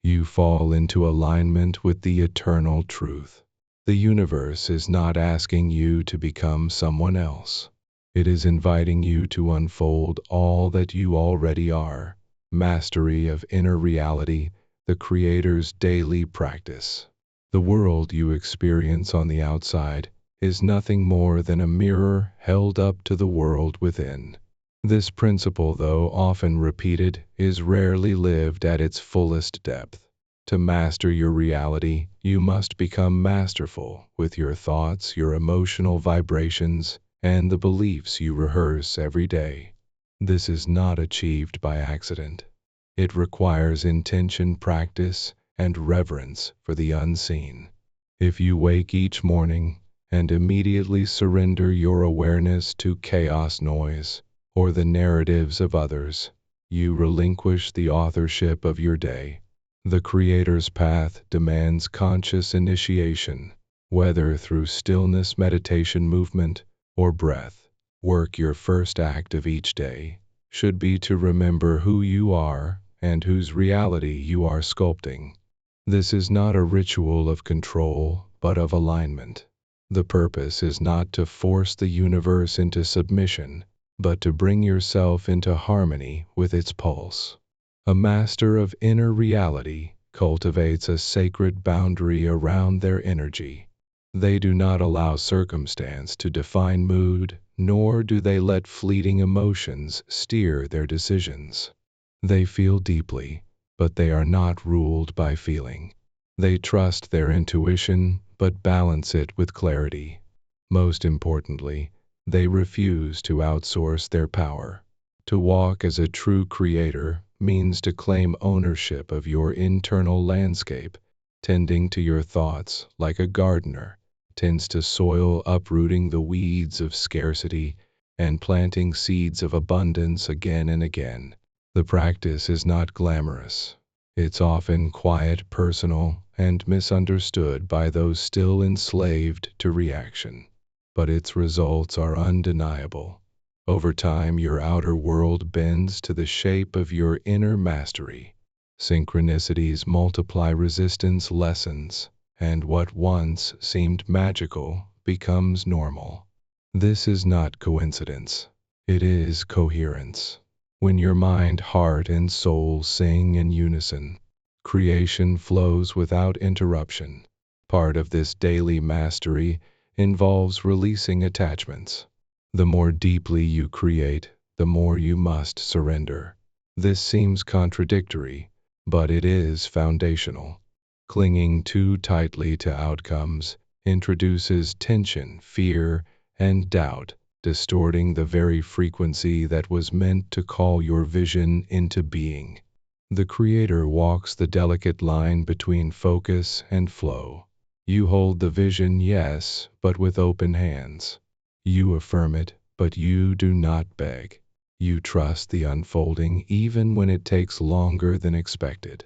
You fall into alignment with the eternal truth. The universe is not asking you to become someone else. It is inviting you to unfold all that you already are. Mastery of inner reality, the Creator's daily practice. The world you experience on the outside is nothing more than a mirror held up to the world within. This principle, though often repeated, is rarely lived at its fullest depth. To master your reality, you must become masterful with your thoughts, your emotional vibrations, and the beliefs you rehearse every day. This is not achieved by accident. It requires intention, practice, and reverence for the unseen. If you wake each morning and immediately surrender your awareness to chaos noise or the narratives of others, you relinquish the authorship of your day. The Creator's path demands conscious initiation, whether through stillness, meditation, movement, or breath work. Your first act of each day should be to remember who you are and whose reality you are sculpting. This is not a ritual of control, but of alignment. The purpose is not to force the universe into submission, but to bring yourself into harmony with its pulse. A master of inner reality cultivates a sacred boundary around their energy. They do not allow circumstance to define mood, nor do they let fleeting emotions steer their decisions. They feel deeply, but they are not ruled by feeling. They trust their intuition, but balance it with clarity. Most importantly, they refuse to outsource their power. To walk as a true creator means to claim ownership of your internal landscape, tending to your thoughts like a gardener tends to soil, uprooting the weeds of scarcity and planting seeds of abundance again and again. The practice is not glamorous. It's often quiet, personal, and misunderstood by those still enslaved to reaction. But its results are undeniable. Over time, your outer world bends to the shape of your inner mastery. Synchronicities multiply, resistance lessens, and what once seemed magical becomes normal. This is not coincidence. It is coherence. When your mind, heart, and soul sing in unison, creation flows without interruption. Part of this daily mastery involves releasing attachments. The more deeply you create, the more you must surrender. This seems contradictory, but it is foundational. Clinging too tightly to outcomes introduces tension, fear, and doubt, distorting the very frequency that was meant to call your vision into being. The Creator walks the delicate line between focus and flow. You hold the vision, yes, but with open hands. You affirm it, but you do not beg. You trust the unfolding even when it takes longer than expected.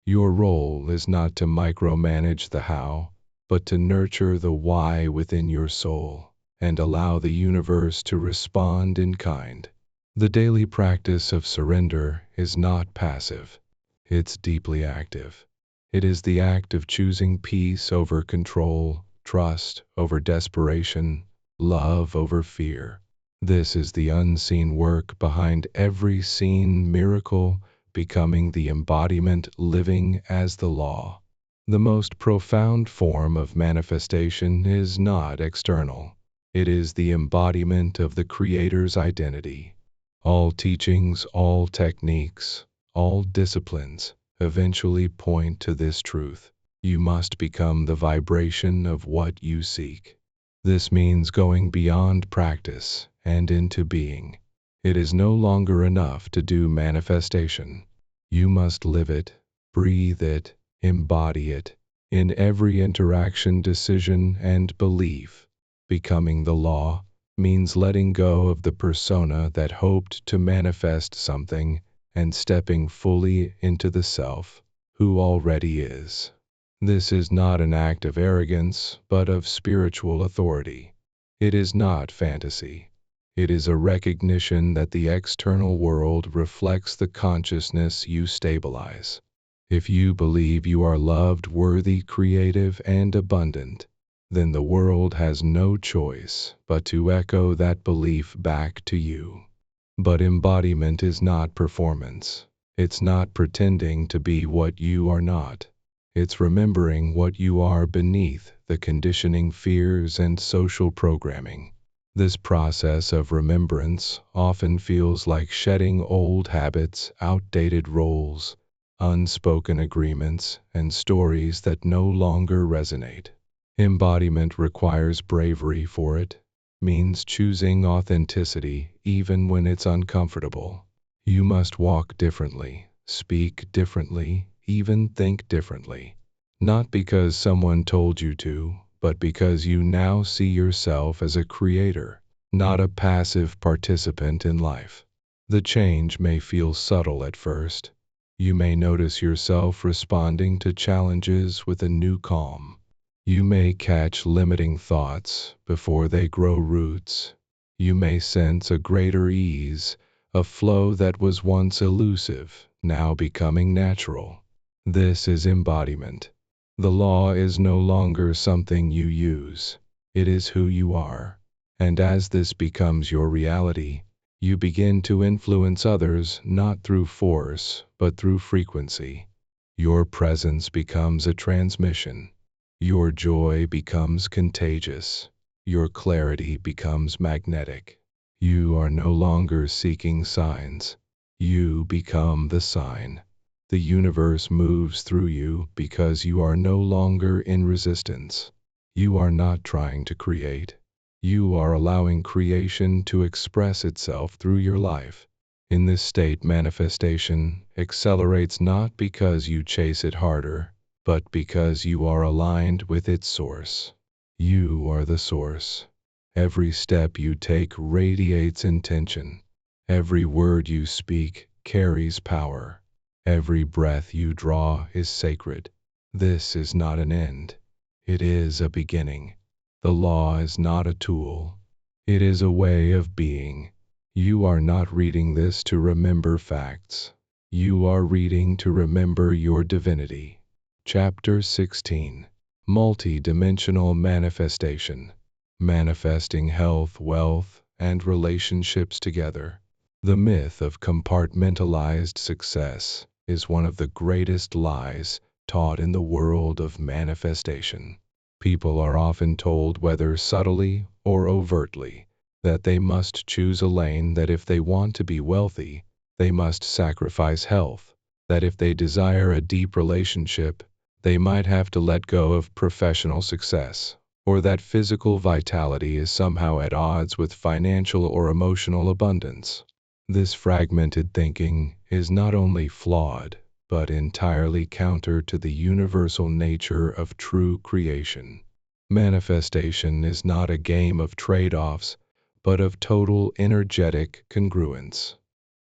Your role is not to micromanage the how, but to nurture the why within your soul and allow the universe to respond in kind. The daily practice of surrender is not passive. It's deeply active. It is the act of choosing peace over control, trust over desperation, love over fear. This is the unseen work behind every seen miracle, becoming the embodiment, living as the law. The most profound form of manifestation is not external. It is the embodiment of the Creator's identity. All teachings, all techniques, all disciplines eventually point to this truth. You must become the vibration of what you seek. This means going beyond practice and into being. It is no longer enough to do manifestation. You must live it, breathe it, embody it, in every interaction, decision, and belief. Becoming the law means letting go of the persona that hoped to manifest something and stepping fully into the self who already is. This is not an act of arrogance, but of spiritual authority. It is not fantasy. It is a recognition that the external world reflects the consciousness you stabilize. If you believe you are loved, worthy, creative, and abundant, then the world has no choice but to echo that belief back to you. But embodiment is not performance. It's not pretending to be what you are not. It's remembering what you are beneath the conditioning, fears, and social programming. This process of remembrance often feels like shedding old habits, outdated roles, unspoken agreements, and stories that no longer resonate. Embodiment requires bravery for it, means choosing authenticity even when it's uncomfortable. You must walk differently, speak differently, even think differently. Not because someone told you to, but because you now see yourself as a creator, not a passive participant in life. The change may feel subtle at first. You may notice yourself responding to challenges with a new calm. You may catch limiting thoughts before they grow roots. You may sense a greater ease, a flow that was once elusive, now becoming natural. This is embodiment. The law is no longer something you use. It is who you are. And as this becomes your reality, you begin to influence others not through force, but through frequency. Your presence becomes a transmission. Your joy becomes contagious. Your clarity becomes magnetic. You are no longer seeking signs. You become the sign. The universe moves through you because you are no longer in resistance. You are not trying to create. You are allowing creation to express itself through your life. In this state, manifestation accelerates not because you chase it harder, but because you are aligned with its source. You are the source. Every step you take radiates intention. Every word you speak carries power. Every breath you draw is sacred. This is not an end. It is a beginning. The law is not a tool. It is a way of being. You are not reading this to remember facts. You are reading to remember your divinity. Chapter 16. Multi-dimensional manifestation. Manifesting health, wealth, and relationships together. The myth of compartmentalized success is one of the greatest lies taught in the world of manifestation. People are often told, whether subtly or overtly, that they must choose a lane, that if they want to be wealthy, they must sacrifice health, that if they desire a deep relationship, they might have to let go of professional success, or that physical vitality is somehow at odds with financial or emotional abundance. This fragmented thinking is not only flawed, but entirely counter to the universal nature of true creation. Manifestation is not a game of trade-offs, but of total energetic congruence.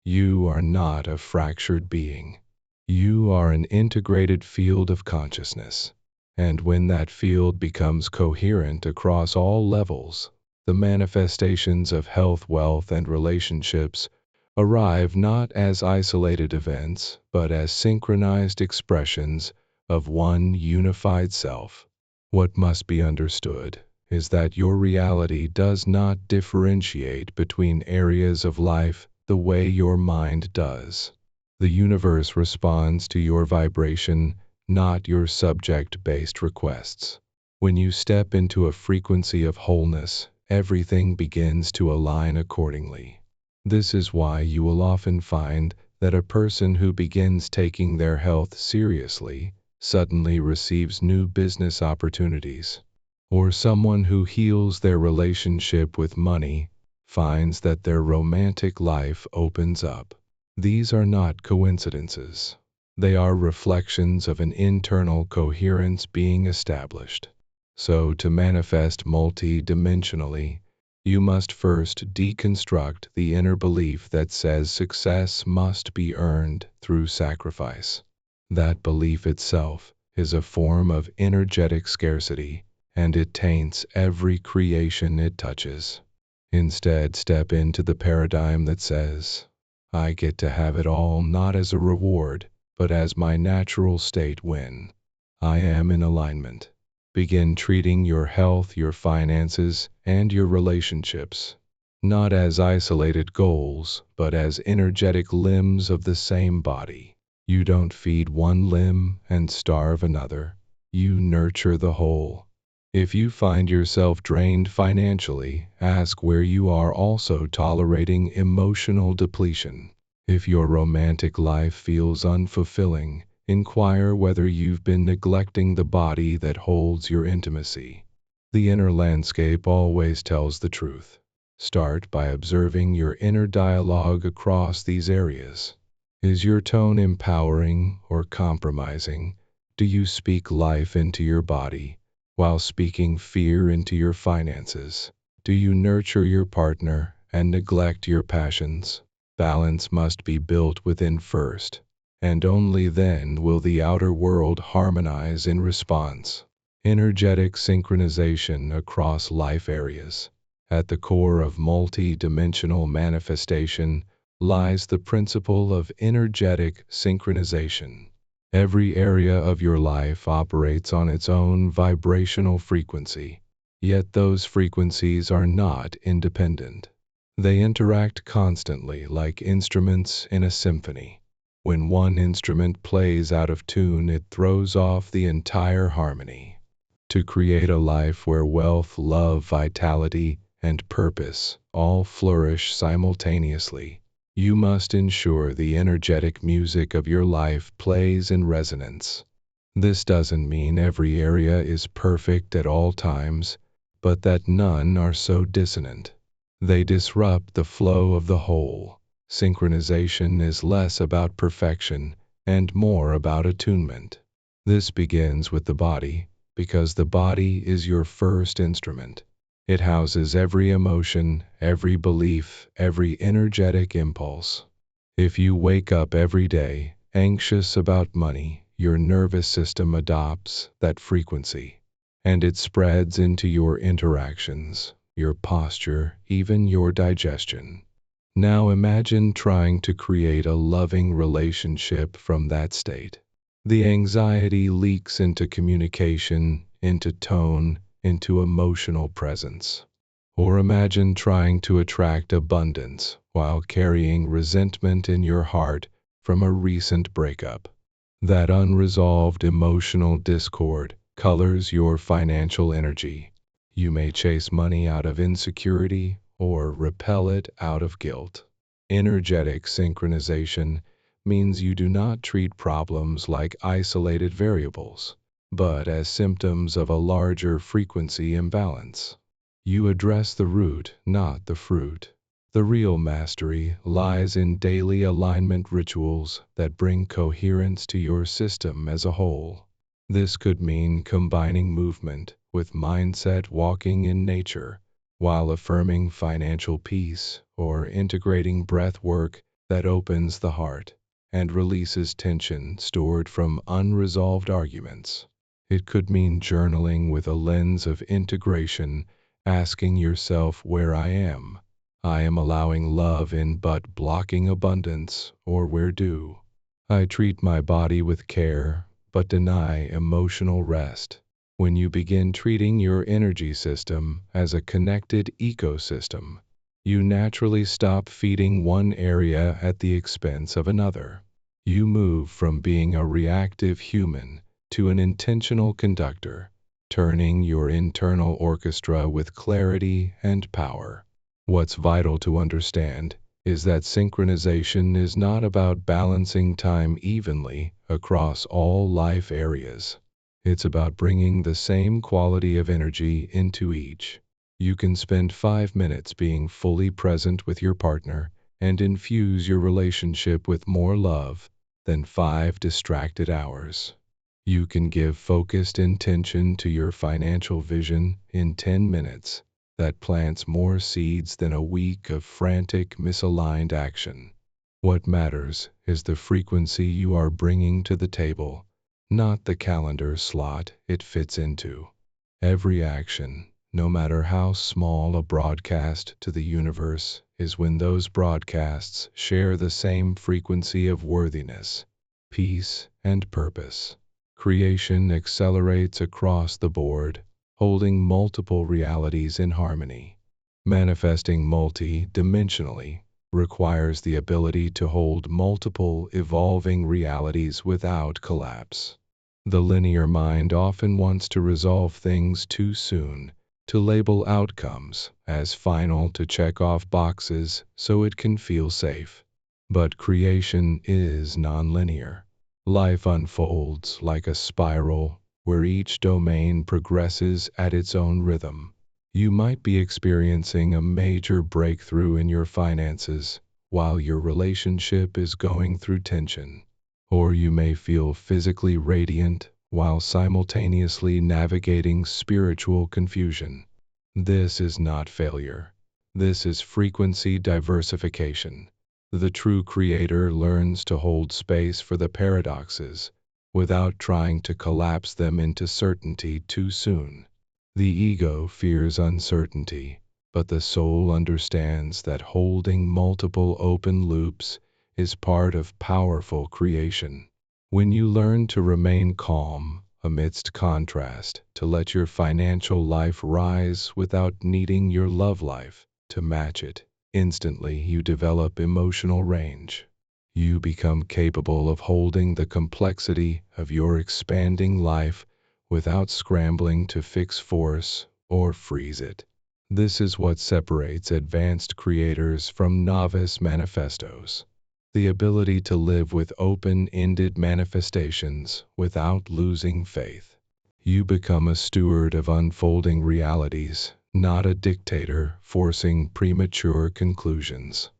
You are not a fractured being. You are an integrated field of consciousness. And when that field becomes coherent across all levels, the manifestations of health, wealth, and relationships arrive not as isolated events, but as synchronized expressions of one unified self. What must be understood is that your reality does not differentiate between areas of life the way your mind does. The universe responds to your vibration, not your subject-based requests. When you step into a frequency of wholeness, everything begins to align accordingly. This is why you will often find that a person who begins taking their health seriously suddenly receives new business opportunities, or someone who heals their relationship with money finds that their romantic life opens up. These are not coincidences. They are reflections of an internal coherence being established. So, to manifest multi-dimensionally, you must first deconstruct the inner belief that says success must be earned through sacrifice. That belief itself is a form of energetic scarcity, and it taints every creation it touches. Instead, step into the paradigm that says, I get to have it all, not as a reward, but as my natural state when I am in alignment. Begin treating your health, your finances, and your relationships not as isolated goals, but as energetic limbs of the same body. You don't feed one limb and starve another. You nurture the whole. If you find yourself drained financially, ask where you are also tolerating emotional depletion. If your romantic life feels unfulfilling, inquire whether you've been neglecting the body that holds your intimacy. The inner landscape always tells the truth. Start by observing your inner dialogue across these areas. Is your tone empowering or compromising? Do you speak life into your body while speaking fear into your finances? Do you nurture your partner and neglect your passions? Balance must be built within first, and only then will the outer world harmonize in response. Energetic synchronization across life areas. At the core of multi-dimensional manifestation lies the principle of energetic synchronization. Every area of your life operates on its own vibrational frequency, yet those frequencies are not independent. They interact constantly like instruments in a symphony. When one instrument plays out of tune, it throws off the entire harmony. To create a life where wealth, love, vitality, and purpose all flourish simultaneously, you must ensure the energetic music of your life plays in resonance. This doesn't mean every area is perfect at all times, but that none are so dissonant. They disrupt the flow of the whole. Synchronization is less about perfection and more about attunement. This begins with the body, because the body is your first instrument. It houses every emotion, every belief, every energetic impulse. If you wake up every day anxious about money, your nervous system adopts that frequency, and it spreads into your interactions, your posture, even your digestion. Now imagine trying to create a loving relationship from that state. The anxiety leaks into communication, into tone, into emotional presence. Or imagine trying to attract abundance while carrying resentment in your heart from a recent breakup. That unresolved emotional discord colors your financial energy. You may chase money out of insecurity or repel it out of guilt. Energetic synchronization means you do not treat problems like isolated variables, but as symptoms of a larger frequency imbalance. You address the root, not the fruit. The real mastery lies in daily alignment rituals that bring coherence to your system as a whole. This could mean combining movement with mindset, walking in nature, while affirming financial peace, or integrating breath work that opens the heart and releases tension stored from unresolved arguments. It could mean journaling with a lens of integration, asking yourself where I am allowing love in but blocking abundance, or where do I treat my body with care but deny emotional rest. When you begin treating your energy system as a connected ecosystem, you naturally stop feeding one area at the expense of another. You move from being a reactive human to an intentional conductor, turning your internal orchestra with clarity and power. What's vital to understand is that synchronization is not about balancing time evenly across all life areas. It's about bringing the same quality of energy into each. You can spend 5 minutes being fully present with your partner and infuse your relationship with more love than 5 distracted hours. You can give focused intention to your financial vision in 10 minutes that plants more seeds than a week of frantic, misaligned action. What matters is the frequency you are bringing to the table, not the calendar slot it fits into. Every action, no matter how small a broadcast to the universe, is when those broadcasts share the same frequency of worthiness, peace, and purpose. Creation accelerates across the board, holding multiple realities in harmony. Manifesting multi-dimensionally requires the ability to hold multiple evolving realities without collapse. The linear mind often wants to resolve things too soon, to label outcomes as final, to check off boxes so it can feel safe. But creation is nonlinear. Life unfolds like a spiral where each domain progresses at its own rhythm. You might be experiencing a major breakthrough in your finances while your relationship is going through tension. Or you may feel physically radiant while simultaneously navigating spiritual confusion. This is not failure. This is frequency diversification. The true creator learns to hold space for the paradoxes without trying to collapse them into certainty too soon. The ego fears uncertainty, but the soul understands that holding multiple open loops is part of powerful creation. When you learn to remain calm amidst contrast, to let your financial life rise without needing your love life to match it, instantly you develop emotional range. You become capable of holding the complexity of your expanding life without scrambling to fix force or freeze it. This is what separates advanced creators from novice manifestos. The ability to live with open-ended manifestations without losing faith. You become a steward of unfolding realities, not a dictator forcing premature conclusions.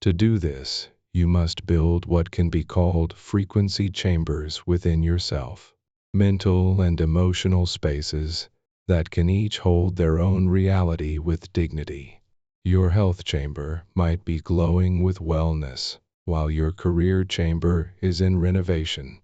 To do this, you must build what can be called frequency chambers within yourself. Mental and emotional spaces that can each hold their own reality with dignity. Your health chamber might be glowing with wellness, while your career chamber is in renovation.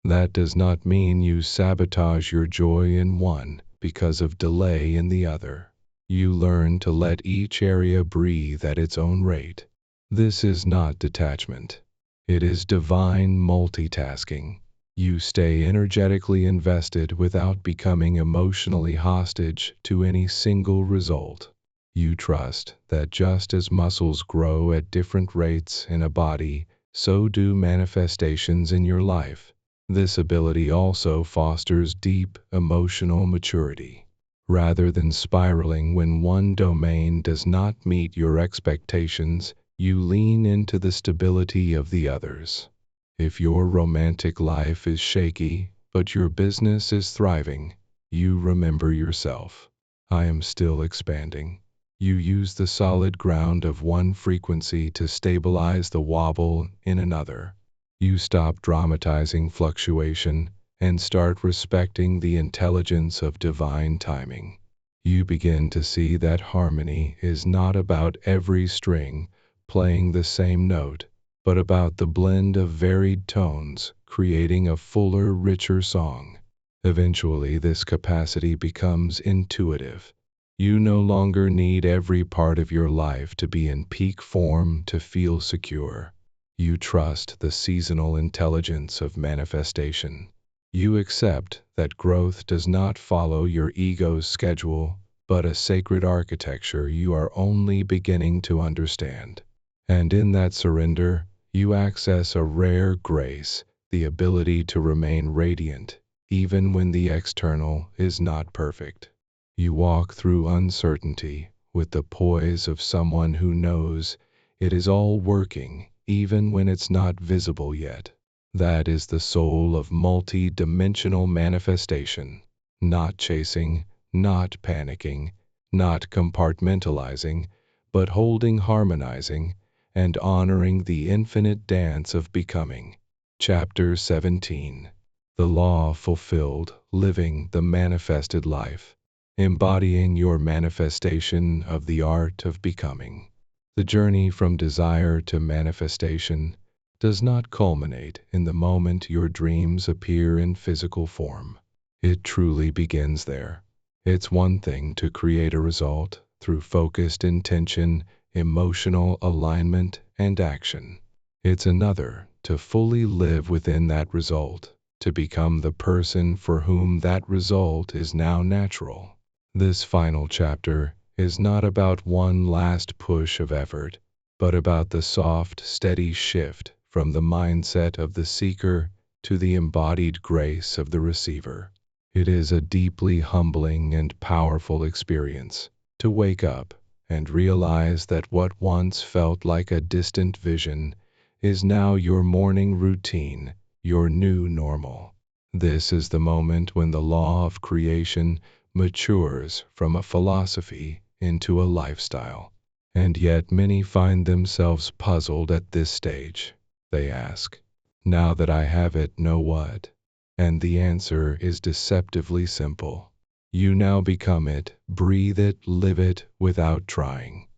That does not mean you sabotage your joy in one because of delay in the other. You learn to let each area breathe at its own rate. This is not detachment. It is divine multitasking. You stay energetically invested without becoming emotionally hostage to any single result. You trust that just as muscles grow at different rates in a body, so do manifestations in your life. This ability also fosters deep emotional maturity. Rather than spiraling when one domain does not meet your expectations, you lean into the stability of the others. If your romantic life is shaky, but your business is thriving, you remember yourself. I am still expanding. You use the solid ground of one frequency to stabilize the wobble in another. You stop dramatizing fluctuation and start respecting the intelligence of divine timing. You begin to see that harmony is not about every string playing the same note, but about the blend of varied tones, creating a fuller, richer song. Eventually, this capacity becomes intuitive. You no longer need every part of your life to be in peak form to feel secure. You trust the seasonal intelligence of manifestation. You accept that growth does not follow your ego's schedule, but a sacred architecture you are only beginning to understand. And in that surrender, you access a rare grace, the ability to remain radiant, even when the external is not perfect. You walk through uncertainty with the poise of someone who knows it is all working, even when it's not visible yet. That is the soul of multi-dimensional manifestation. Not chasing, not panicking, not compartmentalizing, but holding, harmonizing, and honoring the infinite dance of becoming. Chapter 17. The Law Fulfilled, Living the Manifested Life. Embodying your manifestation of the art of becoming. The journey from desire to manifestation does not culminate in the moment your dreams appear in physical form. It truly begins there. It's one thing to create a result through focused intention, emotional alignment, and action. It's another to fully live within that result, to become the person for whom that result is now natural. This final chapter is not about one last push of effort. but about the soft, steady shift from the mindset of the seeker to the embodied grace of the receiver. It is a deeply humbling and powerful experience to wake up and realize that what once felt like a distant vision is now your morning routine, your new normal. This is the moment when the law of creation matures from a philosophy into a lifestyle. And yet many find themselves puzzled at this stage. They ask, now that I have it, know what? And the answer is deceptively simple. You now become it, breathe it, live it without trying.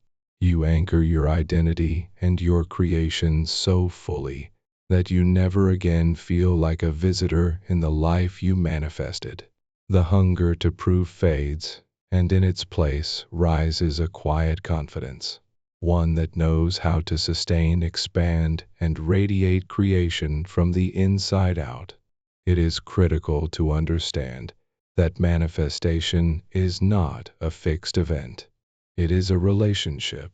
You anchor your identity and your creation so fully that you never again feel like a visitor in the life you manifested. The hunger to prove fades, and in its place rises a quiet confidence, one that knows how to sustain, expand, and radiate creation from the inside out. It is critical to understand that manifestation is not a fixed event. It is a relationship,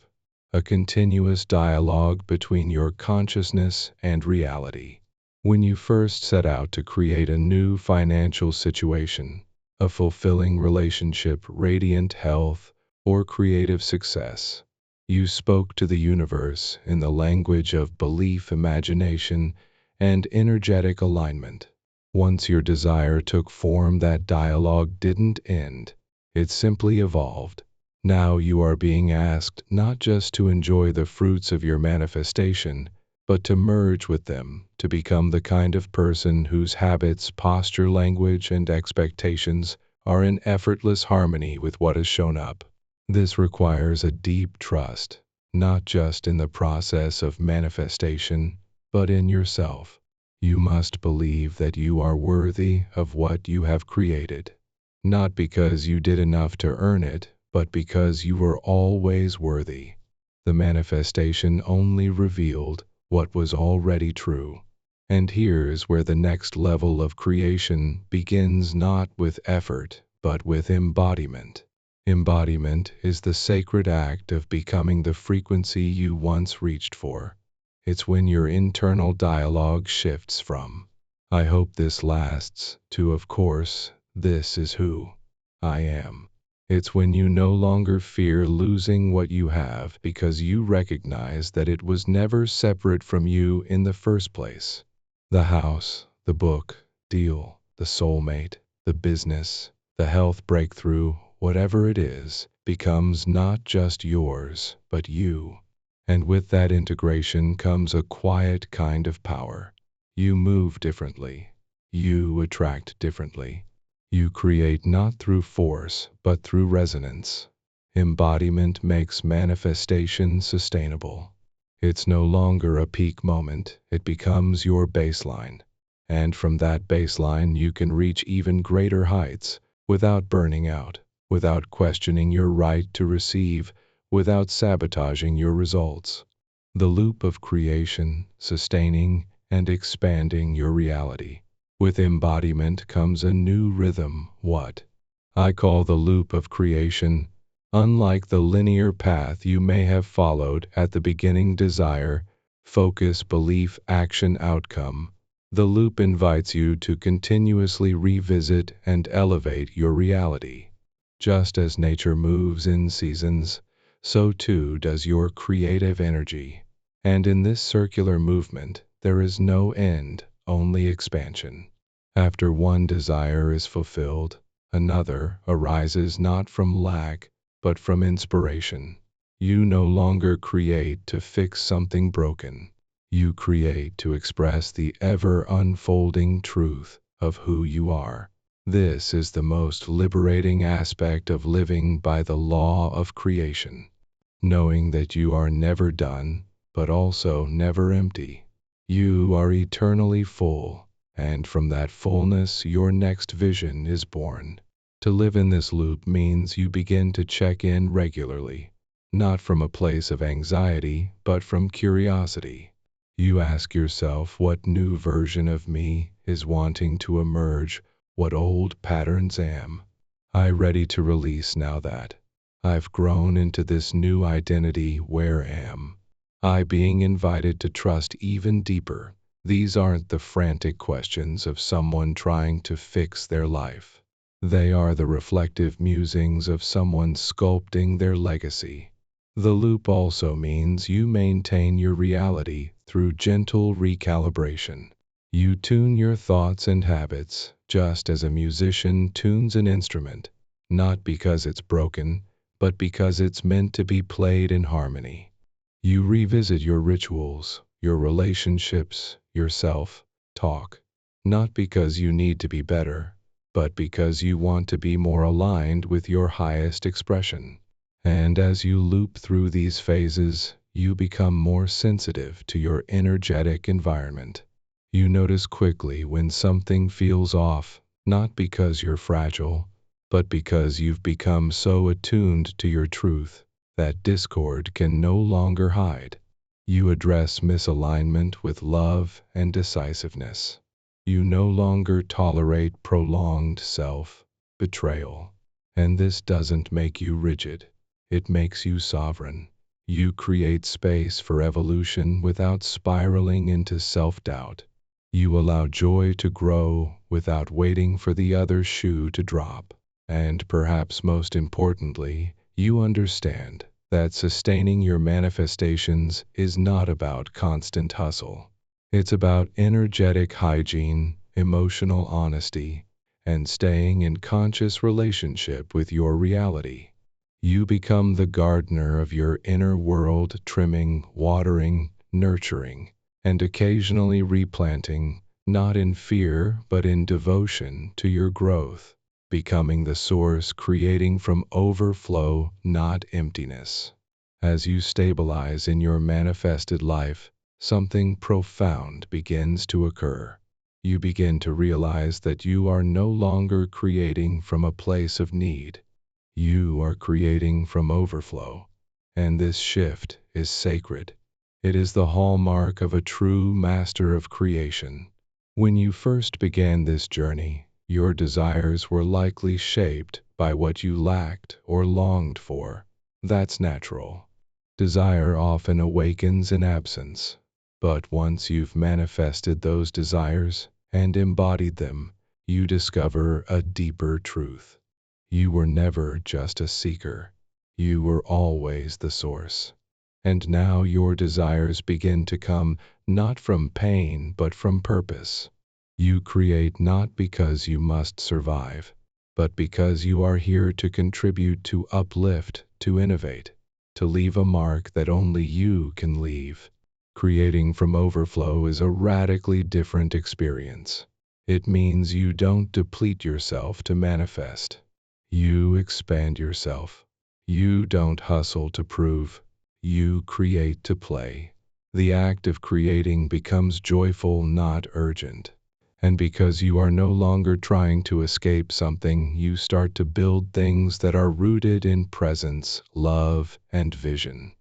a continuous dialogue between your consciousness and reality. When you first set out to create a new financial situation, a fulfilling relationship, radiant health, or creative success, you spoke to the universe in the language of belief, imagination, and energetic alignment. Once your desire took form, that dialogue didn't end. It simply evolved. Now you are being asked not just to enjoy the fruits of your manifestation, but to merge with them, to become the kind of person whose habits, posture, language, and expectations are in effortless harmony with what has shown up. This requires a deep trust, not just in the process of manifestation, but in yourself. You must believe that you are worthy of what you have created, not because you did enough to earn it, but because you were always worthy. The manifestation only revealed what was already true. And here's where the next level of creation begins, not with effort, but with embodiment. Embodiment is the sacred act of becoming the frequency you once reached for. It's when your internal dialogue shifts from, I hope this lasts, to, of course, this is who I am. It's when you no longer fear losing what you have because you recognize that it was never separate from you in the first place. The house, the book, deal, the soulmate, the business, the health breakthrough, whatever it is, becomes not just yours, but you. And with that integration comes a quiet kind of power. You move differently. You attract differently. You create not through force, but through resonance. Embodiment makes manifestation sustainable. It's no longer a peak moment, it becomes your baseline. And from that baseline, you can reach even greater heights without burning out, without questioning your right to receive, without sabotaging your results. The loop of creation, sustaining, and expanding your reality. With embodiment comes a new rhythm, what I call the loop of creation. Unlike the linear path you may have followed at the beginning, desire, focus, belief, action, outcome, the loop invites you to continuously revisit and elevate your reality. Just as nature moves in seasons, so too does your creative energy. And in this circular movement, there is no end, only expansion. After one desire is fulfilled, another arises, not from lack, but from inspiration. You no longer create to fix something broken. You create to express the ever-unfolding truth of who you are. This is the most liberating aspect of living by the law of creation. Knowing that you are never done, but also never empty. You are eternally full, and from that fullness your next vision is born. To live in this loop means you begin to check in regularly, not from a place of anxiety, but from curiosity. You ask yourself, what new version of me is wanting to emerge? What old patterns am I ready to release now that I've grown into this new identity? Where am being invited to trust even deeper. These aren't the frantic questions of someone trying to fix their life. They are the reflective musings of someone sculpting their legacy. The loop also means you maintain your reality through gentle recalibration. You tune your thoughts and habits just as a musician tunes an instrument, not because it's broken, but because it's meant to be played in harmony. You revisit your rituals, your relationships, your self-talk, not because you need to be better, but because you want to be more aligned with your highest expression. And as you loop through these phases, you become more sensitive to your energetic environment. You notice quickly when something feels off, not because you're fragile, but because you've become so attuned to your truth that discord can no longer hide. You address misalignment with love and decisiveness. You no longer tolerate prolonged self-betrayal. And this doesn't make you rigid. It makes you sovereign. You create space for evolution without spiraling into self-doubt. You allow joy to grow without waiting for the other shoe to drop. And perhaps most importantly, you understand that sustaining your manifestations is not about constant hustle. It's about energetic hygiene, emotional honesty, and staying in conscious relationship with your reality. You become the gardener of your inner world, trimming, watering, nurturing, and occasionally replanting, not in fear but in devotion to your growth, becoming the source creating from overflow, not emptiness. As you stabilize in your manifested life, something profound begins to occur. You begin to realize that you are no longer creating from a place of need. You are creating from overflow. And this shift is sacred. It is the hallmark of a true master of creation. When you first began this journey, your desires were likely shaped by what you lacked or longed for. That's natural. Desire often awakens in absence. But once you've manifested those desires and embodied them, you discover a deeper truth. You were never just a seeker. You were always the source. And now your desires begin to come not from pain but from purpose. You create not because you must survive, but because you are here to contribute, to uplift, to innovate, to leave a mark that only you can leave. Creating from overflow is a radically different experience. It means you don't deplete yourself to manifest. You expand yourself. You don't hustle to prove. You create to play. The act of creating becomes joyful, not urgent. And because you are no longer trying to escape something, you start to build things that are rooted in presence, love, and vision.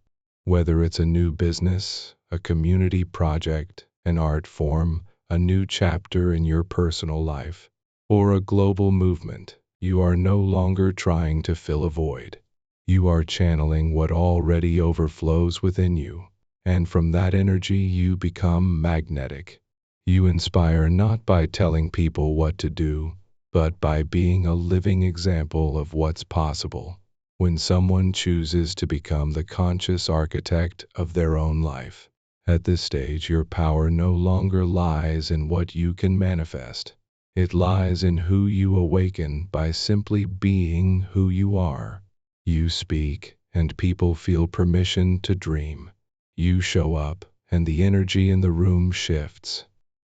Whether it's a new business, a community project, an art form, a new chapter in your personal life, or a global movement, you are no longer trying to fill a void. You are channeling what already overflows within you, and from that energy you become magnetic. You inspire not by telling people what to do, but by being a living example of what's possible when someone chooses to become the conscious architect of their own life. At this stage, your power no longer lies in what you can manifest. It lies in who you awaken by simply being who you are. You speak, and people feel permission to dream. You show up, and the energy in the room shifts.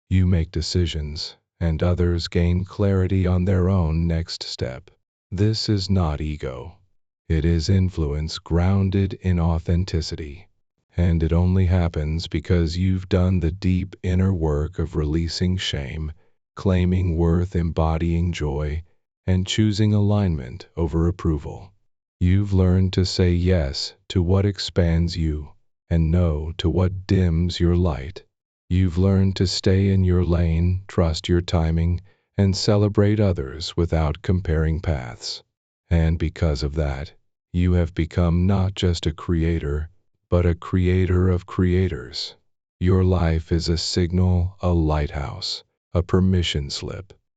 You make decisions, and others gain clarity on their own next step. This is not ego. It is influence grounded in authenticity. And it only happens because you've done the deep inner work of releasing shame, claiming worth, embodying joy, and choosing alignment over approval. You've learned to say yes to what expands you, and no to what dims your light. You've learned to stay in your lane, trust your timing, and celebrate others without comparing paths. And because of that, you have become not just a creator, but a creator of creators. Your life is a signal, a lighthouse, a permission slip,